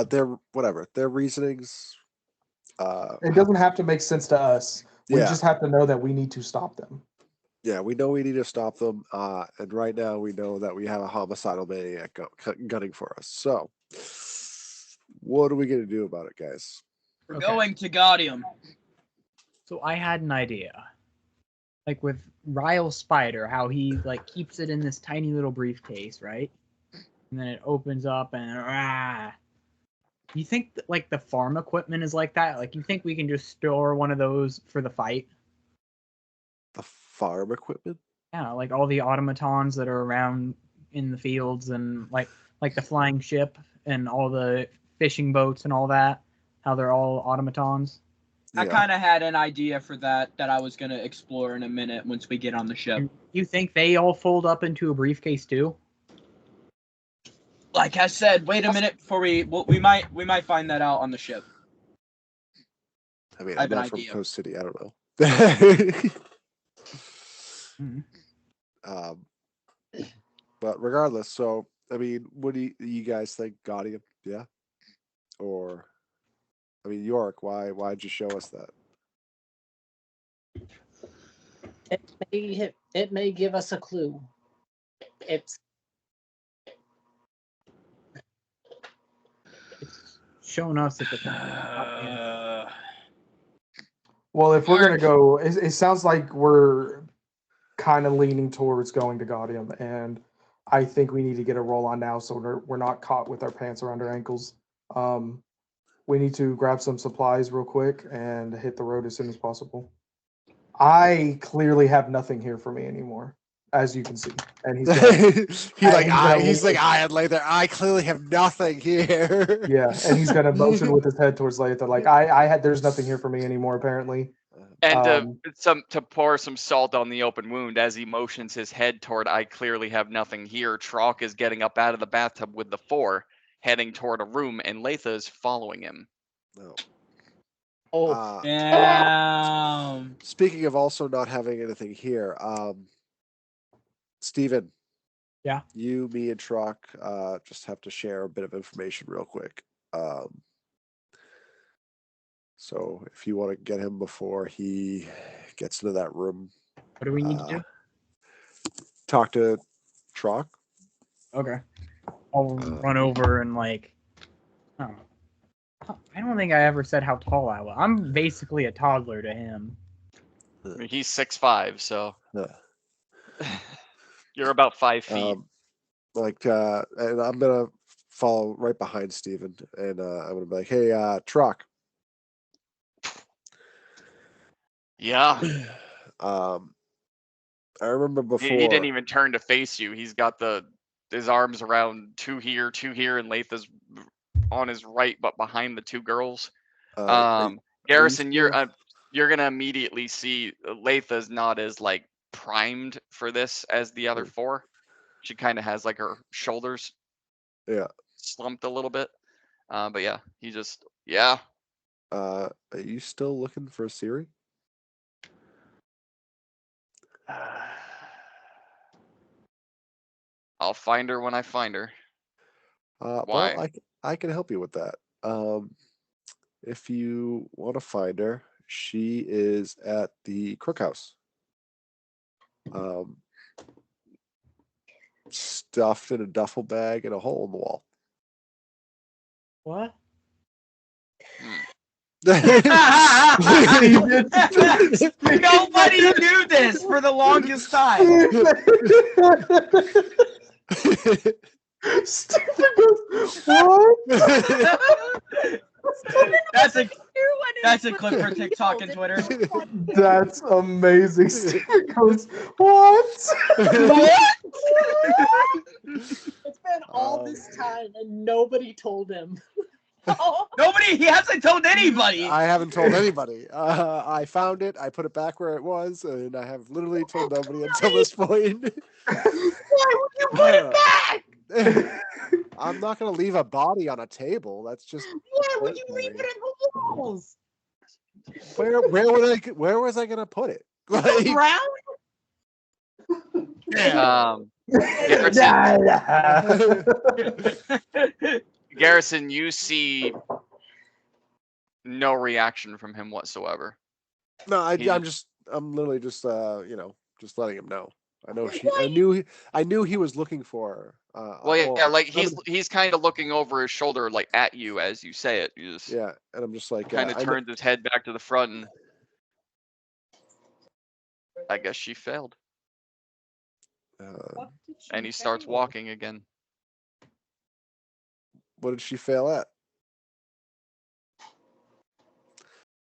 Speaker 4: Their reasonings.
Speaker 3: It doesn't have to make sense to us. We
Speaker 4: Yeah.
Speaker 3: just have to know that we need to stop them.
Speaker 4: Yeah, we know we need to stop them. And right now we know that we have a homicidal maniac gunning for us. So, what are we gonna do about it, guys?
Speaker 1: We're
Speaker 7: Okay.
Speaker 1: going to Gaudium.
Speaker 7: So I had an idea. Like with Ryle Spider, how he like keeps it in this tiny little briefcase, right? And then it opens up and You think that, like the farm equipment is like that? Like you think we can just store one of those for the fight?
Speaker 4: The farm equipment?
Speaker 7: Yeah, like all the automatons that are around in the fields and like the flying ship and all the fishing boats and all that. How they're all automatons.
Speaker 1: I
Speaker 4: Yeah.
Speaker 1: kind of had an idea for that I was going to explore in a minute once we get on the ship.
Speaker 7: You think they all fold up into a briefcase too?
Speaker 1: Like I said, wait a minute before we might find that out on the ship.
Speaker 4: I mean,
Speaker 1: I
Speaker 4: I'm
Speaker 1: have an
Speaker 4: not from
Speaker 1: idea.
Speaker 4: Coast City. I don't know.
Speaker 7: Mhm.
Speaker 4: But regardless, so I mean, what do you guys think, Guardian? Yeah, or I mean, York? Why'd you show us that?
Speaker 6: It may give us a clue. It's
Speaker 7: Showing us that the
Speaker 3: Well, if we're
Speaker 1: Mark.
Speaker 3: gonna go, it sounds like we're kind of leaning towards going to Gaudium, and I think we need to get a roll on now so we're not caught with our pants around our ankles. We need to grab some supplies real quick and hit the road as soon as possible. I clearly have nothing here for me anymore, as you can see. And he's gonna,
Speaker 4: he's like I had laid there. I clearly have nothing here.
Speaker 3: yeah, and he's gonna motion with his head towards Latha, like I had. There's nothing here for me anymore, apparently.
Speaker 2: And to pour some salt on the open wound as he motions his head toward I clearly have nothing here, Trock is getting up out of the bathtub with the 4, heading toward a room, and Latha is following him.
Speaker 4: No.
Speaker 1: Damn.
Speaker 4: Speaking of also not having anything here, Steven.
Speaker 7: Yeah.
Speaker 4: You, me, and Trock just have to share a bit of information real quick. So if you want to get him before he gets into that room.
Speaker 7: What do we need to do?
Speaker 4: Talk to Trock.
Speaker 7: Okay. I'll run over and like. Oh, I don't think I ever said how tall I was. I'm basically a toddler to him.
Speaker 2: I mean, he's 6'5", so you're about 5 feet.
Speaker 4: And I'm gonna follow right behind Steven, and I'm gonna be like, "Hey, Trock."
Speaker 2: Yeah.
Speaker 4: I remember before
Speaker 2: He didn't even turn to face you. He's got his arms around 2 here, 2 here, and Latha's on his right, but behind the 2 girls. Garrison, you're gonna immediately see Latha's not as like primed for this as the other 4. She kind of has like her shoulders slumped a little bit. But yeah, he just
Speaker 4: Are you still looking for Siri?
Speaker 2: I'll find her when I find her. Why?
Speaker 4: Well, I can help you with that. If you want to find her, she is at the Crook House. Stuffed in a duffel bag in a hole in the wall.
Speaker 7: What?
Speaker 1: Nobody knew this for the longest time.
Speaker 3: Stephen goes, what?
Speaker 1: That's a clip for TikTok and Twitter.
Speaker 3: That's amazing. Stephen goes, what?
Speaker 1: What?
Speaker 6: It's been all this time and nobody told him.
Speaker 1: He hasn't told anybody.
Speaker 4: I haven't told anybody. I found it, I put it back where it was, and I have literally told nobody until this point.
Speaker 1: Why would you put it back?
Speaker 4: I'm not going to leave a body on a table. That's just.
Speaker 1: Why would you leave it in the walls?
Speaker 4: Where was I going to put it?
Speaker 1: Ground?
Speaker 2: Garrison, you see no reaction from him whatsoever.
Speaker 4: No, I'm literally just just letting him know. I knew he was looking for her.
Speaker 2: Like he's kind of looking over his shoulder, like at you as you say it. You just
Speaker 4: and I'm just like
Speaker 2: kind of turns his head back to the front, and I guess she failed. And he starts walking again.
Speaker 4: What did she fail at?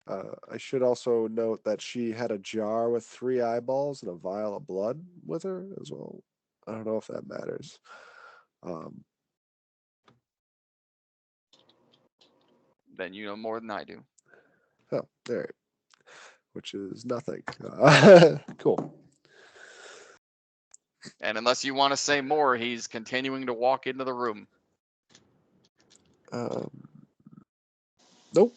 Speaker 4: I should also note that she had a jar with 3 eyeballs and a vial of blood with her as well. I don't know if that matters.
Speaker 2: Then you know more than I do.
Speaker 4: Oh, there. Which is nothing. Cool.
Speaker 2: And unless you want to say more, he's continuing to walk into the room.
Speaker 4: Nope.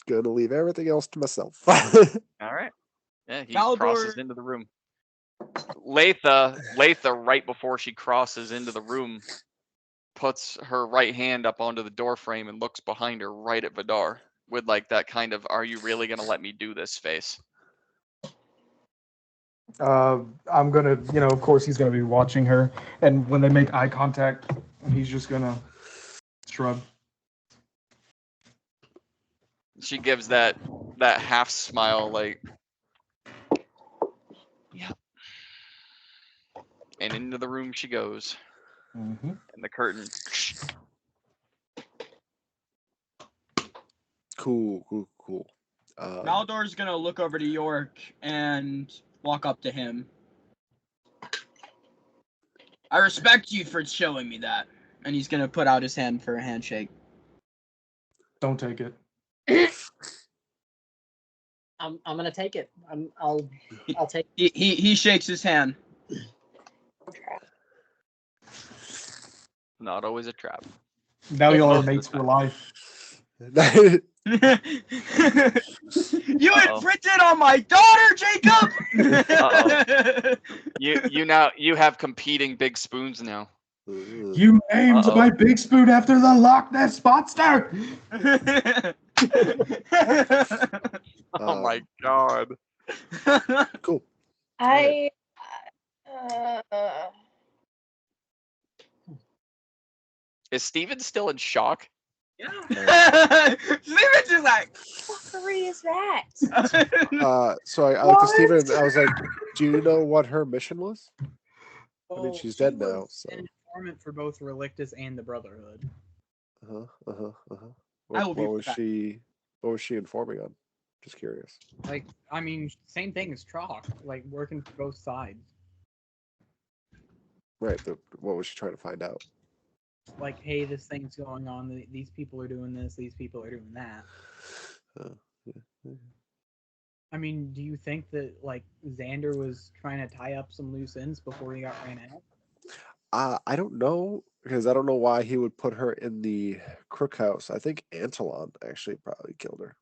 Speaker 4: Gonna leave everything else to myself.
Speaker 2: All right. Yeah, he
Speaker 1: Caldor.
Speaker 2: crosses into the room. Latha, right before she crosses into the room, puts her right hand up onto the door frame and looks behind her right at Vidar with like that kind of "Are you really gonna let me do this?" face.
Speaker 3: I'm gonna, of course he's gonna be watching her, and when they make eye contact, he's just gonna shrug.
Speaker 2: She gives that half smile, like, yeah. And into the room she goes,
Speaker 3: Mm-hmm.
Speaker 2: and the curtain.
Speaker 4: Cool.
Speaker 1: Maldor's gonna look over to York and walk up to him. I respect you for showing me that. And he's gonna put out his hand for a handshake.
Speaker 3: Don't take it.
Speaker 6: I'm gonna take it. I'll take.
Speaker 1: He shakes his hand.
Speaker 2: Not always a trap.
Speaker 3: Now y'all
Speaker 2: Most
Speaker 3: are
Speaker 2: of the
Speaker 3: mates for
Speaker 2: time.
Speaker 3: life.
Speaker 1: You
Speaker 2: Uh-oh.
Speaker 1: imprinted on my daughter, Jacob.
Speaker 2: You have competing big spoons now.
Speaker 3: You named
Speaker 2: Uh-oh.
Speaker 3: my big spoon after the Loch Ness monster.
Speaker 2: Oh my god.
Speaker 4: Cool.
Speaker 5: I.
Speaker 2: Is Steven still in shock?
Speaker 1: Steven's just like.
Speaker 5: What fuckery is that?
Speaker 4: So I looked at Steven and I was like, do you know what her mission was? I mean, she's
Speaker 7: she
Speaker 4: dead
Speaker 7: was
Speaker 4: now, so.
Speaker 7: an informant for both Relictus and the Brotherhood.
Speaker 1: I will be
Speaker 4: What was
Speaker 1: back.
Speaker 4: she informing on? Just curious.
Speaker 7: Like, I mean, same thing as Chalk, like working for both sides.
Speaker 4: Right, but what was she trying to find out?
Speaker 7: Like, hey, this thing's going on. These people are doing this. These people are doing that. I mean, do you think that like Xander was trying to tie up some loose ends before he got ran out?
Speaker 4: I don't know, because I don't know why he would put her in the Crook House. I think Antolon actually probably killed her.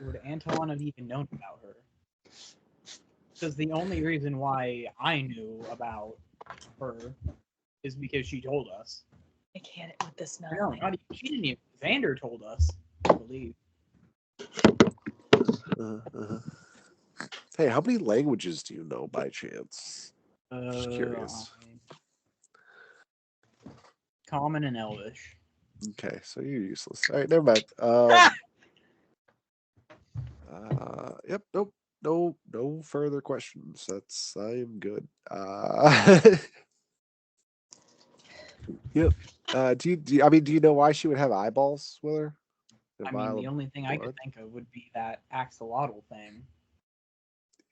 Speaker 7: Would Anton have even known about her? Because the only reason why I knew about her is because she told us.
Speaker 5: I can't with the smell.
Speaker 7: No, not even, she didn't even. Xander told us, I believe.
Speaker 4: Hey, how many languages do you know by chance? Just curious.
Speaker 7: Common and Elvish.
Speaker 4: Okay, so you're useless. All right, never mind. Yep, nope, no further questions. I'm good. Yep. Do you know why she would have eyeballs, Willer?
Speaker 7: I mean, the only thing I could think of would be that axolotl thing.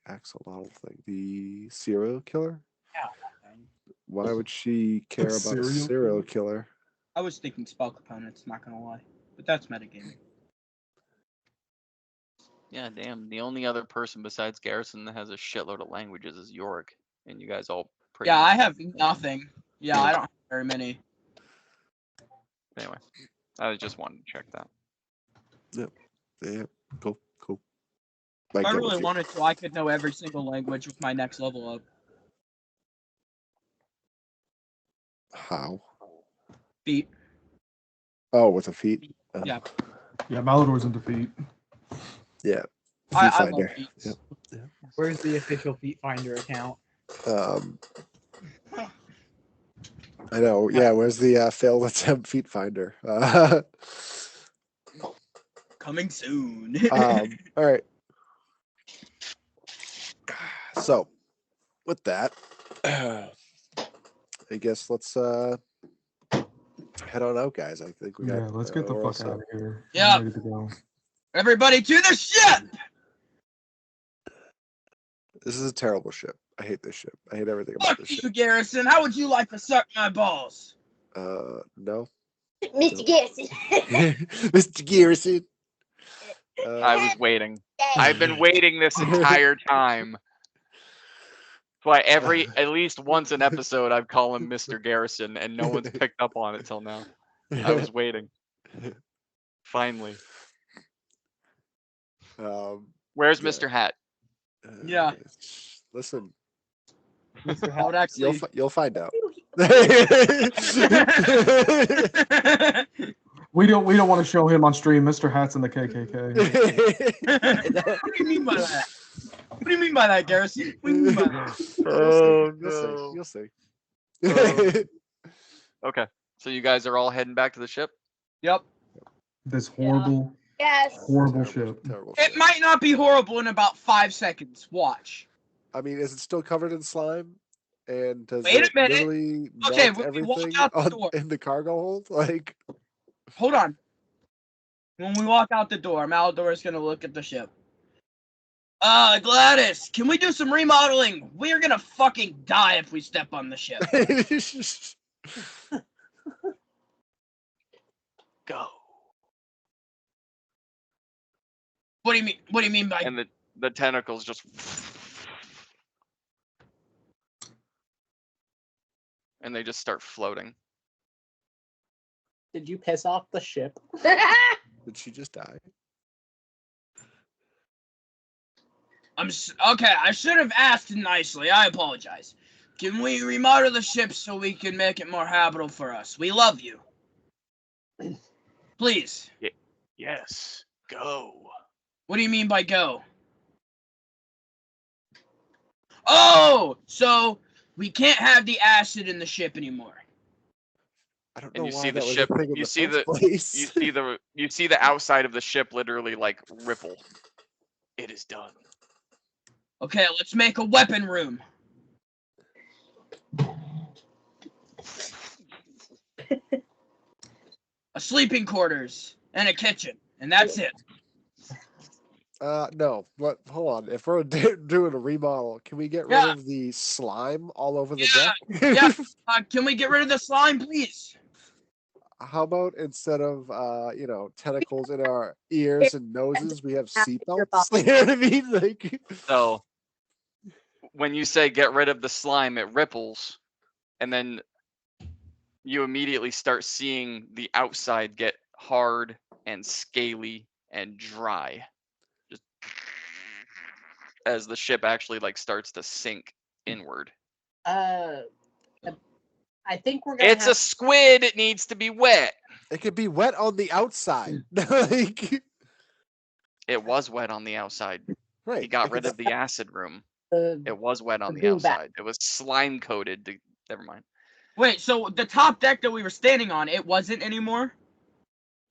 Speaker 4: Axolotl thing, the serial killer.
Speaker 7: Yeah, that thing.
Speaker 4: Why would she care about a serial killer?
Speaker 1: I was thinking spell components, not gonna lie. But that's metagaming.
Speaker 2: Yeah, damn. The only other person besides Garrison that has a shitload of languages is Yorick, and you guys all pretty.
Speaker 1: Yeah, I have nothing. Yeah, I don't have very many.
Speaker 2: Anyway, I just wanted to check that.
Speaker 4: Yeah, cool.
Speaker 1: If I really wanted to, I could know every single language with my next level up.
Speaker 4: How?
Speaker 1: Feet.
Speaker 4: Oh, with a feet?
Speaker 1: Yeah.
Speaker 3: Yeah, Malador's in defeat.
Speaker 4: Yeah.
Speaker 1: I love feet.
Speaker 4: Yep.
Speaker 7: Where's the official Feet Finder account?
Speaker 4: I know. Yeah, where's the failed attempt feet finder?
Speaker 1: Coming soon.
Speaker 4: All right. So, with that, I guess let's head on out, guys. I think we got.
Speaker 3: Yeah, let's get the
Speaker 4: we're all
Speaker 3: fuck out of here.
Speaker 1: Yeah.
Speaker 3: I'm ready to go.
Speaker 1: Everybody to the ship!
Speaker 4: This is a terrible ship. I hate this ship. I hate everything about
Speaker 1: Fuck
Speaker 4: this
Speaker 1: you,
Speaker 4: ship.
Speaker 1: Garrison. How would you like to suck my balls?
Speaker 4: No.
Speaker 5: Mr. Garrison.
Speaker 4: Mr. Garrison.
Speaker 2: I was waiting. I've been waiting this entire time. That's why at least once an episode I've called him Mr. Garrison, and no one's picked up on it till now. I was waiting. Finally. Where's
Speaker 4: Yeah.
Speaker 2: Mr. Hat?
Speaker 1: Yeah.
Speaker 4: Listen,
Speaker 7: Mr.
Speaker 1: I would actually.
Speaker 4: you'll find out.
Speaker 3: We don't want to show him on stream. Mr. Hat's in the KKK.
Speaker 1: What do you mean by that? What do you mean by that, Garrison? What do you mean by that?
Speaker 2: Oh,
Speaker 4: You'll see.
Speaker 2: Okay, so you guys are all heading back to the ship.
Speaker 1: Yep.
Speaker 3: This horrible,
Speaker 5: Yes.
Speaker 3: horrible ship.
Speaker 4: Terrible
Speaker 1: It
Speaker 4: shit.
Speaker 1: might not be horrible in about 5 seconds. Watch.
Speaker 4: I mean, is it still covered in slime? And does
Speaker 1: Wait a
Speaker 4: it
Speaker 1: minute.
Speaker 4: literally
Speaker 1: Okay,
Speaker 4: melt
Speaker 1: when we walk
Speaker 4: everything
Speaker 1: out the door.
Speaker 4: in the cargo hold? Like,
Speaker 1: Hold on. When we walk out the door, Malidor's gonna look at the ship. Gladys, can we do some remodeling? We're gonna fucking die if we step on the ship.
Speaker 2: Go.
Speaker 1: What do you mean? What do you mean by?
Speaker 2: And the tentacles just. And they just start floating.
Speaker 6: Did you piss off the ship?
Speaker 4: did she just die?
Speaker 1: Okay. I should have asked nicely. I apologize. Can we remodel the ship so we can make it more habitable for us? We love you. Please.
Speaker 2: Yes. Go.
Speaker 1: What do you mean by go? Oh, so we can't have the acid in the ship anymore.
Speaker 4: I don't
Speaker 2: And
Speaker 4: know
Speaker 2: you
Speaker 4: why
Speaker 2: see the
Speaker 4: that was
Speaker 2: ship.
Speaker 4: a thing in
Speaker 2: You
Speaker 4: the
Speaker 2: see
Speaker 4: first
Speaker 2: the.
Speaker 4: place.
Speaker 2: You see the outside of the ship literally like ripple. It is done.
Speaker 1: Okay, let's make a weapon room. A sleeping quarters and a kitchen, and that's it.
Speaker 4: No. But hold on. If we're doing a remodel, can we get rid
Speaker 1: Yeah.
Speaker 4: of the slime all over the
Speaker 1: Yeah,
Speaker 4: deck?
Speaker 1: yeah. Can we get rid of the slime, please?
Speaker 4: How about instead of tentacles in our ears and noses, we have seatbelts? You know what I mean? Like,
Speaker 2: So when you say get rid of the slime, it ripples, and then you immediately start seeing the outside get hard and scaly and dry. Just as the ship actually like starts to sink inward.
Speaker 6: I think we're gonna.
Speaker 2: It's a squid. It needs to be wet.
Speaker 4: it could be wet on the outside. Like,
Speaker 2: It was wet on the outside.
Speaker 4: right.
Speaker 2: He got
Speaker 4: it
Speaker 2: rid
Speaker 4: could-
Speaker 2: of the acid room.
Speaker 6: The
Speaker 2: It was wet on
Speaker 6: the
Speaker 2: the
Speaker 6: goo bag.
Speaker 2: outside. It was slime coated. Never mind.
Speaker 1: Wait, so the top deck that we were standing on, it wasn't anymore?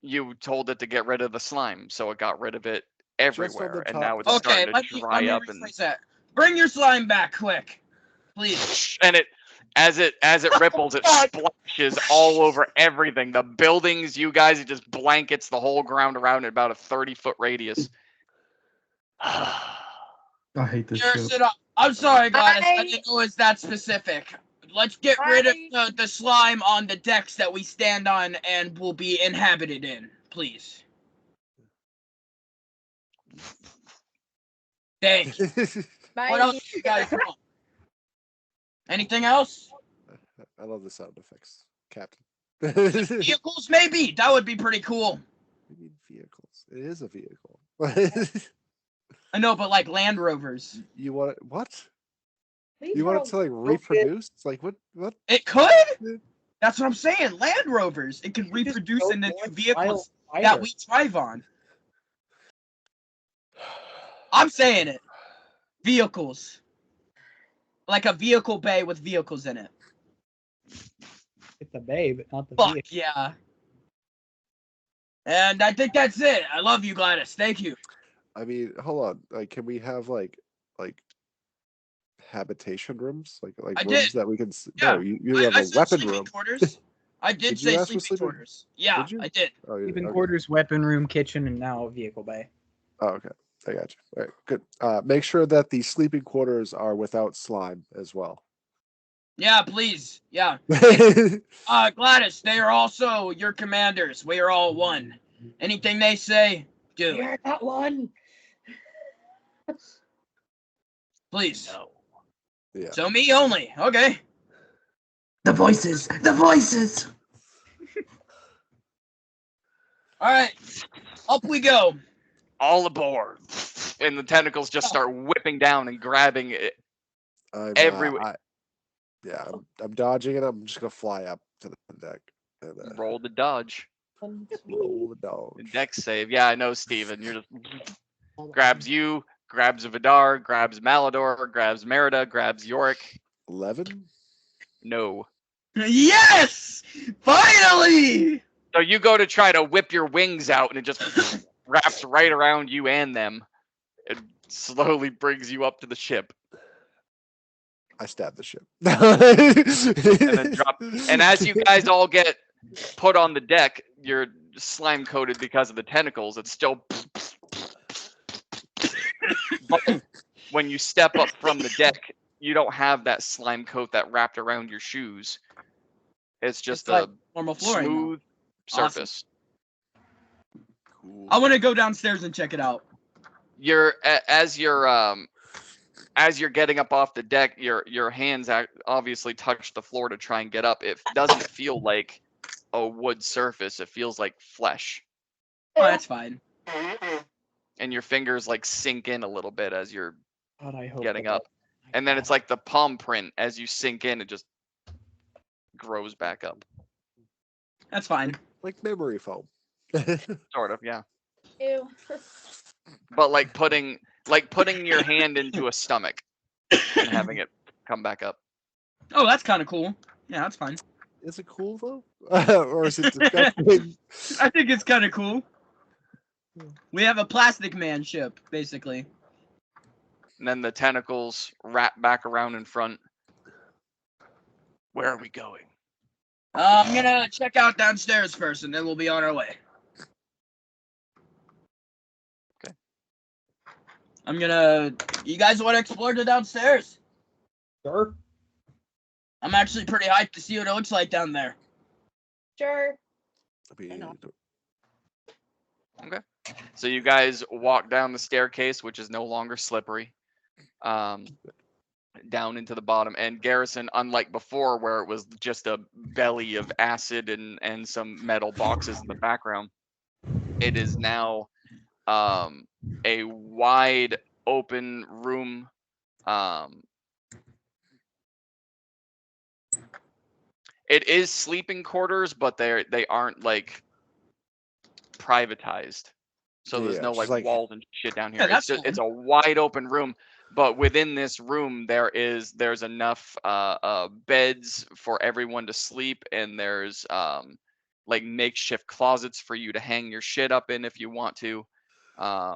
Speaker 2: You told it to get rid of the slime, so it got rid of it
Speaker 4: on the
Speaker 2: everywhere, and
Speaker 4: top
Speaker 2: now it's
Speaker 4: deck.
Speaker 1: Okay,
Speaker 2: starting
Speaker 1: let
Speaker 2: to
Speaker 1: me
Speaker 2: dry up and
Speaker 1: rephrase that. Bring your slime back, quick. Please.
Speaker 2: and it as it ripples, it splashes all over everything. The buildings, you guys, it just blankets the whole ground around it about a 30-foot radius.
Speaker 3: I hate this ship.
Speaker 1: Garrison, I'm sorry, Gladys. I didn't know it was that specific. Let's get rid of the slime on the decks that we stand on and will be inhabited in, please. Thank you. What else do you guys want? Anything else?
Speaker 4: I love the sound effects, Captain.
Speaker 1: Vehicles, maybe. That would be pretty cool.
Speaker 4: We need vehicles. It is a vehicle.
Speaker 1: I know, but like Land Rovers.
Speaker 4: You want it? What?
Speaker 5: Leave
Speaker 4: You
Speaker 5: her
Speaker 4: want it to like
Speaker 5: alone.
Speaker 4: reproduce? Like what? What?
Speaker 1: It could. That's what I'm saying. Land Rovers. It could reproduce
Speaker 6: go
Speaker 1: into
Speaker 6: for
Speaker 1: new
Speaker 6: a
Speaker 1: vehicles
Speaker 6: wild
Speaker 1: that
Speaker 6: rider.
Speaker 1: we drive on. I'm saying it. Vehicles. Like a vehicle bay with vehicles in it.
Speaker 7: It's the babe, not the
Speaker 1: Fuck
Speaker 7: vehicle.
Speaker 1: yeah. And I think that's it. I love you, Gladys. Thank you.
Speaker 4: I mean, hold on. Like, can we have like habitation rooms? Like
Speaker 1: I
Speaker 4: rooms
Speaker 1: did.
Speaker 4: that we can.
Speaker 1: Yeah.
Speaker 4: No, you have
Speaker 1: I
Speaker 4: a
Speaker 1: said
Speaker 4: weapon
Speaker 1: sleeping
Speaker 4: room.
Speaker 1: quarters. I did
Speaker 4: Did you
Speaker 1: say
Speaker 4: ask for
Speaker 1: sleeping
Speaker 4: sleeping-
Speaker 1: quarters. Yeah,
Speaker 4: Did you?
Speaker 1: I did.
Speaker 4: Oh, yeah,
Speaker 7: Sleeping
Speaker 4: okay.
Speaker 7: quarters, weapon room, kitchen, and now a vehicle bay.
Speaker 4: Oh, okay. I got you. All right, good. Make sure that the sleeping quarters are without slime as well.
Speaker 1: Yeah, please. Yeah. Gladys, they are also your commanders. We are all one. Anything they say, do.
Speaker 5: You're not one.
Speaker 1: Please.
Speaker 2: No.
Speaker 4: Yeah.
Speaker 1: So me only. Okay.
Speaker 3: The voices! The voices!
Speaker 1: All right. Up we go.
Speaker 2: All aboard. And the tentacles just start whipping down and grabbing it.
Speaker 4: I'm,
Speaker 2: Everywhere.
Speaker 4: I'm dodging it. I'm just gonna fly up to the deck and
Speaker 2: Roll the dodge.
Speaker 4: roll the dog.
Speaker 2: Dex save. Yeah, I know, Steven. You're just grabs you, grabs Vidar, grabs Malador, grabs Merida, grabs Yorick.
Speaker 4: 11.
Speaker 2: No.
Speaker 1: Yes! Finally!
Speaker 2: So you go to try to whip your wings out, and it just wraps right around you and them. It slowly brings you up to the ship.
Speaker 4: I stabbed the ship.
Speaker 2: And then drop. And as you guys all get put on the deck, you're slime coated because of the tentacles. It's still. But when you step up from the deck, you don't have that slime coat that wrapped around your shoes. It's just
Speaker 1: It's like
Speaker 2: a
Speaker 1: normal flooring now.
Speaker 2: smooth
Speaker 1: Awesome.
Speaker 2: surface.
Speaker 4: Cool.
Speaker 1: I want to go downstairs and check it out.
Speaker 2: As you're getting up off the deck, your hands obviously touch the floor to try and get up. It doesn't feel like a wood surface. It feels like flesh.
Speaker 1: Oh, that's fine.
Speaker 2: And your fingers like sink in a little bit as you're
Speaker 7: God, I hope
Speaker 2: getting
Speaker 7: that-
Speaker 2: up. And then it's like the palm print. As you sink in, it just grows back up.
Speaker 1: That's fine.
Speaker 4: Like memory foam.
Speaker 2: Sort of, yeah.
Speaker 5: Ew.
Speaker 2: But like putting your hand into a stomach and having it come back up.
Speaker 1: Oh, that's kind of cool. Yeah, that's fine.
Speaker 4: Is it cool though? Or is it disgusting?
Speaker 1: I think it's kind of cool. We have a plastic man ship, basically.
Speaker 2: And then the tentacles wrap back around in front. Where are we going?
Speaker 1: I'm gonna check out downstairs first, and then we'll be on our way.
Speaker 2: Okay.
Speaker 1: You guys want to explore the downstairs?
Speaker 7: Sure.
Speaker 1: I'm actually pretty hyped to see what it looks like down there.
Speaker 5: Sure.
Speaker 4: I mean,
Speaker 2: So you guys walk down the staircase, which is no longer slippery, down into the bottom. And Garrison, unlike before, where it was just a belly of acid and some metal boxes in the background, it is now a wide open room. It is sleeping quarters, but they aren't like privatized. So there's
Speaker 4: Yeah,
Speaker 2: no
Speaker 4: just
Speaker 2: like
Speaker 4: like-
Speaker 2: walls and shit down here.
Speaker 1: Yeah,
Speaker 2: It's
Speaker 1: that's
Speaker 2: just
Speaker 1: cool.
Speaker 2: it's a wide open room, but within this room there's enough beds for everyone to sleep, and there's like makeshift closets for you to hang your shit up in if you want to.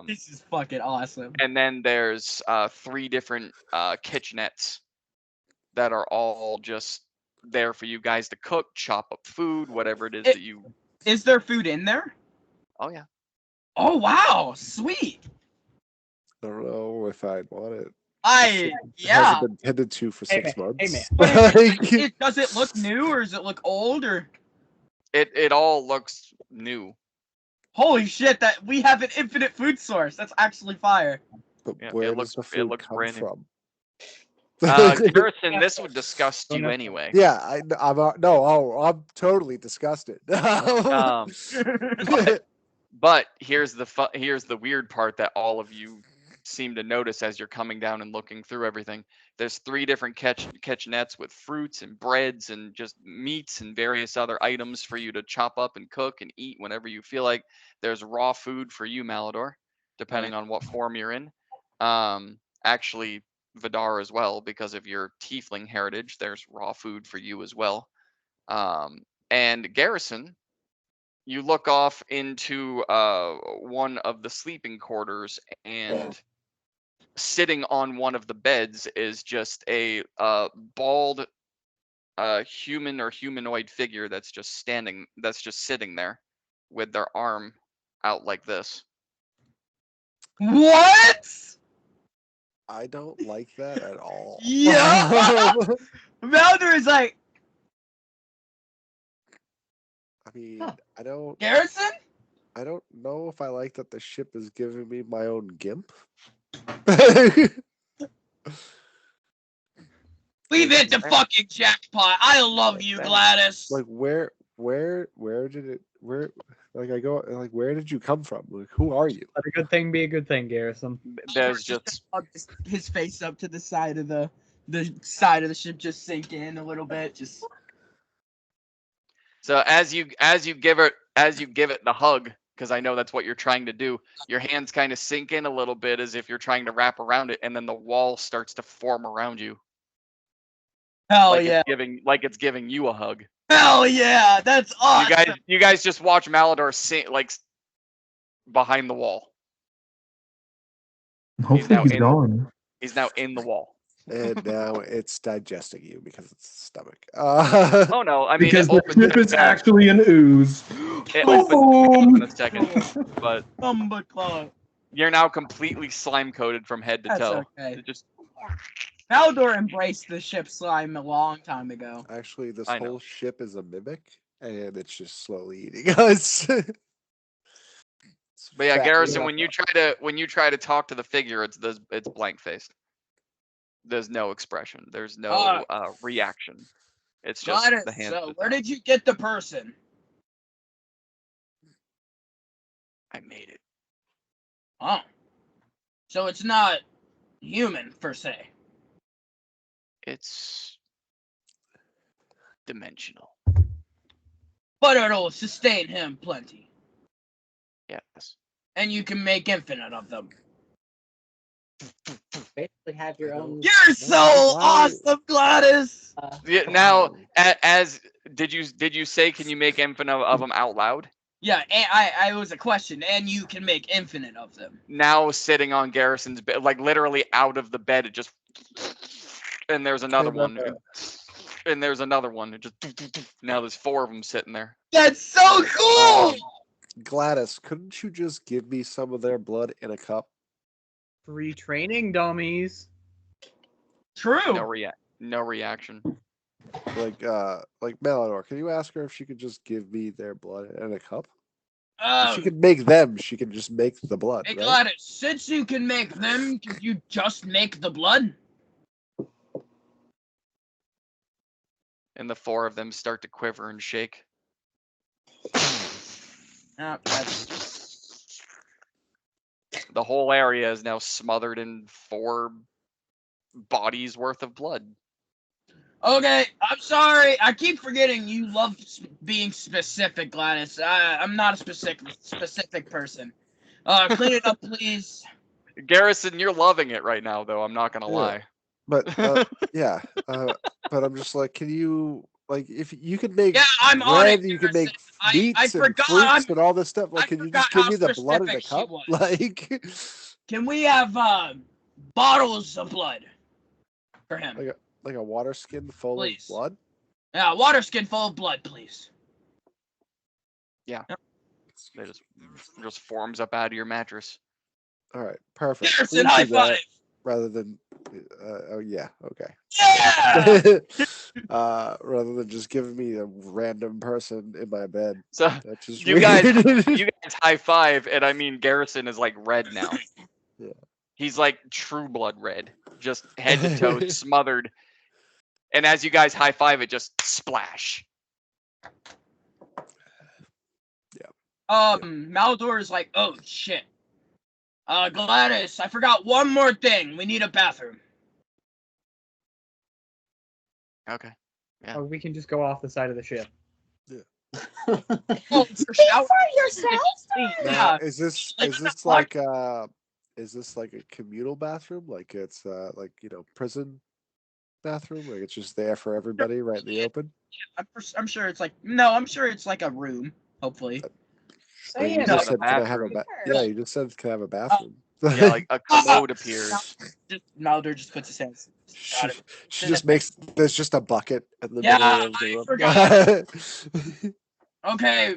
Speaker 1: This is fucking awesome.
Speaker 2: And then there's 3 different kitchenettes that are all just there for you guys to cook, chop up food, whatever it is that you.
Speaker 1: Is there food in there?
Speaker 2: Oh yeah.
Speaker 1: Oh wow, sweet.
Speaker 4: I don't know if I'd want it.
Speaker 1: Yeah.
Speaker 4: It hasn't been tended to for
Speaker 7: Hey,
Speaker 4: 6
Speaker 7: man.
Speaker 4: months.
Speaker 7: Hey,
Speaker 1: But
Speaker 4: Like-
Speaker 1: does it look new or does it look old or?
Speaker 2: It all looks new.
Speaker 1: Holy shit! That we have an infinite food source. That's actually fire.
Speaker 4: But
Speaker 2: Yeah,
Speaker 4: where
Speaker 2: it
Speaker 4: does
Speaker 2: looks-
Speaker 4: the
Speaker 2: it
Speaker 4: food
Speaker 2: looks
Speaker 4: come
Speaker 2: brand new.
Speaker 4: from?
Speaker 2: Garrison, this would disgust you anyway.
Speaker 4: Yeah, I'm totally disgusted.
Speaker 2: Um, But here's the weird part that all of you seem to notice as you're coming down and looking through everything. There's 3 different kitchenettes with fruits and breads and just meats and various other items for you to chop up and cook and eat whenever you feel like. There's raw food for you, Malador, depending on what form you're in. Actually, Vidar as well, because of your tiefling heritage. There's raw food for you as well. And Garrison, you look off into one of the sleeping quarters, and sitting on one of the beds is just a bald human or humanoid figure that's just sitting there with their arm out like this.
Speaker 1: What?
Speaker 4: I don't like that at all.
Speaker 1: Yeah. Malder is like,
Speaker 4: I mean, I don't
Speaker 1: Garrison?
Speaker 4: know if I like that the ship is giving me my own gimp.
Speaker 1: We've hit the fucking jackpot. I love you, Gladys.
Speaker 4: Like where did it where did you come from? Like who are you?
Speaker 7: Let a good thing be a good thing, Garrison.
Speaker 2: There's just
Speaker 1: his face up to the side of the side of the ship, just sink in a little bit. Just
Speaker 2: so as you give it the hug, because I know that's what you're trying to do. Your hands kind of sink in a little bit as if you're trying to wrap around it, and then the wall starts to form around you,
Speaker 1: Hell
Speaker 2: like
Speaker 1: yeah.
Speaker 2: it's giving you a hug.
Speaker 1: Hell yeah. That's awesome.
Speaker 2: You guys just watch Malador sink behind the wall.
Speaker 3: Hopefully he's gone.
Speaker 2: He's now in the wall.
Speaker 4: And now it's digesting you because it's the stomach.
Speaker 2: Oh no! I mean,
Speaker 3: Because
Speaker 2: it
Speaker 3: the
Speaker 2: opens
Speaker 3: ship
Speaker 2: in a
Speaker 3: is
Speaker 2: second.
Speaker 3: actually an ooze.
Speaker 2: It opens in a second, but
Speaker 1: Bumbleclaw.
Speaker 2: you're now completely slime coated from head to
Speaker 1: That's
Speaker 2: toe.
Speaker 1: okay.
Speaker 2: It just
Speaker 1: Malador embraced the ship slime a long time ago.
Speaker 4: Actually, this
Speaker 2: I know.
Speaker 4: whole ship is a mimic, and it's just slowly eating us.
Speaker 2: But yeah,
Speaker 4: Fattening
Speaker 2: Garrison,
Speaker 4: us
Speaker 2: when you
Speaker 4: up.
Speaker 2: try to talk to the figure, it's blank faced. There's no expression. There's no reaction. It's just
Speaker 1: Gladys,
Speaker 2: the hands.
Speaker 1: where did you get the person?
Speaker 2: I made it.
Speaker 1: Oh. So it's not human, per se.
Speaker 2: It's dimensional.
Speaker 1: But it'll sustain him plenty.
Speaker 2: Yes.
Speaker 1: And you can make infinite of them.
Speaker 6: Basically, have your own.
Speaker 1: You're so awesome, Gladys!
Speaker 2: Yeah, now, did you say, can you make infinite of them out loud?
Speaker 1: Yeah, and I was a question, and you can make infinite of them.
Speaker 2: Now sitting on Garrison's bed, like literally out of the bed, it just, and there's another one, and there's another one. It just, now there's 4 of them sitting there.
Speaker 1: That's so cool!
Speaker 4: Gladys, couldn't you just give me some of their blood in a cup?
Speaker 7: Free training dummies.
Speaker 1: True.
Speaker 2: No reaction.
Speaker 4: Like Malador, can you ask her if she could just give me their blood in a cup? If she could make them, she could just make the blood,
Speaker 1: Hey,
Speaker 4: right?
Speaker 1: Gladys, since you can make them, could you just make the blood?
Speaker 2: And the 4 of them start to quiver and shake. The whole area is now smothered in 4 bodies worth of blood.
Speaker 1: Okay, I'm sorry. I keep forgetting you love being specific, Gladys. I'm not a specific person. Clean it up, please.
Speaker 2: Garrison, you're loving it right now, though. I'm not gonna lie.
Speaker 4: But yeah, but I'm just like, can you if you could make
Speaker 1: I'm on
Speaker 4: bread,
Speaker 1: it,
Speaker 4: you could make
Speaker 1: Garrison.
Speaker 4: meats and fruits and all this stuff. Like, can you just give me the blood in a cup? Like,
Speaker 1: can we have bottles of blood for him?
Speaker 4: Like a water skin full of blood?
Speaker 1: Yeah, water skin full of blood, please.
Speaker 2: Yeah. It just forms up out of your mattress.
Speaker 4: All right, perfect.
Speaker 1: Garrison, high five!
Speaker 4: Rather than, oh yeah, okay.
Speaker 1: Yeah!
Speaker 4: Rather than just giving me a random person in my bed.
Speaker 2: So
Speaker 4: that's just
Speaker 2: you guys high five, and I mean Garrison is like red now.
Speaker 4: Yeah.
Speaker 2: He's like True Blood red, just head to toe smothered. And as you guys high five, it just splash.
Speaker 4: Yeah.
Speaker 1: Malador is like, oh shit. Gladys, I forgot one more thing. We need a bathroom.
Speaker 2: Okay. Yeah.
Speaker 7: Or we can just go off the side of the ship.
Speaker 1: Oh,
Speaker 5: for yourself?
Speaker 4: Now, is this like a communal bathroom? Like it's prison bathroom? Like it's just there for everybody right in the open?
Speaker 1: I'm sure it's like I'm sure it's like a room, hopefully.
Speaker 4: So you just said, can I have a yeah, you just said, can I have a bathroom?
Speaker 2: Yeah, like a commode appears.
Speaker 1: Malder just puts his hands.
Speaker 4: She just makes, there's just a bucket in the
Speaker 1: Yeah,
Speaker 4: middle of the
Speaker 1: I
Speaker 4: room.
Speaker 1: forgot. Okay,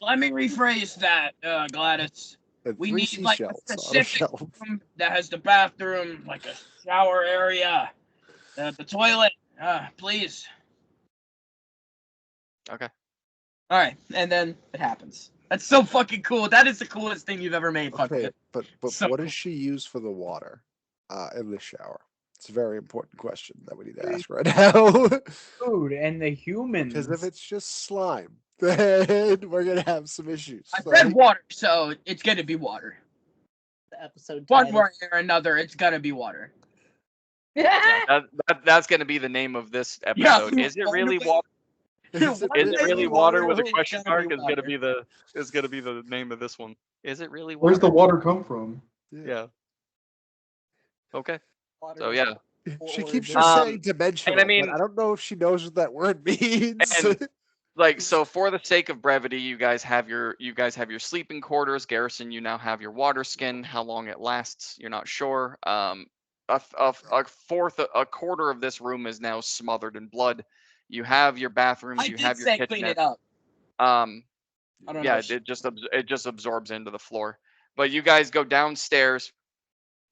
Speaker 1: let me rephrase that, Gladys.
Speaker 4: And
Speaker 1: We
Speaker 4: 3
Speaker 1: need like a
Speaker 4: seashells on a
Speaker 1: specific
Speaker 4: shelf.
Speaker 1: room that has the bathroom, like a shower area, the toilet, please.
Speaker 2: Okay.
Speaker 1: All right, and then it happens. That's so fucking cool. That is the coolest thing you've ever made.
Speaker 4: Okay, but
Speaker 1: So
Speaker 4: what
Speaker 1: cool.
Speaker 4: does she use for the water in the shower? It's a very important question that we need to ask right now.
Speaker 7: Food and the humans.
Speaker 4: Because if it's just slime, then we're gonna have some issues.
Speaker 1: I said water, so it's gonna be water.
Speaker 6: The episode
Speaker 1: One
Speaker 6: title.
Speaker 1: way or another, it's gonna be water.
Speaker 2: Yeah, that's gonna be the name of this episode. Is it really water?
Speaker 4: Is it
Speaker 1: What
Speaker 2: Is it really water with a
Speaker 1: It's
Speaker 2: question
Speaker 1: gonna be
Speaker 2: mark?
Speaker 1: water.
Speaker 2: Is gonna be the name of this one. Is it really water?
Speaker 3: Where's the water come from?
Speaker 2: Yeah. Okay.
Speaker 6: Water
Speaker 2: So
Speaker 6: is
Speaker 2: yeah.
Speaker 4: She
Speaker 6: or
Speaker 4: keeps
Speaker 6: is
Speaker 4: just
Speaker 6: it-
Speaker 4: saying dimensional,
Speaker 2: and I mean-
Speaker 4: but I don't know if she knows what that word means.
Speaker 2: And like so for the sake of brevity, you guys have your sleeping quarters. Garrison, you now have your water skin. How long it lasts, you're not sure. A quarter of this room is now smothered in blood. You have your bathrooms,
Speaker 1: I
Speaker 2: you
Speaker 1: did
Speaker 2: have your
Speaker 1: say clean
Speaker 2: kitchenette.
Speaker 1: it up.
Speaker 2: Um
Speaker 1: I don't
Speaker 2: yeah,
Speaker 1: know.
Speaker 2: it just absorbs into the floor. But you guys go downstairs,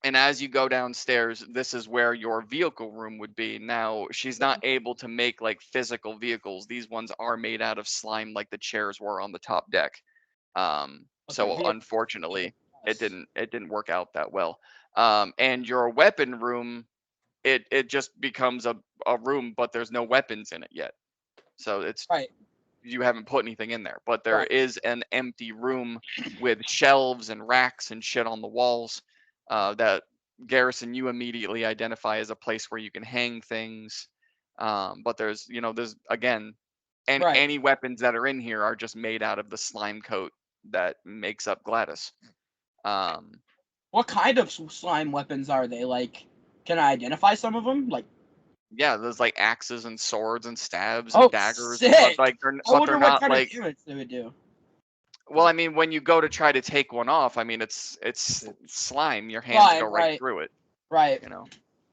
Speaker 2: and as you go downstairs, this is where your vehicle room would be. Now, she's not able to make like physical vehicles. These ones are made out of slime, like the chairs were on the top deck. So
Speaker 1: Okay, vehicle.
Speaker 2: unfortunately, it didn't work out that well. And your weapon room, it just becomes a room, but there's no weapons in it yet. So it's
Speaker 1: Right.
Speaker 2: you haven't put anything in there, but there
Speaker 1: Right.
Speaker 2: is an empty room with shelves and racks and shit on the walls that Garrison you immediately identify as a place where you can hang things. But there's again, and
Speaker 1: Right.
Speaker 2: any weapons that are in here are just made out of the slime coat that makes up Gladys.
Speaker 1: What kind of slime weapons are they? Like, can I identify some of them? Like,
Speaker 2: Yeah, there's like axes and swords and stabs
Speaker 1: Oh,
Speaker 2: and daggers, but
Speaker 1: sick!
Speaker 2: like
Speaker 1: I
Speaker 2: they're
Speaker 1: wonder what
Speaker 2: not
Speaker 1: kind
Speaker 2: like.
Speaker 1: of damage they would do.
Speaker 2: Well, I mean, when you go to try to take one off, I mean, it's slime. Your hands
Speaker 1: Slime,
Speaker 2: go right
Speaker 1: right.
Speaker 2: through it.
Speaker 1: Right.
Speaker 2: You know.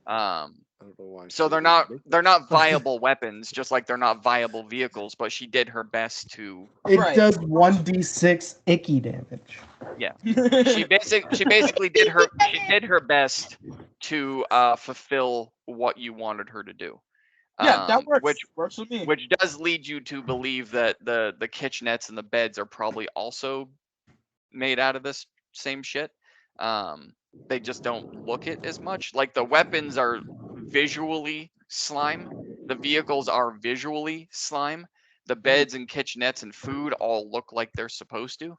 Speaker 4: I don't know why.
Speaker 2: So
Speaker 4: she
Speaker 2: they're
Speaker 4: would
Speaker 2: not
Speaker 4: make
Speaker 2: they're
Speaker 4: those.
Speaker 2: not viable weapons, just like they're not viable vehicles. But she did her best to.
Speaker 3: It
Speaker 1: Right.
Speaker 3: does 1d6 icky damage.
Speaker 2: She basically did her best to fulfill what you wanted her to do.
Speaker 1: Yeah, that works.
Speaker 2: Which
Speaker 1: Works with me.
Speaker 2: which does lead you to believe that the kitchenettes and the beds are probably also made out of this same shit. They just don't look it as much. Like the weapons are visually slime. The vehicles are visually slime. The beds and kitchenettes and food all look like they're supposed to.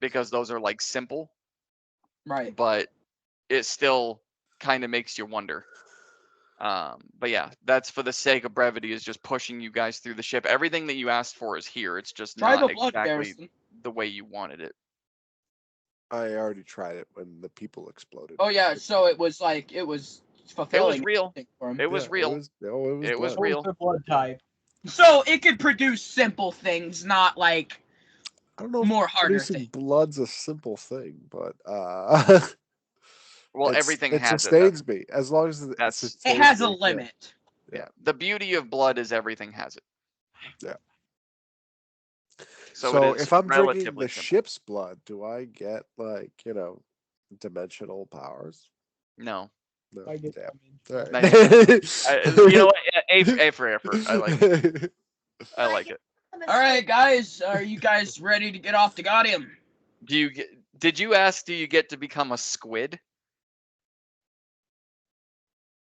Speaker 2: Because those are like simple,
Speaker 1: Right.
Speaker 2: but it still kind of makes you wonder. But yeah, that's for the sake of brevity, is just pushing you guys through the ship. Everything that you asked for is here. It's just
Speaker 1: Try
Speaker 2: not
Speaker 1: the blood,
Speaker 2: exactly
Speaker 1: Garrison.
Speaker 2: the way you wanted it.
Speaker 4: I already tried it when the people exploded.
Speaker 1: Oh yeah, so it was fulfilling.
Speaker 2: real.
Speaker 1: everything for him.
Speaker 2: It was real.
Speaker 4: It
Speaker 2: was
Speaker 4: blood.
Speaker 2: real.
Speaker 6: What's the blood type?
Speaker 1: So it could produce simple things, not like
Speaker 4: I don't know if
Speaker 1: more harder
Speaker 4: producing
Speaker 1: things.
Speaker 4: blood's a simple thing, but
Speaker 2: Well,
Speaker 4: it's-
Speaker 2: everything
Speaker 4: it
Speaker 2: has it.
Speaker 4: sustains me as long as it
Speaker 2: That's-
Speaker 4: sustains
Speaker 1: It has a
Speaker 4: me, yeah.
Speaker 1: limit.
Speaker 2: Yeah. The beauty of blood is everything has it.
Speaker 4: Yeah.
Speaker 2: So,
Speaker 4: So
Speaker 2: it is
Speaker 4: if I'm drinking
Speaker 2: relatively
Speaker 4: the
Speaker 2: simple.
Speaker 4: ship's blood, do I get like dimensional powers?
Speaker 2: No.
Speaker 4: No.
Speaker 6: I get
Speaker 4: Damn.
Speaker 6: damage.
Speaker 4: All
Speaker 2: Nice.
Speaker 4: right.
Speaker 2: You know what? A for effort. I like it. I like it.
Speaker 1: All right, guys, are you guys ready to get off the Gaudium?
Speaker 2: Did you ask? Do you get to become a squid?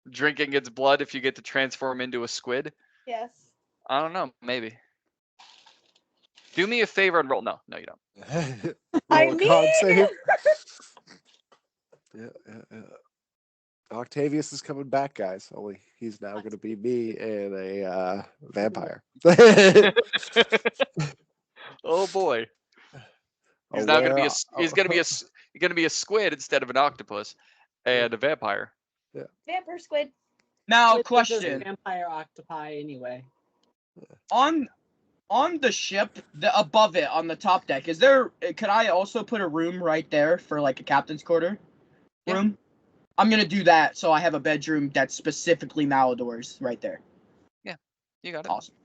Speaker 2: Drinking its blood if you get to transform into a squid?
Speaker 5: Yes.
Speaker 2: I don't know. Maybe. Do me a favor and roll. No, you don't.
Speaker 5: I
Speaker 4: Roll a con
Speaker 5: mean-
Speaker 4: save. Yeah. Octavius is coming back, guys. Only he's now going to be me and a vampire.
Speaker 2: Oh boy. He's now gonna be
Speaker 4: Aware-
Speaker 2: a squid instead of an octopus and a vampire.
Speaker 5: Vampire squid.
Speaker 1: Now,
Speaker 6: It's just
Speaker 1: question:
Speaker 6: Vampire octopi anyway.
Speaker 1: on the ship, above it on the top deck, is there? Could I also put a room right there for like a captain's quarter room? I'm gonna do that, so I have a bedroom that's specifically Malador's right there.
Speaker 2: You got it.
Speaker 1: Awesome.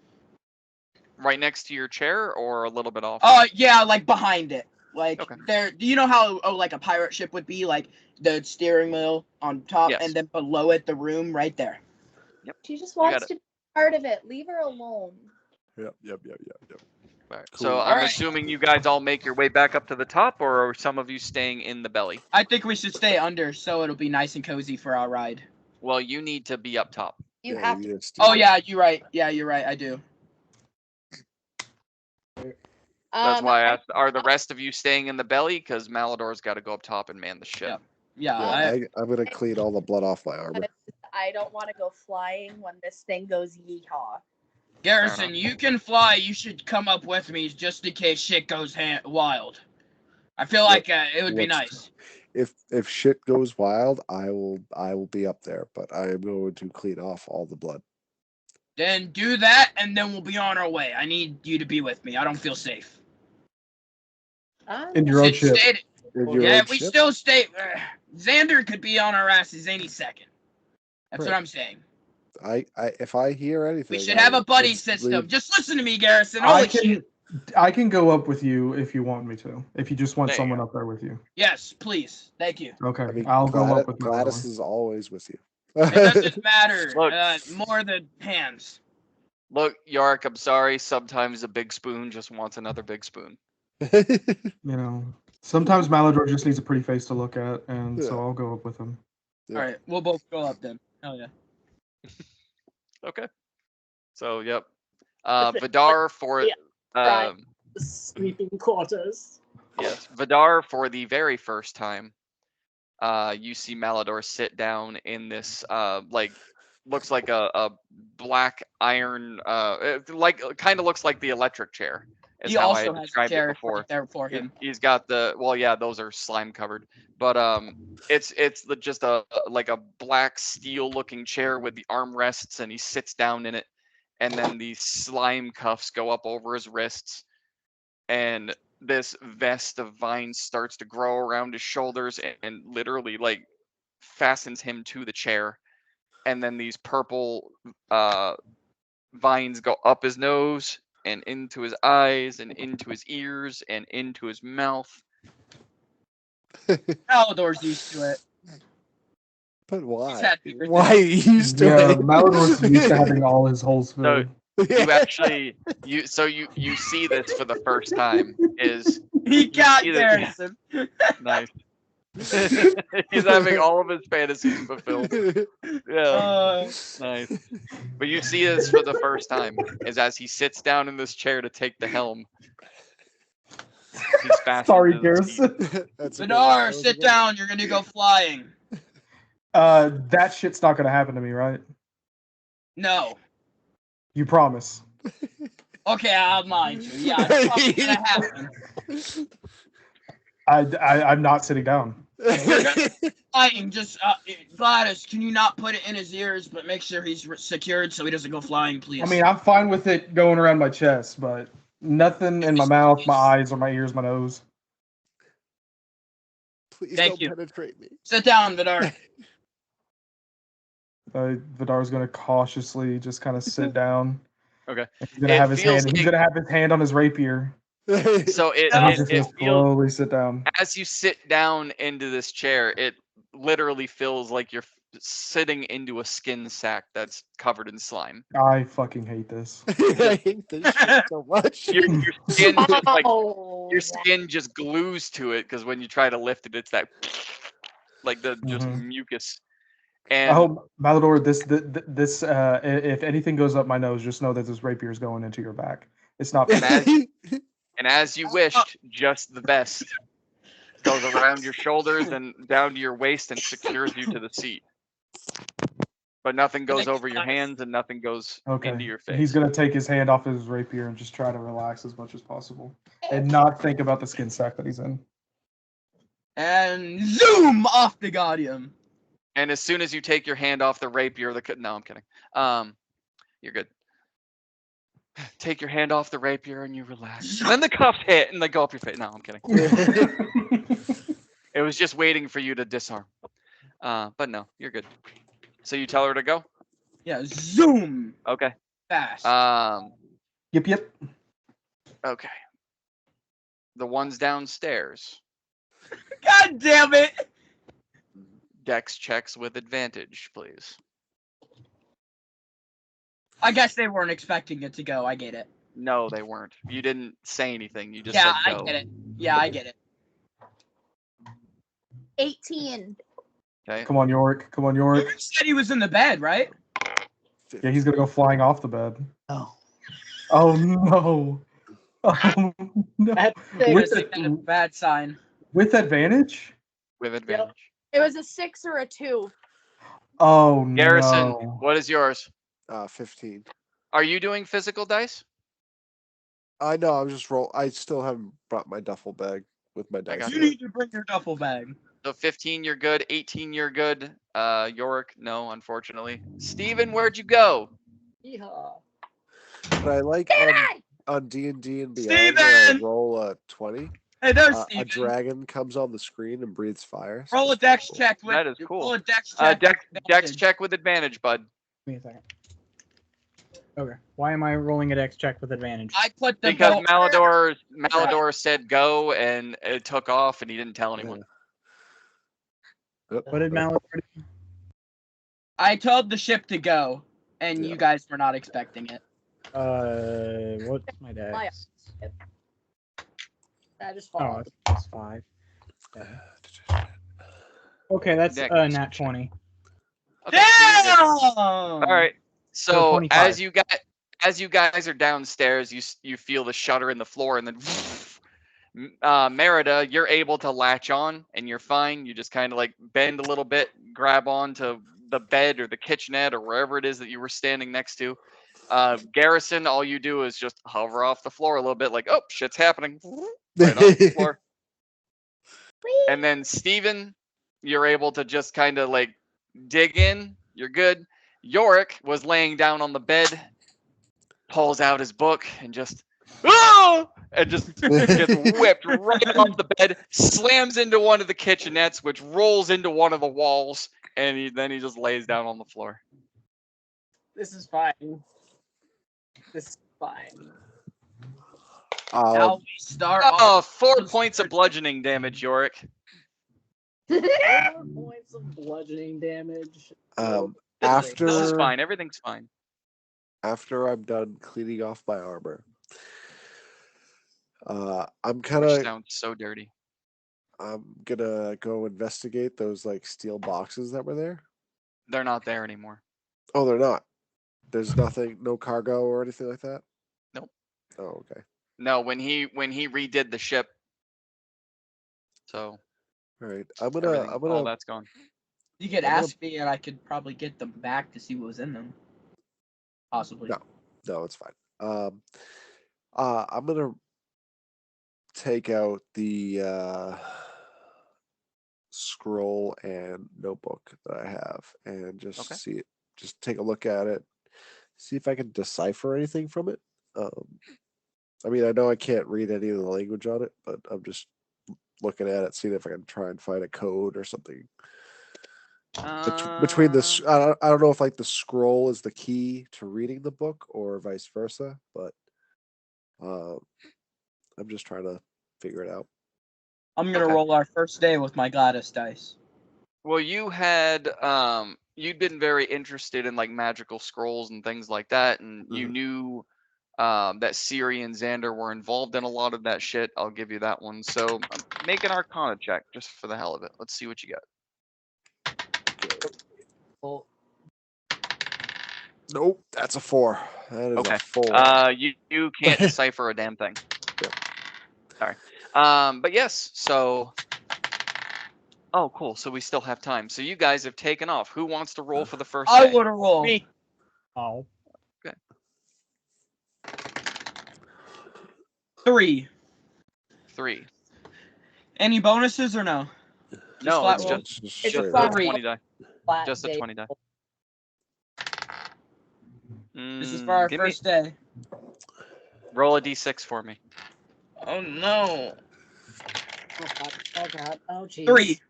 Speaker 2: Right next to your chair or a little bit off?
Speaker 1: Yeah, like behind it. Like
Speaker 2: Okay.
Speaker 1: there. Do you know how like a pirate ship would be? Like the steering wheel on top,
Speaker 2: Yes.
Speaker 1: and then below it the room right there.
Speaker 5: She just
Speaker 2: got
Speaker 5: wants
Speaker 2: it.
Speaker 5: to be part of it. Leave her alone.
Speaker 4: Yep.
Speaker 2: All right.
Speaker 4: Cool.
Speaker 2: So I'm
Speaker 1: Alright.
Speaker 2: assuming you guys all make your way back up to the top, or are some of you staying in the belly?
Speaker 1: I think we should stay under, so it'll be nice and cozy for our ride.
Speaker 2: Well, you need to be up top.
Speaker 5: You
Speaker 4: Yeah,
Speaker 5: have to.
Speaker 4: just
Speaker 1: Oh
Speaker 4: do-
Speaker 1: yeah, you're right. Yeah, you're right. I do.
Speaker 2: That's why I asked, are the rest of you staying in the belly? Because Malador's got to go up top and man the ship.
Speaker 1: Yep. Yeah.
Speaker 4: Yeah, I'm going to clean all the blood off my armor.
Speaker 5: I don't want to go flying when this thing goes yeehaw.
Speaker 1: Garrison, you can fly. You should come up with me just in case shit goes wild. I feel like it would be nice.
Speaker 4: If shit goes wild, I will be up there, but I am going to clean off all the blood.
Speaker 1: Then do that, and then we'll be on our way. I need you to be with me. I don't feel safe.
Speaker 3: In your own ship.
Speaker 1: We still stay. Xander could be on our asses any second. That's what I'm saying.
Speaker 4: If I hear anything,
Speaker 1: We should have a buddy system. Just listen to me, Garrison.
Speaker 3: I can go up with you if you want me to. If you just want someone up there with you.
Speaker 1: Yes, please. Thank you.
Speaker 3: Okay, I'll go up with
Speaker 4: Gladys is always with you.
Speaker 1: It doesn't matter.
Speaker 2: Look.
Speaker 1: More the hands.
Speaker 2: Look, Yark, I'm sorry. Sometimes a big spoon just wants another big spoon.
Speaker 3: Sometimes Malador just needs a pretty face to look at, and so I'll go up with him.
Speaker 1: All right, we'll both go up then. Hell yeah.
Speaker 2: Okay. So, yep. Vidar for
Speaker 6: sleeping quarters.
Speaker 2: Yes, Vidar for the very first time. You see Malador sit down in this looks like a black iron kind of looks like the electric chair.
Speaker 1: He also has a chair right there for him.
Speaker 2: He's got those are slime covered, but it's just a black steel looking chair with the armrests, and he sits down in it, and then these slime cuffs go up over his wrists, and this vest of vines starts to grow around his shoulders and literally fastens him to the chair, and then these purple vines go up his nose and into his eyes and into his ears and into his mouth.
Speaker 1: Malador's used to it.
Speaker 4: But why?
Speaker 1: Why
Speaker 4: are you used to it?
Speaker 3: Malador's used to having all his holes filled.
Speaker 2: You actually you see this for the first time is
Speaker 1: he got Garrison.
Speaker 2: Nice. He's having all of his fantasies fulfilled. Yeah. Nice. But you see this for the first time is as he sits down in this chair to take the helm. He's fast.
Speaker 3: Sorry, Garrison.
Speaker 1: Vidar, sit down. You're gonna go flying.
Speaker 3: That shit's not gonna happen to me, right?
Speaker 1: No.
Speaker 3: You promise?
Speaker 1: Okay, I'll mind you. Yeah, it's probably gonna happen.
Speaker 3: I'm not sitting down.
Speaker 1: Flying, just Gladys, can you not put it in his ears, but make sure he's secured so he doesn't go flying, please?
Speaker 3: I mean, I'm fine with it going around my chest, but nothing in my mouth, my eyes, or my ears, my nose.
Speaker 4: Please
Speaker 1: Thank
Speaker 4: don't penetrate me.
Speaker 1: Sit down, Vidar.
Speaker 3: Vidar's gonna cautiously just kind of sit down.
Speaker 2: Okay.
Speaker 3: He's gonna have his hand. He's gonna have his hand on his rapier.
Speaker 2: So
Speaker 3: It
Speaker 2: feels
Speaker 3: slowly sit down.
Speaker 2: as you sit down into this chair. It literally feels like you're sitting into a skin sack that's covered in slime.
Speaker 3: I fucking hate this.
Speaker 4: I hate this shit so much.
Speaker 2: Your skin just your skin just glues to it because when you try to lift it, it's that just mucus. And
Speaker 3: I hope Malador, this if anything goes up my nose, just know that this rapier is going into your back. It's not.
Speaker 2: And as you wished, just the best goes around your shoulders and down to your waist and secures you to the seat. But nothing goes over your hands and nothing goes into your face.
Speaker 3: He's gonna take his hand off his rapier and just try to relax as much as possible and not think about the skin sack that he's in.
Speaker 1: And zoom off the Guardian.
Speaker 2: And as soon as you take your hand off the rapier, no, I'm kidding. You're good. Take your hand off the rapier and you relax. And then the cuffs hit and they go up your face. No, I'm kidding. It was just waiting for you to disarm. But no, you're good. So you tell her to go?
Speaker 1: Yeah, zoom.
Speaker 2: Okay.
Speaker 1: Fast.
Speaker 3: Yep.
Speaker 2: Okay. The ones downstairs.
Speaker 1: God damn it!
Speaker 2: Dex checks with advantage, please.
Speaker 1: I guess they weren't expecting it to go. I get it.
Speaker 2: No, they weren't. You didn't say anything. You just
Speaker 1: said
Speaker 2: go.
Speaker 1: I get it. Yeah, I get it.
Speaker 5: 18.
Speaker 2: Okay.
Speaker 3: Come on, York.
Speaker 1: You said he was in the bed, right?
Speaker 3: Yeah, he's gonna go flying off the bed.
Speaker 6: Oh.
Speaker 3: Oh no. Oh no.
Speaker 1: That's a bad sign.
Speaker 3: With advantage?
Speaker 2: With advantage.
Speaker 5: Yep. It was a 6 or a 2.
Speaker 3: Oh
Speaker 2: Garrison,
Speaker 3: no.
Speaker 2: what is yours?
Speaker 4: 15.
Speaker 2: Are you doing physical dice?
Speaker 4: I know. I'm just roll. I still haven't brought my duffel bag with my dice.
Speaker 2: got
Speaker 1: You
Speaker 4: in it.
Speaker 1: need to bring your duffel bag.
Speaker 2: So 15, you're good. 18, you're good. Yorick, no, unfortunately. Steven, where'd you go?
Speaker 6: Yeehaw.
Speaker 4: But I like on D&D and Beyond, where I
Speaker 1: Steven!
Speaker 4: roll a 20.
Speaker 1: Hey, there's
Speaker 4: A
Speaker 1: Steven.
Speaker 4: dragon comes on the screen and breathes fire. so
Speaker 1: Roll a
Speaker 4: it's pretty
Speaker 1: dex
Speaker 4: cool.
Speaker 1: check with.
Speaker 2: That is cool.
Speaker 1: Roll a dex check.
Speaker 2: Dex
Speaker 1: with
Speaker 2: dex
Speaker 1: advantage.
Speaker 2: check with advantage, bud.
Speaker 7: Give me a second. Okay. Why am I rolling a dex check with advantage?
Speaker 1: I put the
Speaker 2: Because
Speaker 1: boat.
Speaker 2: Malador said go and it took off and he didn't tell anyone.
Speaker 7: What did Mallory do?
Speaker 1: I told the ship to go, and
Speaker 4: Yeah.
Speaker 1: you guys were not expecting it.
Speaker 7: What's my dex?
Speaker 6: That just
Speaker 7: Oh,
Speaker 6: fall.
Speaker 7: it's plus 5. Yeah. Okay, that's
Speaker 2: Dex
Speaker 7: nat
Speaker 2: check.
Speaker 7: 20.
Speaker 2: Okay, so you're good.
Speaker 1: Damn!
Speaker 2: All right. So
Speaker 7: 25.
Speaker 2: as you guys are downstairs, you feel the shutter in the floor, and then Merida, you're able to latch on, and you're fine. You just kind of like bend a little bit, grab onto the bed or the kitchenette or wherever it is that you were standing next to. Garrison, all you do is just hover off the floor a little bit, like, oh, shit's happening, right off the floor. And then Steven, you're able to just kind of like dig in. You're good. Yorick was laying down on the bed, pulls out his book and just, oh! And just gets whipped right off the bed, slams into one of the kitchenettes, which rolls into one of the walls, and then he just lays down on the floor.
Speaker 6: This is fine. This is fine.
Speaker 1: Now we start.
Speaker 2: Oh,
Speaker 1: our
Speaker 2: 4 points of bludgeoning damage, Yorick.
Speaker 6: 4 points of bludgeoning damage.
Speaker 2: This is
Speaker 4: After
Speaker 2: fine. Everything's fine.
Speaker 4: after I'm done cleaning off my armor, I'm
Speaker 2: Which
Speaker 4: kind of
Speaker 2: sounds so dirty.
Speaker 4: I'm gonna go investigate those like steel boxes that were there.
Speaker 2: They're not there anymore.
Speaker 4: Oh, they're not. There's nothing, no cargo or anything like that.
Speaker 2: Nope.
Speaker 4: Oh, okay.
Speaker 2: No, when he redid the ship. So
Speaker 4: All right.
Speaker 2: all that's gone.
Speaker 1: You could
Speaker 4: I'm gonna-
Speaker 1: ask me, and I could probably get them back to see what was in them. Possibly.
Speaker 4: No, it's fine. I'm gonna take out the scroll and notebook that I have and just
Speaker 2: Okay.
Speaker 4: see it. Just take a look at it. See if I can decipher anything from it. I mean, I know I can't read any of the language on it, but I'm just looking at it, seeing if I can try and find a code or something. Between this, I don't know if like the scroll is the key to reading the book or vice versa, but I'm just trying to figure it out.
Speaker 1: I'm gonna
Speaker 2: Okay.
Speaker 1: roll our first day with my Gladys dice.
Speaker 2: Well, you had you'd been very interested in like magical scrolls and things like that, and you
Speaker 4: Mhm.
Speaker 2: knew that Siri and Xander were involved in a lot of that shit. I'll give you that one. So make an Arcana check just for the hell of it. Let's see what you got.
Speaker 6: Well,
Speaker 4: Nope, that's a 4. That is
Speaker 2: Okay.
Speaker 4: a 4.
Speaker 2: You can't decipher a damn thing.
Speaker 4: Yep.
Speaker 2: Sorry. But yes. So. Oh, cool. So we still have time. So you guys have taken off. Who wants to roll for the first
Speaker 1: I
Speaker 2: day?
Speaker 1: would have rolled.
Speaker 6: Me.
Speaker 7: Oh.
Speaker 1: 3.
Speaker 2: 3.
Speaker 1: Any bonuses or no?
Speaker 2: No,
Speaker 1: flat
Speaker 2: it's
Speaker 1: roll?
Speaker 2: just
Speaker 6: It's
Speaker 2: just
Speaker 6: a
Speaker 2: a
Speaker 6: flat
Speaker 2: 20 die.
Speaker 6: flat
Speaker 2: Just a
Speaker 6: day.
Speaker 2: 20 die.
Speaker 1: This is for our
Speaker 2: Give me-
Speaker 1: first day.
Speaker 2: Roll a d6 for me.
Speaker 1: Oh no.
Speaker 6: Oh god. Oh god. Oh jeez.
Speaker 1: 3.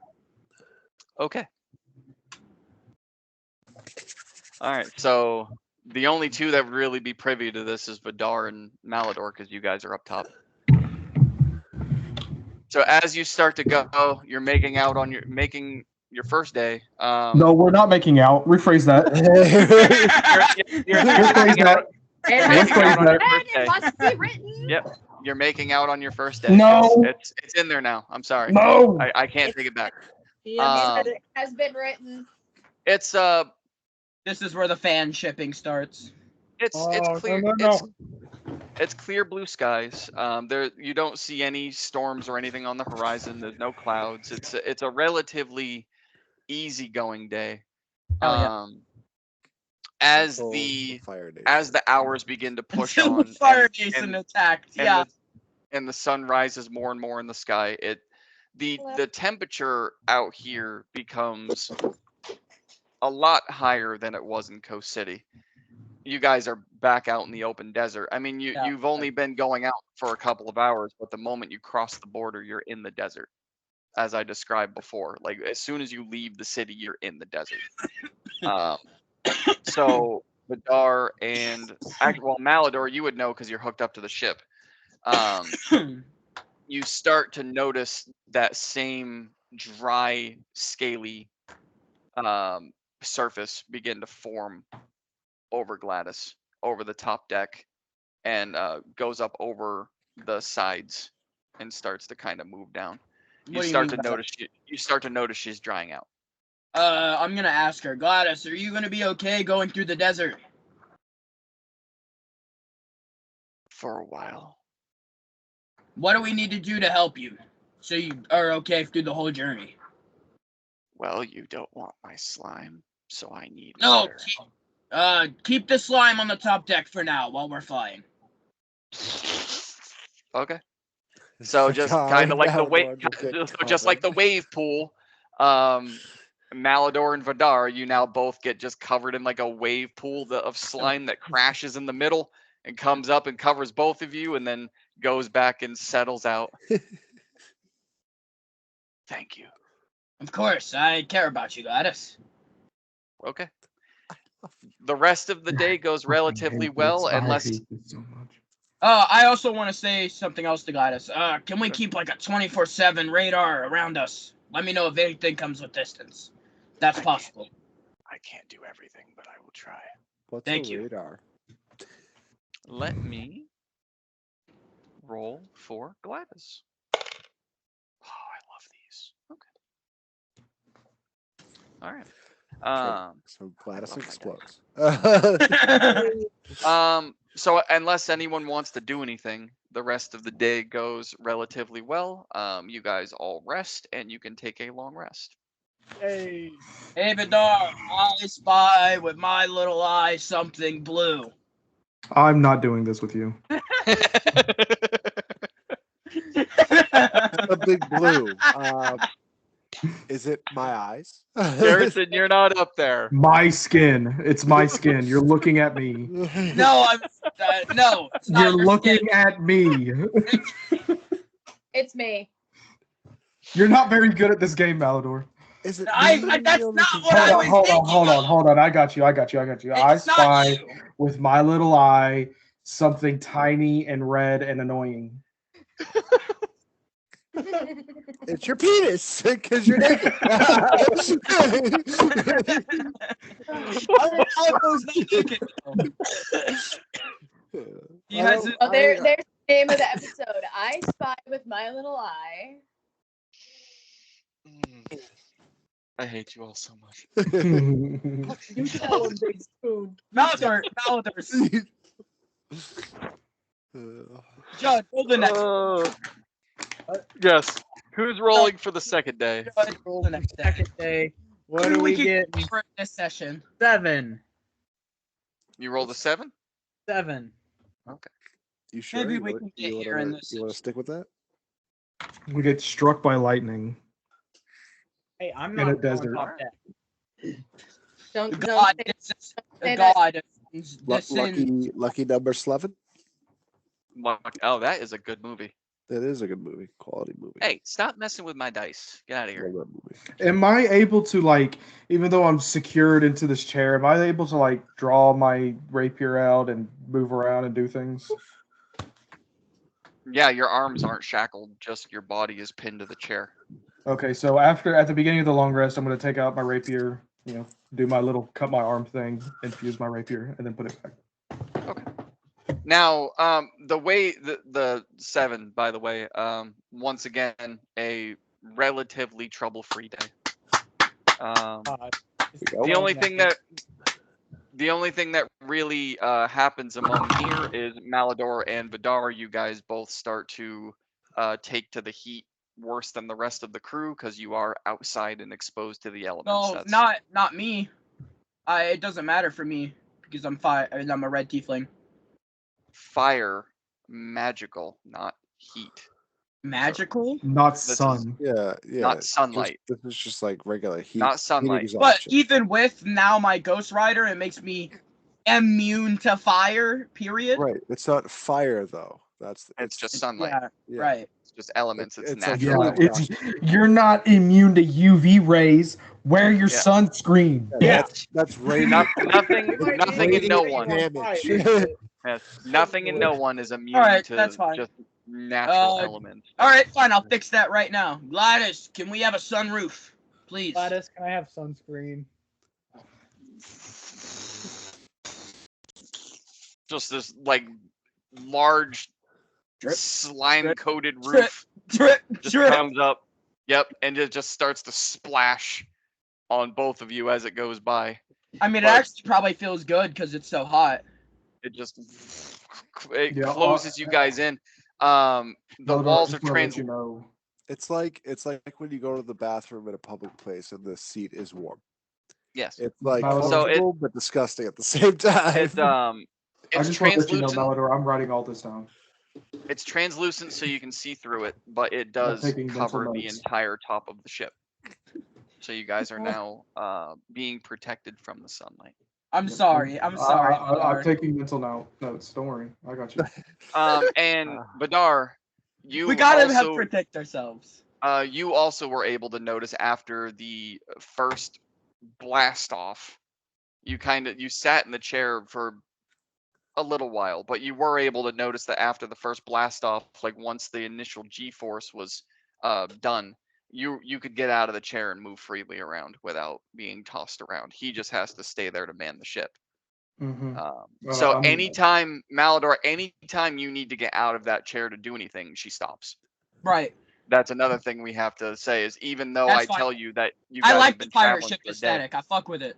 Speaker 2: Okay. All right. So the only two that would really be privy to this is Vidar and Malador, because you guys are up top. So as you start to go, you're making your first day.
Speaker 3: No, we're not making out. Rephrase that.
Speaker 2: You're
Speaker 3: Rephrase
Speaker 2: making out,
Speaker 3: that.
Speaker 5: It
Speaker 2: making
Speaker 5: has
Speaker 3: Rephrase
Speaker 2: out on your
Speaker 3: that.
Speaker 2: first
Speaker 5: it
Speaker 2: day.
Speaker 5: must be written.
Speaker 2: Yep. You're making out on your first day.
Speaker 3: No.
Speaker 2: It's in there now. I'm sorry.
Speaker 3: No.
Speaker 2: I can't take it back.
Speaker 6: Yes.
Speaker 5: It has been written.
Speaker 2: It's
Speaker 1: This is where the fan shipping starts.
Speaker 2: it's
Speaker 3: Oh,
Speaker 2: clear.
Speaker 3: no.
Speaker 2: It's clear blue skies. There you don't see any storms or anything on the horizon. There's no clouds. It's a relatively easygoing day.
Speaker 1: Hell yeah.
Speaker 2: as
Speaker 4: Until
Speaker 2: the
Speaker 4: Fire Nation.
Speaker 2: as the hours begin to push
Speaker 1: Until
Speaker 2: on
Speaker 1: the Fire
Speaker 2: and,
Speaker 1: Nation
Speaker 2: and,
Speaker 1: attacked.
Speaker 2: and
Speaker 1: Yeah.
Speaker 2: and the sun rises more and more in the sky, the temperature out here becomes a lot higher than it was in Coast City. You guys are back out in the open desert. I mean,
Speaker 1: Yeah.
Speaker 2: you've only been going out for a couple of hours, but the moment you cross the border, you're in the desert, as I described before. Like as soon as you leave the city, you're in the desert. So Vidar and well, Malador, you would know because you're hooked up to the ship. You start to notice that same dry, scaly surface begin to form over Gladys, over the top deck, and goes up over the sides and starts to kind of move down. You start to notice she's drying out.
Speaker 1: I'm gonna ask her, Gladys, are you gonna be okay going through the desert?
Speaker 2: For a while.
Speaker 1: What do we need to do to help you so you are okay through the whole journey?
Speaker 2: Well, you don't want my slime, so I need
Speaker 1: No,
Speaker 2: water.
Speaker 1: keep the slime on the top deck for now while we're flying.
Speaker 2: Okay. So just kind of like the wave, just like the wave pool. Malador and Vidar, you now both get just covered in like a wave pool of slime that crashes in the middle and comes up and covers both of you, and then goes back and settles out. Thank you.
Speaker 1: Of course, I care about you, Gladys.
Speaker 2: Okay. The rest of the day goes relatively well, unless.
Speaker 1: I also want to say something else to Gladys. Can we keep like a 24/7 radar around us? Let me know if anything comes with distance. That's possible.
Speaker 2: I can't do everything, but I will try.
Speaker 4: What's
Speaker 1: Thank
Speaker 4: a
Speaker 1: you.
Speaker 4: radar?
Speaker 2: Let me roll for Gladys. Oh, I love these. Okay. All right.
Speaker 4: So Gladys explodes.
Speaker 2: So unless anyone wants to do anything, the rest of the day goes relatively well. You guys all rest, and you can take a long rest.
Speaker 6: Hey.
Speaker 1: Hey, Vidar, I spy with my little eye something blue.
Speaker 3: I'm not doing this with you.
Speaker 4: A big blue. Is it my eyes?
Speaker 2: Garrison, you're not up there.
Speaker 3: My skin. It's my skin. You're looking at me.
Speaker 1: No, I'm no. It's not
Speaker 3: You're
Speaker 1: your
Speaker 3: looking
Speaker 1: skin.
Speaker 3: at me.
Speaker 5: It's me.
Speaker 3: You're not very good at this game, Malador.
Speaker 4: Is it
Speaker 1: That's
Speaker 4: me?
Speaker 1: not what I was thinking.
Speaker 3: Hold on. I got you. I
Speaker 1: It's not
Speaker 3: spy
Speaker 1: you.
Speaker 3: with my little eye something tiny and red and annoying.
Speaker 4: It's your penis because you're naked.
Speaker 1: He has
Speaker 5: Oh, there's the name of the episode. I spy with my little eye.
Speaker 2: I hate you all so much.
Speaker 6: You tell him, Big Spoon.
Speaker 1: Malador. Judd, roll the next.
Speaker 2: Yes. Who's rolling for the second day?
Speaker 1: Judd, roll the next
Speaker 7: Second day. What do we get?
Speaker 1: for this session?
Speaker 7: 7.
Speaker 2: You rolled a 7?
Speaker 7: 7.
Speaker 4: You sure?
Speaker 1: Maybe we can get here in this.
Speaker 4: You want to stick with that?
Speaker 3: We get struck by lightning.
Speaker 6: Hey, I'm
Speaker 3: In
Speaker 6: not
Speaker 3: a
Speaker 6: going
Speaker 3: desert.
Speaker 6: top deck.
Speaker 5: Don't
Speaker 1: God,
Speaker 5: say,
Speaker 1: it's
Speaker 5: say that.
Speaker 1: God. This in
Speaker 4: Lucky number 11.
Speaker 2: Oh, that is a good movie.
Speaker 4: That is a good movie, quality movie.
Speaker 2: Hey, stop messing with my dice. Get out of here.
Speaker 4: Love that movie.
Speaker 3: Am I able to, like, even though I'm secured into this chair, am I able to, like, draw my rapier out and move around and do things?
Speaker 2: Yeah, your arms aren't shackled, just your body is pinned to the chair.
Speaker 3: Okay, so at the beginning of the long rest, I'm going to take out my rapier, do my little cut my arm thing, infuse my rapier, and then put it back.
Speaker 2: Okay. Now, the way the 7, by the way, once again, a relatively trouble-free day. The only thing that really happens among here is Malador and Vidar. You guys both start to take to the heat worse than the rest of the crew because you are outside and exposed to the elements.
Speaker 1: no, not me. It doesn't matter for me. because I'm fire and I'm a red tiefling.
Speaker 2: Fire, magical, not heat.
Speaker 1: Magical,
Speaker 3: Not
Speaker 2: This is-
Speaker 3: sun.
Speaker 4: Yeah, yeah.
Speaker 2: Not sunlight.
Speaker 4: This is just like regular heat.
Speaker 2: Not sunlight.
Speaker 4: Heat
Speaker 1: but
Speaker 4: exhaustion.
Speaker 1: even with now my Ghost Rider, it makes me immune to fire. Period.
Speaker 4: Right. It's not fire though.
Speaker 2: It's just sunlight.
Speaker 1: Yeah,
Speaker 4: yeah.
Speaker 1: right.
Speaker 2: It's just elements. It's,
Speaker 4: It's like
Speaker 2: natural.
Speaker 3: Yeah, it's you're not immune to UV rays. Wear your
Speaker 2: Yeah.
Speaker 3: sunscreen.
Speaker 1: Yeah.
Speaker 4: That's radiant.
Speaker 2: Nothing and no one.
Speaker 4: Damage.
Speaker 2: Yes, nothing and no one is immune
Speaker 1: Alright,
Speaker 2: to
Speaker 1: that's fine.
Speaker 2: just natural
Speaker 1: Uh,
Speaker 2: elements.
Speaker 1: All right, fine. I'll fix that right now. Gladys, can we have a sunroof, please?
Speaker 7: Gladys, can I have sunscreen?
Speaker 2: Just this like large
Speaker 1: Drip,
Speaker 2: slime coated
Speaker 1: drip,
Speaker 2: roof
Speaker 1: Drip,
Speaker 2: just
Speaker 1: drip.
Speaker 2: comes up. Yep, and it just starts to splash on both of you as it goes by.
Speaker 1: I mean, it
Speaker 2: but-
Speaker 1: actually probably feels good because it's so hot.
Speaker 2: It just
Speaker 3: Yeah,
Speaker 2: closes you guys in. The walls are trans.
Speaker 4: It's like when you go to the bathroom in a public place and the seat is warm.
Speaker 2: Yes,
Speaker 4: It's like
Speaker 3: So
Speaker 4: comfortable but disgusting at the same time.
Speaker 2: it's
Speaker 3: I
Speaker 2: it's
Speaker 3: just want to let you know,
Speaker 2: translucent.
Speaker 3: Melodor, I'm writing all this down.
Speaker 2: It's translucent so you can see through it, but it does
Speaker 3: taking mental
Speaker 2: cover the
Speaker 3: notes.
Speaker 2: entire top of the ship. So you guys are now being protected from the sunlight.
Speaker 1: I'm sorry. I'm sorry.
Speaker 3: I'm taking mental notes. Don't worry. I got you.
Speaker 2: And Badar, you
Speaker 1: we gotta
Speaker 2: also,
Speaker 1: have to protect ourselves.
Speaker 2: you also were able to notice after the first blast off, you sat in the chair for a little while, but you were able to notice that after the first blast off, like once the initial G-force was done, you could get out of the chair and move freely around without being tossed around. He just has to stay there to man the ship.
Speaker 3: Mm-hmm.
Speaker 2: So
Speaker 3: I mean-
Speaker 2: anytime, Malador, anytime you need to get out of that chair to do anything, she stops.
Speaker 1: Right.
Speaker 2: That's another thing we have to say is even though
Speaker 1: That's
Speaker 2: I
Speaker 1: fine.
Speaker 2: tell you that you guys
Speaker 1: I like
Speaker 2: have
Speaker 1: the
Speaker 2: been
Speaker 1: pirate
Speaker 2: traveling
Speaker 1: ship
Speaker 2: for a day,
Speaker 1: aesthetic. I fuck with it.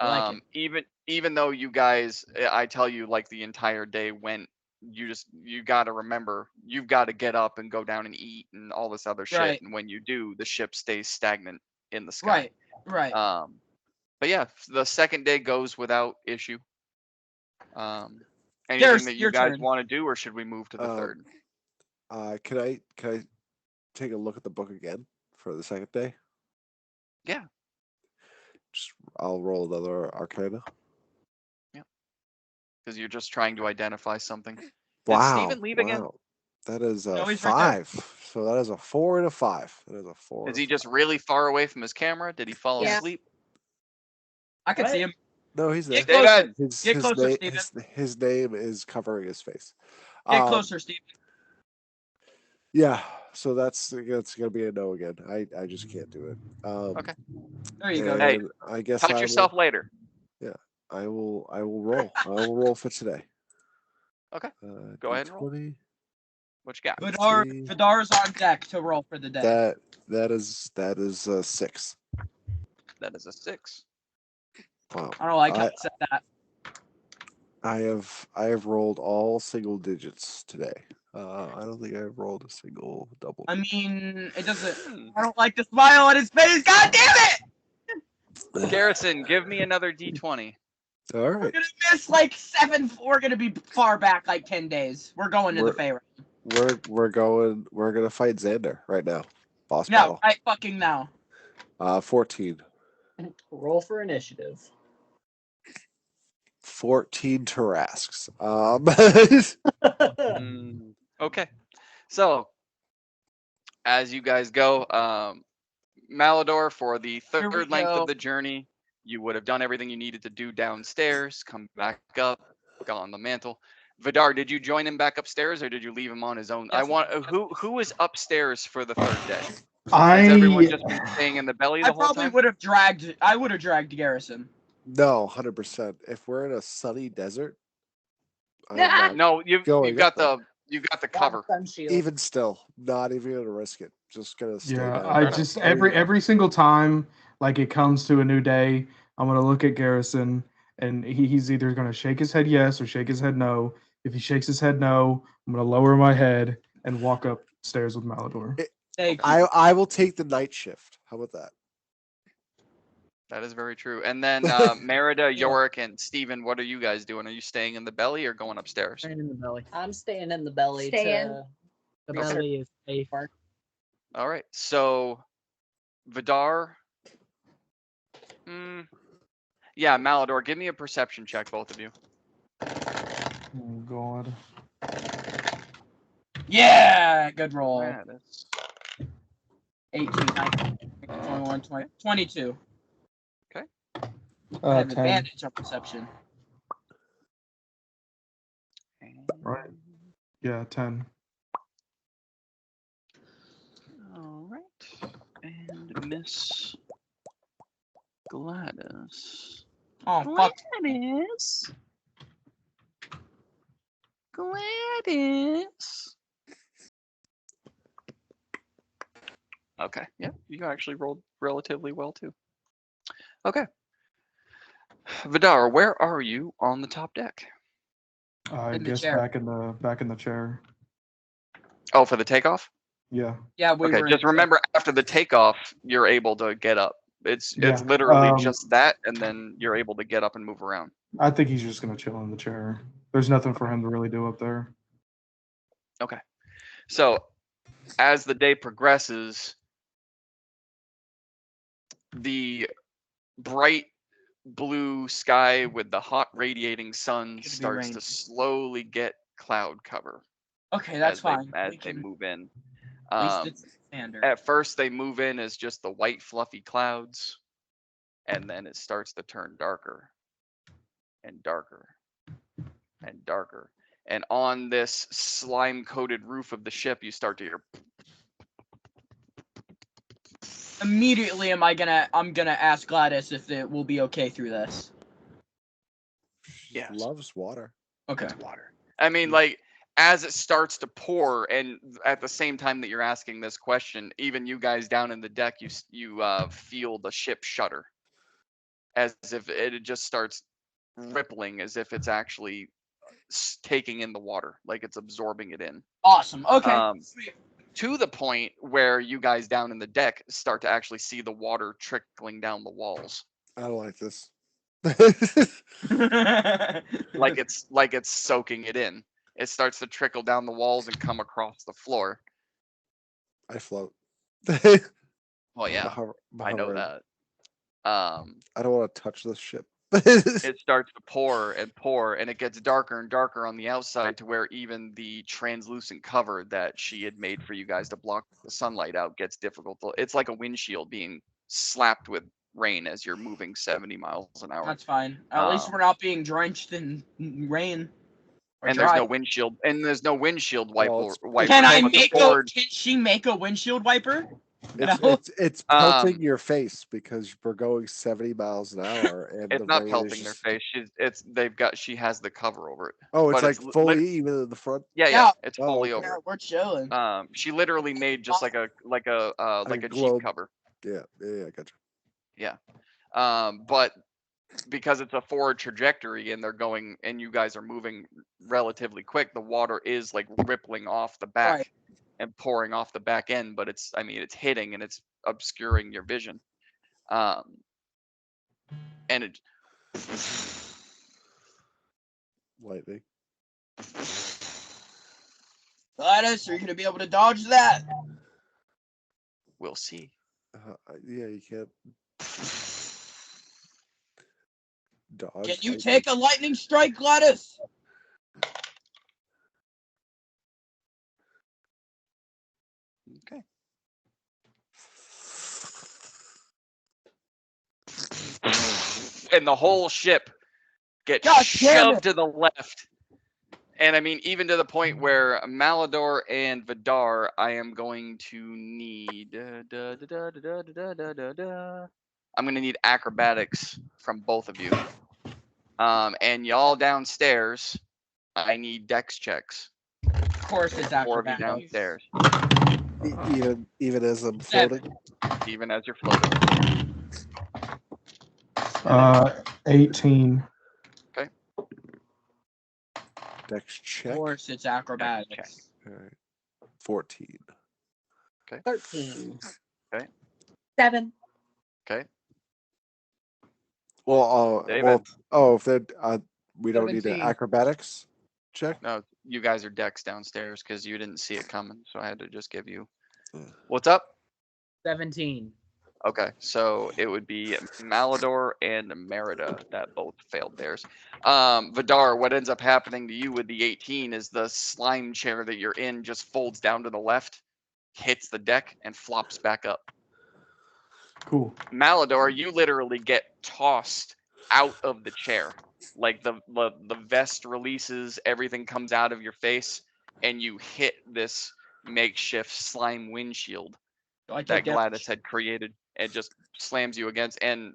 Speaker 1: I like
Speaker 2: even though you guys, I tell you like the entire day went, you got to remember you've got to get up and go down and eat and all this other shit.
Speaker 1: Right.
Speaker 2: And when you do, the ship stays stagnant in the sky.
Speaker 1: Right. Right.
Speaker 2: But yeah, the second day goes without issue. Anything
Speaker 1: Garrus,
Speaker 2: that you
Speaker 1: your
Speaker 2: guys
Speaker 1: turn.
Speaker 2: want to do, or should we move to the third?
Speaker 4: Can I take a look at the book again for the second day?
Speaker 2: Yeah.
Speaker 4: I'll roll another Arcana.
Speaker 2: Because you're just trying to identify something. Did
Speaker 4: Wow.
Speaker 2: Steven leave again?
Speaker 4: Wow. That is a
Speaker 1: No, he's right there.
Speaker 4: 5. So that is a 4 and a 5. That is a 4.
Speaker 2: Is he just really far away from his camera? Did he fall
Speaker 5: Yeah.
Speaker 2: asleep?
Speaker 1: I can see him.
Speaker 4: No, he's there.
Speaker 1: Get closer.
Speaker 4: His,
Speaker 1: Get
Speaker 4: his
Speaker 1: closer,
Speaker 4: name,
Speaker 1: Steven.
Speaker 4: his name is covering his face.
Speaker 1: Get
Speaker 4: Um,
Speaker 1: closer, Steve.
Speaker 4: Yeah, so that's gonna be a no again. I just can't do it.
Speaker 2: Okay.
Speaker 1: There you go.
Speaker 2: Hey,
Speaker 4: and I guess
Speaker 2: Touch yourself later.
Speaker 4: I will roll. I will roll for today.
Speaker 2: Okay. Go ahead and roll.
Speaker 4: D20.
Speaker 2: What you got?
Speaker 4: see.
Speaker 1: Vidar's on deck to roll for the day.
Speaker 4: That is a 6.
Speaker 2: That is a 6.
Speaker 4: Wow.
Speaker 1: I don't like how you said that.
Speaker 4: I have rolled all single digits today. I don't think I've rolled a single double.
Speaker 1: I mean, it doesn't. I don't like the smile on his face. God damn it!
Speaker 2: Garrison, give me another D20.
Speaker 4: All
Speaker 1: We're
Speaker 4: right.
Speaker 1: gonna miss like 7. We're gonna be far back like 10 days. We're going to the Pharaoh.
Speaker 4: We're gonna fight Xander right now. Boss
Speaker 1: No,
Speaker 4: battle.
Speaker 1: right fucking now.
Speaker 4: 14.
Speaker 6: Roll for initiative.
Speaker 4: 14 Tarasks.
Speaker 2: Okay. So, as you guys go, Malador, for the
Speaker 1: Here we
Speaker 2: third length
Speaker 1: go.
Speaker 2: of the journey, you would have done everything you needed to do downstairs, come back up, got on the mantle. Vidar, did you join him back upstairs, or did you leave him on his own? I
Speaker 1: Yes.
Speaker 2: want who is upstairs for the third day? Has everyone just been staying in the belly the
Speaker 1: I
Speaker 2: whole
Speaker 1: probably
Speaker 2: time?
Speaker 1: would have dragged. I would have dragged Garrison.
Speaker 4: No, 100%. If we're in a sunny desert, I'm
Speaker 5: Nah.
Speaker 4: not-
Speaker 2: No, you've
Speaker 4: Going
Speaker 2: got
Speaker 4: up
Speaker 2: the cover.
Speaker 6: Sun shield.
Speaker 4: even still, not even gonna risk it. Just gonna stay
Speaker 3: Yeah,
Speaker 4: down.
Speaker 3: I
Speaker 2: enough.
Speaker 3: just every single time like it comes to a new day, I'm gonna look at Garrison and he's either gonna shake his head yes or shake his head no. If he shakes his head no, I'm gonna lower my head and walk upstairs with Malador.
Speaker 1: Thank you.
Speaker 4: I will take the night shift. How about that?
Speaker 2: That is very true. And then Merida, Yorick, and Steven, what are you guys doing? Are you staying in the belly or going upstairs?
Speaker 7: Staying in the belly.
Speaker 6: I'm staying in the belly
Speaker 5: Staying.
Speaker 6: to
Speaker 7: The
Speaker 6: research
Speaker 7: belly is safe.
Speaker 6: more.
Speaker 2: All right. So, Vidar. Yeah, Malador, give me a perception check, both of you.
Speaker 3: Oh God.
Speaker 1: Yeah, good roll.
Speaker 2: Yeah, that's
Speaker 1: 18, 19, 21, 20, 22. I have
Speaker 3: 10.
Speaker 1: advantage on perception.
Speaker 3: Right. Yeah, 10.
Speaker 2: All right. And Miss Gladys.
Speaker 1: Oh, fuck.
Speaker 2: Gladys. Okay. Yeah, you actually rolled relatively well too. Okay. Vidar, where are you on the top deck?
Speaker 3: I
Speaker 1: In the
Speaker 3: guess
Speaker 1: chair.
Speaker 3: back in the chair.
Speaker 2: Oh, for the takeoff?
Speaker 3: Yeah.
Speaker 1: Yeah, we
Speaker 2: Okay,
Speaker 1: were.
Speaker 2: just remember after the takeoff, you're able to get up. It's
Speaker 3: Yeah,
Speaker 2: literally just that, and then you're able to get up and move around.
Speaker 3: I think he's just gonna chill in the chair. There's nothing for him to really do up there.
Speaker 2: Okay. So as the day progresses, the bright blue sky with the hot radiating sun
Speaker 1: Could be
Speaker 2: starts
Speaker 1: raining.
Speaker 2: to slowly get cloud cover
Speaker 1: Okay, that's fine.
Speaker 2: as
Speaker 1: We
Speaker 2: they
Speaker 1: can,
Speaker 2: move in.
Speaker 1: at least it's standard.
Speaker 2: At first, they move in as just the white fluffy clouds, and then it starts to turn darker and darker and darker. And on this slime-coated roof of the ship, you start to hear.
Speaker 1: Immediately, I'm gonna ask Gladys if it will be okay through this.
Speaker 4: She
Speaker 2: Yes.
Speaker 4: loves water.
Speaker 1: Okay.
Speaker 2: Water. I mean, like, as it starts to pour, and at the same time that you're asking this question, even you guys down in the deck, you feel the ship shudder, as if it just starts rippling, as if it's actually taking in the water, like it's absorbing it in.
Speaker 1: Awesome. Okay. Sweet.
Speaker 2: To the point where you guys down in the deck start to actually see the water trickling down the walls,
Speaker 4: I don't like this.
Speaker 2: like it's soaking it in. It starts to trickle down the walls and come across the floor.
Speaker 4: I float.
Speaker 2: Well, yeah, I know that.
Speaker 4: I don't want to touch this ship.
Speaker 2: It starts to pour, and it gets darker and darker on the outside to where even the translucent cover that she had made for you guys to block the sunlight out gets difficult. It's like a windshield being slapped with rain as you're moving 70 miles an hour.
Speaker 1: That's fine. At least we're not being drenched in rain. Or
Speaker 2: And
Speaker 1: dry.
Speaker 2: there's no windshield wiper.
Speaker 1: Can she make a windshield wiper?
Speaker 4: It's pelting your face because we're going 70 miles an hour, and
Speaker 2: it's
Speaker 4: the
Speaker 2: not
Speaker 4: rain
Speaker 2: pelting
Speaker 4: is
Speaker 2: their
Speaker 4: just...
Speaker 2: face. She has the cover over it.
Speaker 4: Oh, it's
Speaker 2: But
Speaker 4: like fully even in the front.
Speaker 2: Yeah, it's
Speaker 4: Oh,
Speaker 2: fully
Speaker 4: okay.
Speaker 2: over.
Speaker 1: We're chilling.
Speaker 2: She literally made just like a
Speaker 4: globe.
Speaker 2: Jeep cover.
Speaker 4: Yeah, I gotcha.
Speaker 2: Yeah. But because it's a forward trajectory and they're going and you guys are moving relatively quick, the water is like rippling off the back.
Speaker 1: Right.
Speaker 2: And pouring off the back end, but it's hitting and it's obscuring your vision. And it
Speaker 4: lightning.
Speaker 1: Gladys, are you gonna be able to dodge that?
Speaker 2: We'll see.
Speaker 4: Yeah, you can't dodge.
Speaker 1: Can you take a lightning strike, Gladys?
Speaker 2: Okay. And the whole ship gets shoved to the left. And I mean, even to the point where Malador and Vidar, I am going to need. I'm going to need acrobatics from both of you. And y'all downstairs, I need dex checks.
Speaker 1: Of course, it's acrobatics.
Speaker 2: Downstairs.
Speaker 4: Even as I'm floating.
Speaker 2: Even as you're floating.
Speaker 3: 18.
Speaker 2: Okay.
Speaker 4: Dex check.
Speaker 1: Of course, it's acrobatics.
Speaker 4: All right. 14.
Speaker 2: Okay.
Speaker 6: 13.
Speaker 2: Okay.
Speaker 5: 7.
Speaker 2: Okay.
Speaker 4: Well,
Speaker 2: David.
Speaker 4: if that we don't need an
Speaker 6: 17.
Speaker 4: acrobatics check.
Speaker 2: No, you guys are decks downstairs because you didn't see it coming, so I had to just give you.
Speaker 4: Yeah.
Speaker 2: What's up?
Speaker 7: 17.
Speaker 2: Okay, so it would be Malador and Merida that both failed theirs. Vidar, what ends up happening to you with the 18 is the slime chair that you're in just folds down to the left, hits the deck, and flops back up.
Speaker 3: Cool.
Speaker 2: Malador, you literally get tossed out of the chair. Like the vest releases, everything comes out of your face, and you hit this makeshift slime windshield
Speaker 1: Do I
Speaker 2: that
Speaker 1: take damage?
Speaker 2: Gladys had created. It just slams you against. And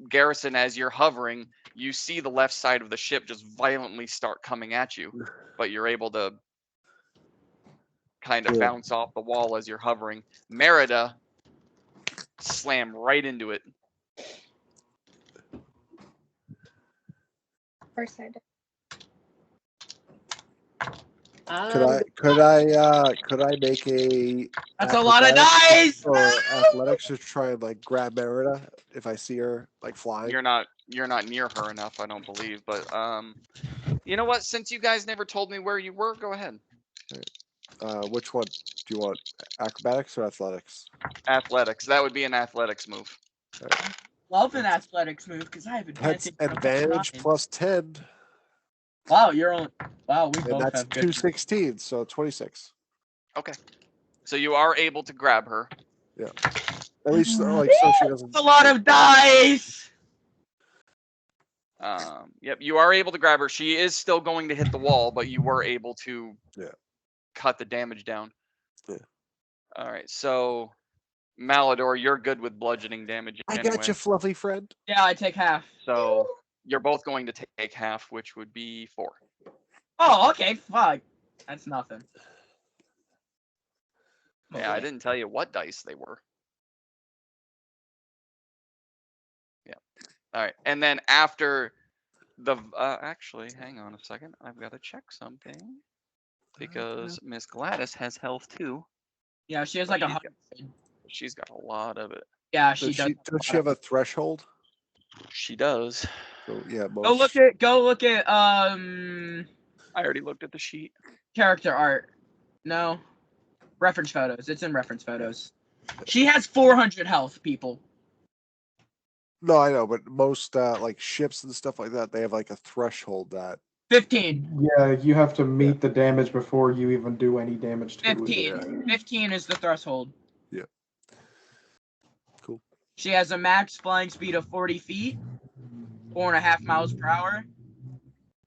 Speaker 2: Garrison, as you're hovering, you see the left side of the ship just violently start coming at you, but you're able to kind of
Speaker 4: Yeah.
Speaker 2: bounce off the wall as you're hovering. Merida slam right into it.
Speaker 5: Of course I did.
Speaker 4: Could I make a
Speaker 1: That's a lot of
Speaker 4: acrobatics
Speaker 1: dice.
Speaker 4: or athletics to try and like grab Merida if I see her like flying?
Speaker 2: You're not near her enough, I don't believe. But you know what? Since you guys never told me where you were, go ahead.
Speaker 4: Which one do you want? Acrobatics or athletics?
Speaker 2: Athletics. That would be an athletics move.
Speaker 1: Love an athletics move because I have
Speaker 4: That's
Speaker 1: advantage. on
Speaker 4: advantage
Speaker 1: mine.
Speaker 4: plus 10,
Speaker 1: Wow, you're on. Wow, we
Speaker 4: and
Speaker 1: both
Speaker 4: that's
Speaker 1: have good.
Speaker 4: 216, so 26.
Speaker 2: Okay. So you are able to grab her.
Speaker 4: At least like so she doesn't.
Speaker 1: That's a lot of dice.
Speaker 2: Yep, you are able to grab her. She is still going to hit the wall, but you were able to cut the damage down.
Speaker 4: Yeah.
Speaker 2: All right, so Malador, you're good with bludgeoning damage
Speaker 4: I
Speaker 2: anyway.
Speaker 4: got you, fluffy friend.
Speaker 1: Yeah, I take half.
Speaker 2: So you're both going to take half, which would be 4.
Speaker 1: Oh, okay. Fuck. That's nothing.
Speaker 2: Yeah, I didn't tell you what dice they were. Yeah. All right, and then after the actually, hang on a second. I've got to check something because Miss Gladys has health too.
Speaker 1: Yeah, she has
Speaker 2: But
Speaker 1: like
Speaker 2: she's got a lot of it.
Speaker 1: Yeah, she does.
Speaker 4: Does she have a threshold?
Speaker 2: She does.
Speaker 4: So yeah, most.
Speaker 1: Go look at
Speaker 2: I already looked at the sheet.
Speaker 1: character art. No. Reference photos. It's in reference photos. She has 400 health, people.
Speaker 4: No, I know, but most like ships and stuff like that, they have like a threshold that.
Speaker 1: 15.
Speaker 3: Yeah, you have to meet the damage before you even do any damage to
Speaker 1: 15.
Speaker 3: it.
Speaker 1: 15 is the threshold.
Speaker 4: Yeah. Cool.
Speaker 1: She has a max flying speed of 40 feet, 4.5 miles per hour.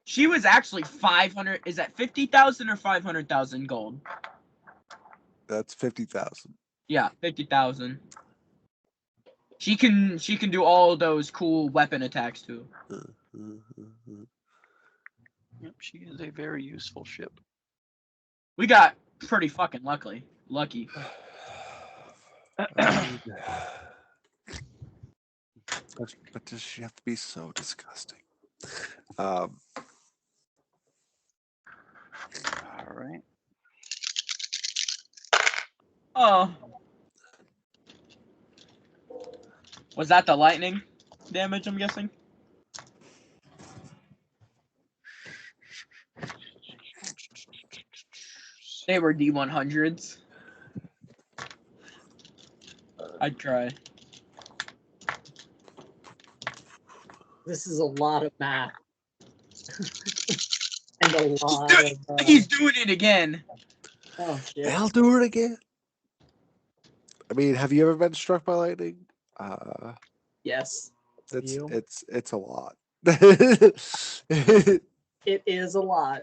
Speaker 1: She was actually 500. Is that 50,000 or 500,000 gold?
Speaker 4: That's 50,000.
Speaker 1: Yeah, 50,000. She can do all those cool weapon attacks too.
Speaker 2: Yep, she is a very useful ship.
Speaker 1: We got pretty fucking lucky.
Speaker 4: But does she have to be so disgusting?
Speaker 2: All right.
Speaker 1: Oh. Was that the lightning damage, I'm guessing? They were D100s. I'd try.
Speaker 6: This is a lot of math. And a lot of.
Speaker 1: He's doing it again.
Speaker 6: Oh shit!
Speaker 4: I'll do it again. I mean, have you ever been struck by lightning?
Speaker 6: Yes.
Speaker 4: It's a lot.
Speaker 6: It is a lot.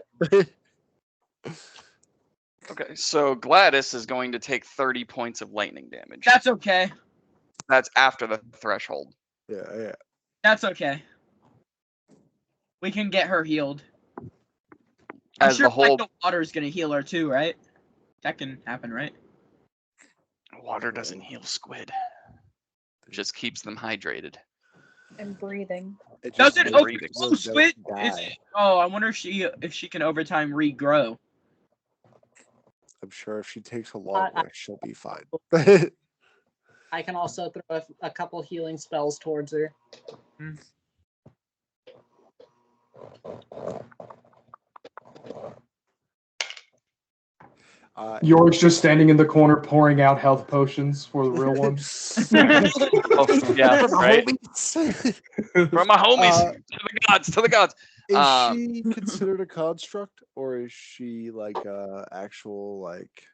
Speaker 2: Okay, so Gladys is going to take 30 points of lightning damage.
Speaker 1: That's okay.
Speaker 2: That's after the threshold.
Speaker 4: Yeah.
Speaker 1: That's okay. We can get her healed. I'm
Speaker 2: As
Speaker 1: sure
Speaker 2: the whole
Speaker 1: the water's gonna heal her too, right? That can happen, right?
Speaker 2: water doesn't heal squid. It just keeps them hydrated.
Speaker 5: And breathing.
Speaker 1: Does it?
Speaker 2: Oh,
Speaker 1: Oh, Squid. I wonder if she can over time regrow.
Speaker 4: I'm sure if she takes a long rest, she'll be fine.
Speaker 6: I can also throw a couple healing spells towards her.
Speaker 3: George just standing in the corner pouring out health potions for the real ones.
Speaker 2: Oh, yeah,
Speaker 4: For the
Speaker 2: right.
Speaker 4: homies.
Speaker 2: For my homies,
Speaker 4: Uh,
Speaker 2: to the gods, to the gods.
Speaker 4: Is she considered a construct, or is she like a actual like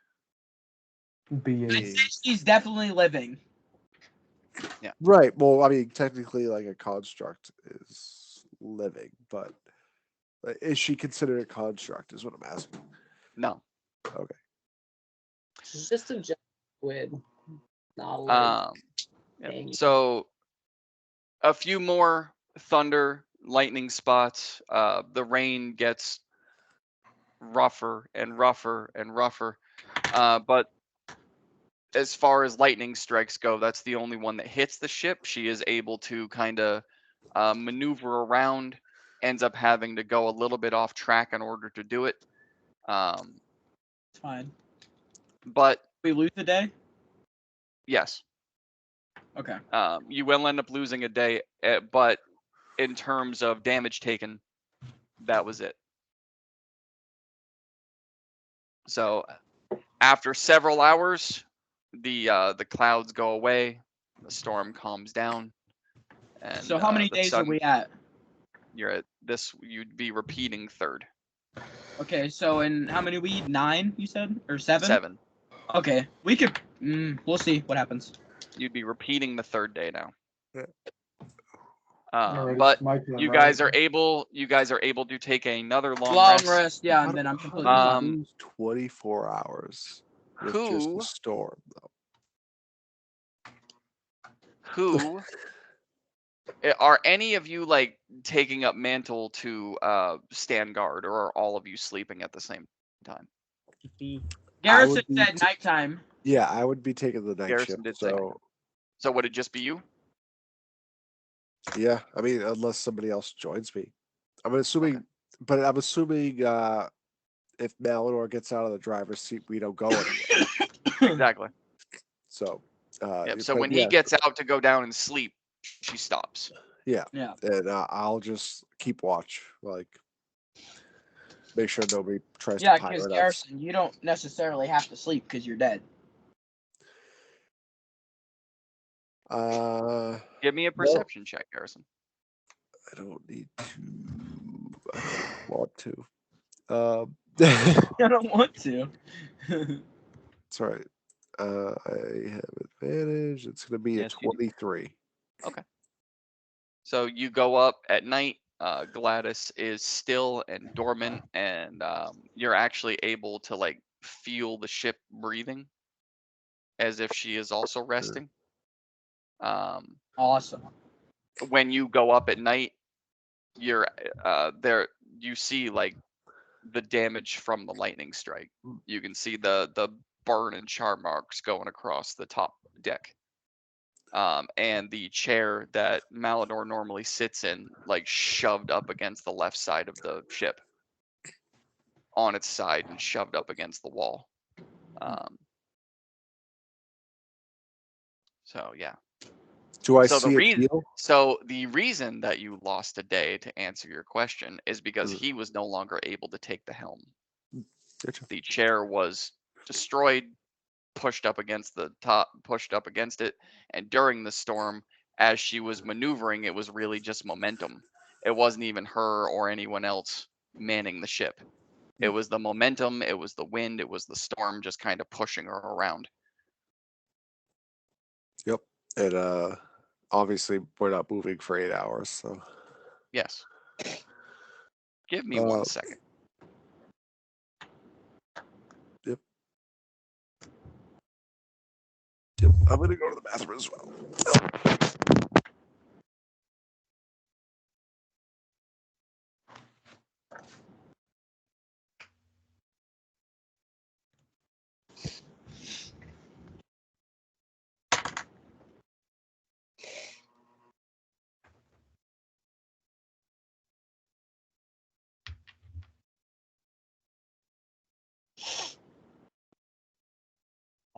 Speaker 3: Being.
Speaker 1: I'd say she's definitely living.
Speaker 4: Right. Well, I mean, technically, like a construct is living, but is she considered a construct? Is what I'm asking.
Speaker 2: No.
Speaker 4: Okay.
Speaker 6: She's just a giant squid, not a like.
Speaker 2: Yeah.
Speaker 6: thing.
Speaker 2: So a few more thunder, lightning spots. The rain gets rougher and rougher and rougher. But as far as lightning strikes go, that's the only one that hits the ship. She is able to kind of maneuver around, ends up having to go a little bit off track in order to do it.
Speaker 1: It's fine.
Speaker 2: But
Speaker 1: We lose the day?
Speaker 2: yes,
Speaker 1: Okay.
Speaker 2: you will end up losing a day, but in terms of damage taken, that was it. So after several hours, the clouds go away, the storm calms down, and
Speaker 1: So how many
Speaker 2: the
Speaker 1: days are
Speaker 2: sun,
Speaker 1: we at?
Speaker 2: you're at this. You'd be repeating third.
Speaker 1: Okay, so in how many we 9, you said? Or 7?
Speaker 2: 7.
Speaker 1: Okay. We could we'll see what happens.
Speaker 2: You'd be repeating the third day now.
Speaker 4: Yeah.
Speaker 3: Alright,
Speaker 2: But
Speaker 3: it's my turn,
Speaker 2: you
Speaker 3: right?
Speaker 2: guys are able to take another long,
Speaker 1: Long
Speaker 2: rest.
Speaker 1: rest, yeah,
Speaker 4: How
Speaker 1: and
Speaker 4: do-
Speaker 1: then I'm
Speaker 4: how
Speaker 1: completely
Speaker 4: do you
Speaker 1: fine.
Speaker 4: lose 24 hours with just
Speaker 2: Who
Speaker 4: a storm, though.
Speaker 2: who are any of you like taking up mantle to stand guard, or are all of you sleeping at the same time?
Speaker 1: Garrison
Speaker 4: be
Speaker 1: said nighttime.
Speaker 4: Yeah, I would be taking the night
Speaker 2: Garrison
Speaker 4: shift.
Speaker 2: did say
Speaker 4: So
Speaker 2: So would it just be you?
Speaker 4: yeah, I mean, unless somebody else joins me, I'm assuming.
Speaker 2: Okay.
Speaker 4: But I'm assuming if Malinois gets out of the driver's seat, we don't go anywhere.
Speaker 2: Exactly.
Speaker 4: So,
Speaker 2: Yep. So
Speaker 4: but
Speaker 2: when
Speaker 4: yeah,
Speaker 2: he gets out to go down and sleep, she stops.
Speaker 1: Yeah.
Speaker 4: and I'll just keep watch, like make sure nobody tries
Speaker 1: Yeah,
Speaker 4: to pirate
Speaker 1: because
Speaker 4: us.
Speaker 1: Garrison, you don't necessarily have to sleep because you're dead.
Speaker 2: Give me a perception check, Garrison.
Speaker 4: I don't need to. I don't want to.
Speaker 1: I don't want to.
Speaker 4: It's all right. I have advantage. It's going to be
Speaker 2: Yes,
Speaker 4: a
Speaker 2: you do.
Speaker 4: 23.
Speaker 2: So you go up at night. Gladys is still and dormant, and you're actually able to like feel the ship breathing, as if she is also resting.
Speaker 1: Awesome.
Speaker 2: When you go up at night, you're there. You see like the damage from the lightning strike. You can see the burn and char marks going across the top deck. And the chair that Malador normally sits in, like shoved up against the left side of the ship, on its side and shoved up against the wall. So yeah.
Speaker 4: Do I
Speaker 2: So the
Speaker 4: see it
Speaker 2: reason,
Speaker 4: heal?
Speaker 2: so the reason that you lost a day, to answer your question, is because
Speaker 4: Mm.
Speaker 2: he was no longer able to take the helm.
Speaker 4: Gotcha.
Speaker 2: The chair was destroyed, pushed up against the top, pushed up against it, and during the storm, as she was maneuvering, it was really just momentum. It wasn't even her or anyone else manning the ship. It was the momentum, it was the wind, it was the storm just kind of pushing her around.
Speaker 4: Yep. And obviously we're not moving for 8 hours, so
Speaker 2: Yes. Give me 1
Speaker 4: Uh,
Speaker 2: second.
Speaker 4: yep. I'm gonna go to the bathroom as well.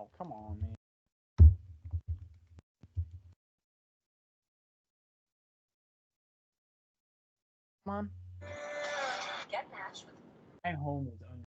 Speaker 7: Oh, come on, man. Come on. My home is un.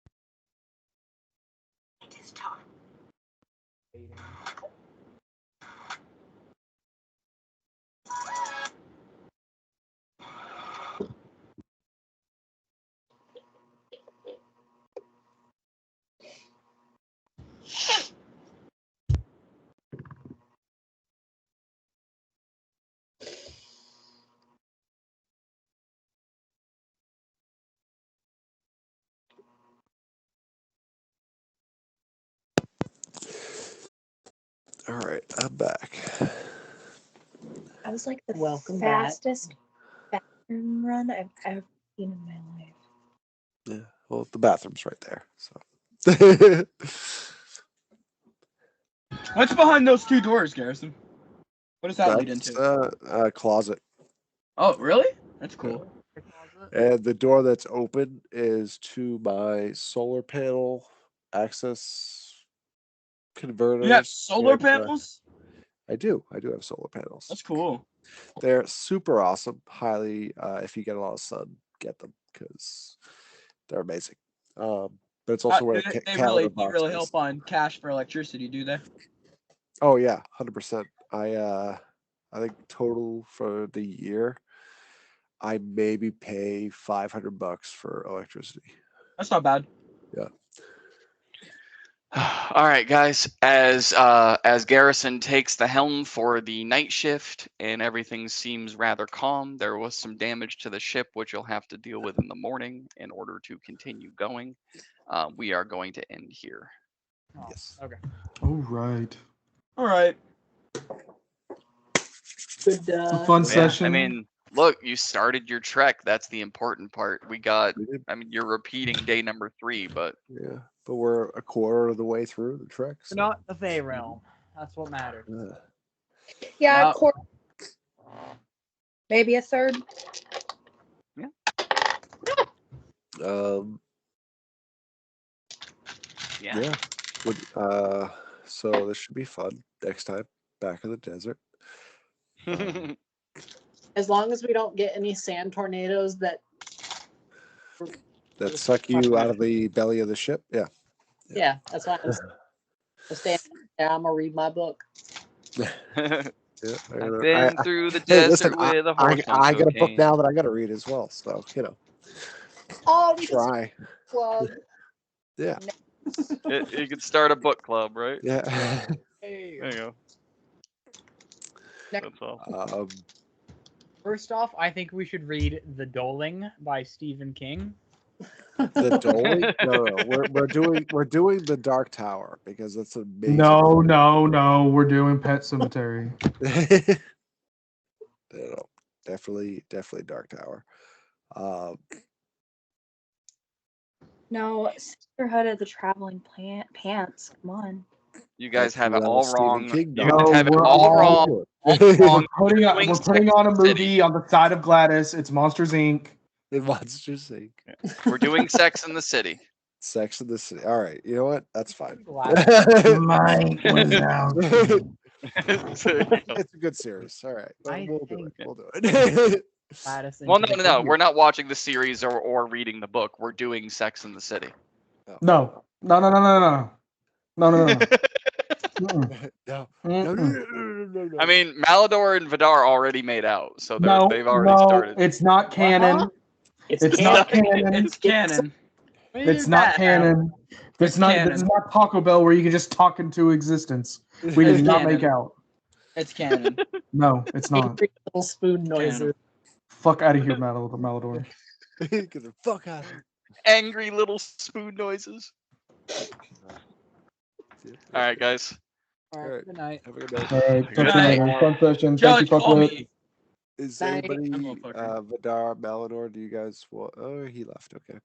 Speaker 4: All right, I'm back.
Speaker 5: I was like the
Speaker 6: Welcome back.
Speaker 5: fastest bathroom run I've ever seen in my life.
Speaker 4: Yeah, well, the bathroom's right there. So.
Speaker 1: What's behind those two doors, Garrison? What does that lead
Speaker 4: That's
Speaker 1: into?
Speaker 4: a closet.
Speaker 1: Oh, really? That's cool.
Speaker 4: And the door that's open is to my solar panel access converters.
Speaker 1: You have solar
Speaker 4: and,
Speaker 1: panels?
Speaker 4: I do have solar panels.
Speaker 1: That's cool.
Speaker 4: They're super awesome. Highly, if you get a lot of sun, get them because they're amazing. But it's also where the
Speaker 1: They
Speaker 4: calendar
Speaker 1: really
Speaker 4: box is.
Speaker 1: help on cash for electricity, do they?
Speaker 4: Oh yeah, 100%. I think total for the year, I maybe pay $500 for electricity.
Speaker 1: That's not bad.
Speaker 4: Yeah.
Speaker 2: All right, guys. As Garrison takes the helm for the night shift and everything seems rather calm, there was some damage to the ship which you'll have to deal with in the morning in order to continue going. We are going to end here.
Speaker 7: Oh,
Speaker 4: Yes.
Speaker 7: okay.
Speaker 3: All right.
Speaker 1: All right.
Speaker 6: Good.
Speaker 3: A fun
Speaker 2: Yeah,
Speaker 3: session.
Speaker 2: I mean, look, you started your trek. That's the important part.
Speaker 4: We did.
Speaker 2: I mean, you're repeating day number 3, but
Speaker 4: Yeah, but we're a quarter of the way through the trek.
Speaker 7: We're not the Fey realm. That's what mattered.
Speaker 5: Yeah,
Speaker 1: Wow.
Speaker 5: a quarter, maybe a third.
Speaker 4: Um.
Speaker 2: yeah.
Speaker 4: Yeah. Would so this should be fun next time. Back in the desert.
Speaker 6: As long as we don't get any sand tornadoes that
Speaker 4: Suck you out of the belly of the ship. Yeah.
Speaker 6: Yeah, that's why I'm staying down. I'm gonna read my book.
Speaker 4: Yeah.
Speaker 2: I've been through the
Speaker 4: Hey,
Speaker 2: desert
Speaker 4: listen,
Speaker 2: with a horse on
Speaker 4: I got a book
Speaker 2: cocaine.
Speaker 4: now that I got to read as well. So
Speaker 6: Oh, we can
Speaker 4: try.
Speaker 6: plug.
Speaker 4: Yeah.
Speaker 2: You could start a book club, right?
Speaker 4: Yeah.
Speaker 7: Hey.
Speaker 2: There you go. That's all.
Speaker 7: First off, I think we should read The Doling by Stephen King.
Speaker 4: The Doling? No. We're doing the Dark Tower because that's amazing.
Speaker 3: No. We're doing Pet Cemetery.
Speaker 4: No, definitely Dark Tower.
Speaker 5: No, Sisterhood of the Traveling Pants. Come on.
Speaker 2: You guys
Speaker 4: That's
Speaker 2: have it all
Speaker 4: Stephen
Speaker 2: wrong.
Speaker 4: King
Speaker 2: You
Speaker 3: novel.
Speaker 2: guys have it
Speaker 3: we're
Speaker 2: all
Speaker 3: all-
Speaker 2: wrong.
Speaker 3: We're putting
Speaker 2: Doing
Speaker 3: on a
Speaker 2: Sex
Speaker 3: movie
Speaker 2: City.
Speaker 3: on the side of Gladys. It's Monsters Inc.
Speaker 4: The Monsters Inc.
Speaker 2: We're doing Sex in the City.
Speaker 4: Sex in the City. All right, you know what? That's fine.
Speaker 3: Mike was out.
Speaker 2: There you go.
Speaker 4: It's a good series. All right,
Speaker 7: I
Speaker 4: we'll do
Speaker 7: think-
Speaker 4: it. We'll do it.
Speaker 7: Gladys
Speaker 2: Well,
Speaker 7: into the
Speaker 2: no.
Speaker 7: Figure.
Speaker 2: We're not watching the series or reading the book. We're doing Sex in the City.
Speaker 3: No. Mm-mm.
Speaker 4: No.
Speaker 3: Mm-mm.
Speaker 2: I mean, Malador and Vidar already made out, so
Speaker 3: No,
Speaker 2: they've already started.
Speaker 3: it's not canon.
Speaker 7: What?
Speaker 3: It's not canon.
Speaker 1: It's canon.
Speaker 3: It's not canon. This
Speaker 1: It's canon.
Speaker 3: is not Taco Bell where you can just talk into existence. We did
Speaker 1: It's
Speaker 3: not
Speaker 1: canon.
Speaker 3: make out.
Speaker 1: It's canon.
Speaker 3: No, it's not.
Speaker 6: Angry little spoon noises.
Speaker 3: Fuck out of here, Malador.
Speaker 4: Get the fuck out of here.
Speaker 2: Angry little spoon noises. All right, guys.
Speaker 7: All
Speaker 4: All right.
Speaker 7: right, good night.
Speaker 4: Have a good night.
Speaker 3: All right,
Speaker 2: Good
Speaker 3: talk to you
Speaker 1: night.
Speaker 3: later. Fun session.
Speaker 1: Judge,
Speaker 3: Thank you,
Speaker 1: call
Speaker 3: fuckwit.
Speaker 1: me.
Speaker 4: Is
Speaker 6: Bye.
Speaker 4: anybody,
Speaker 1: motherfucker.
Speaker 4: Vidar, Malador, do you guys want? Oh, he left. Okay.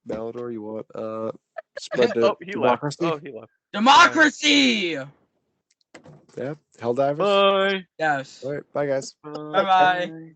Speaker 4: Malador, you want spread the
Speaker 2: Oh, he left.
Speaker 4: democracy?
Speaker 2: Oh, he left.
Speaker 1: Democracy!
Speaker 4: Yeah. Helldivers.
Speaker 2: Bye.
Speaker 1: Yes.
Speaker 4: All right. Bye, guys.
Speaker 1: Bye-bye.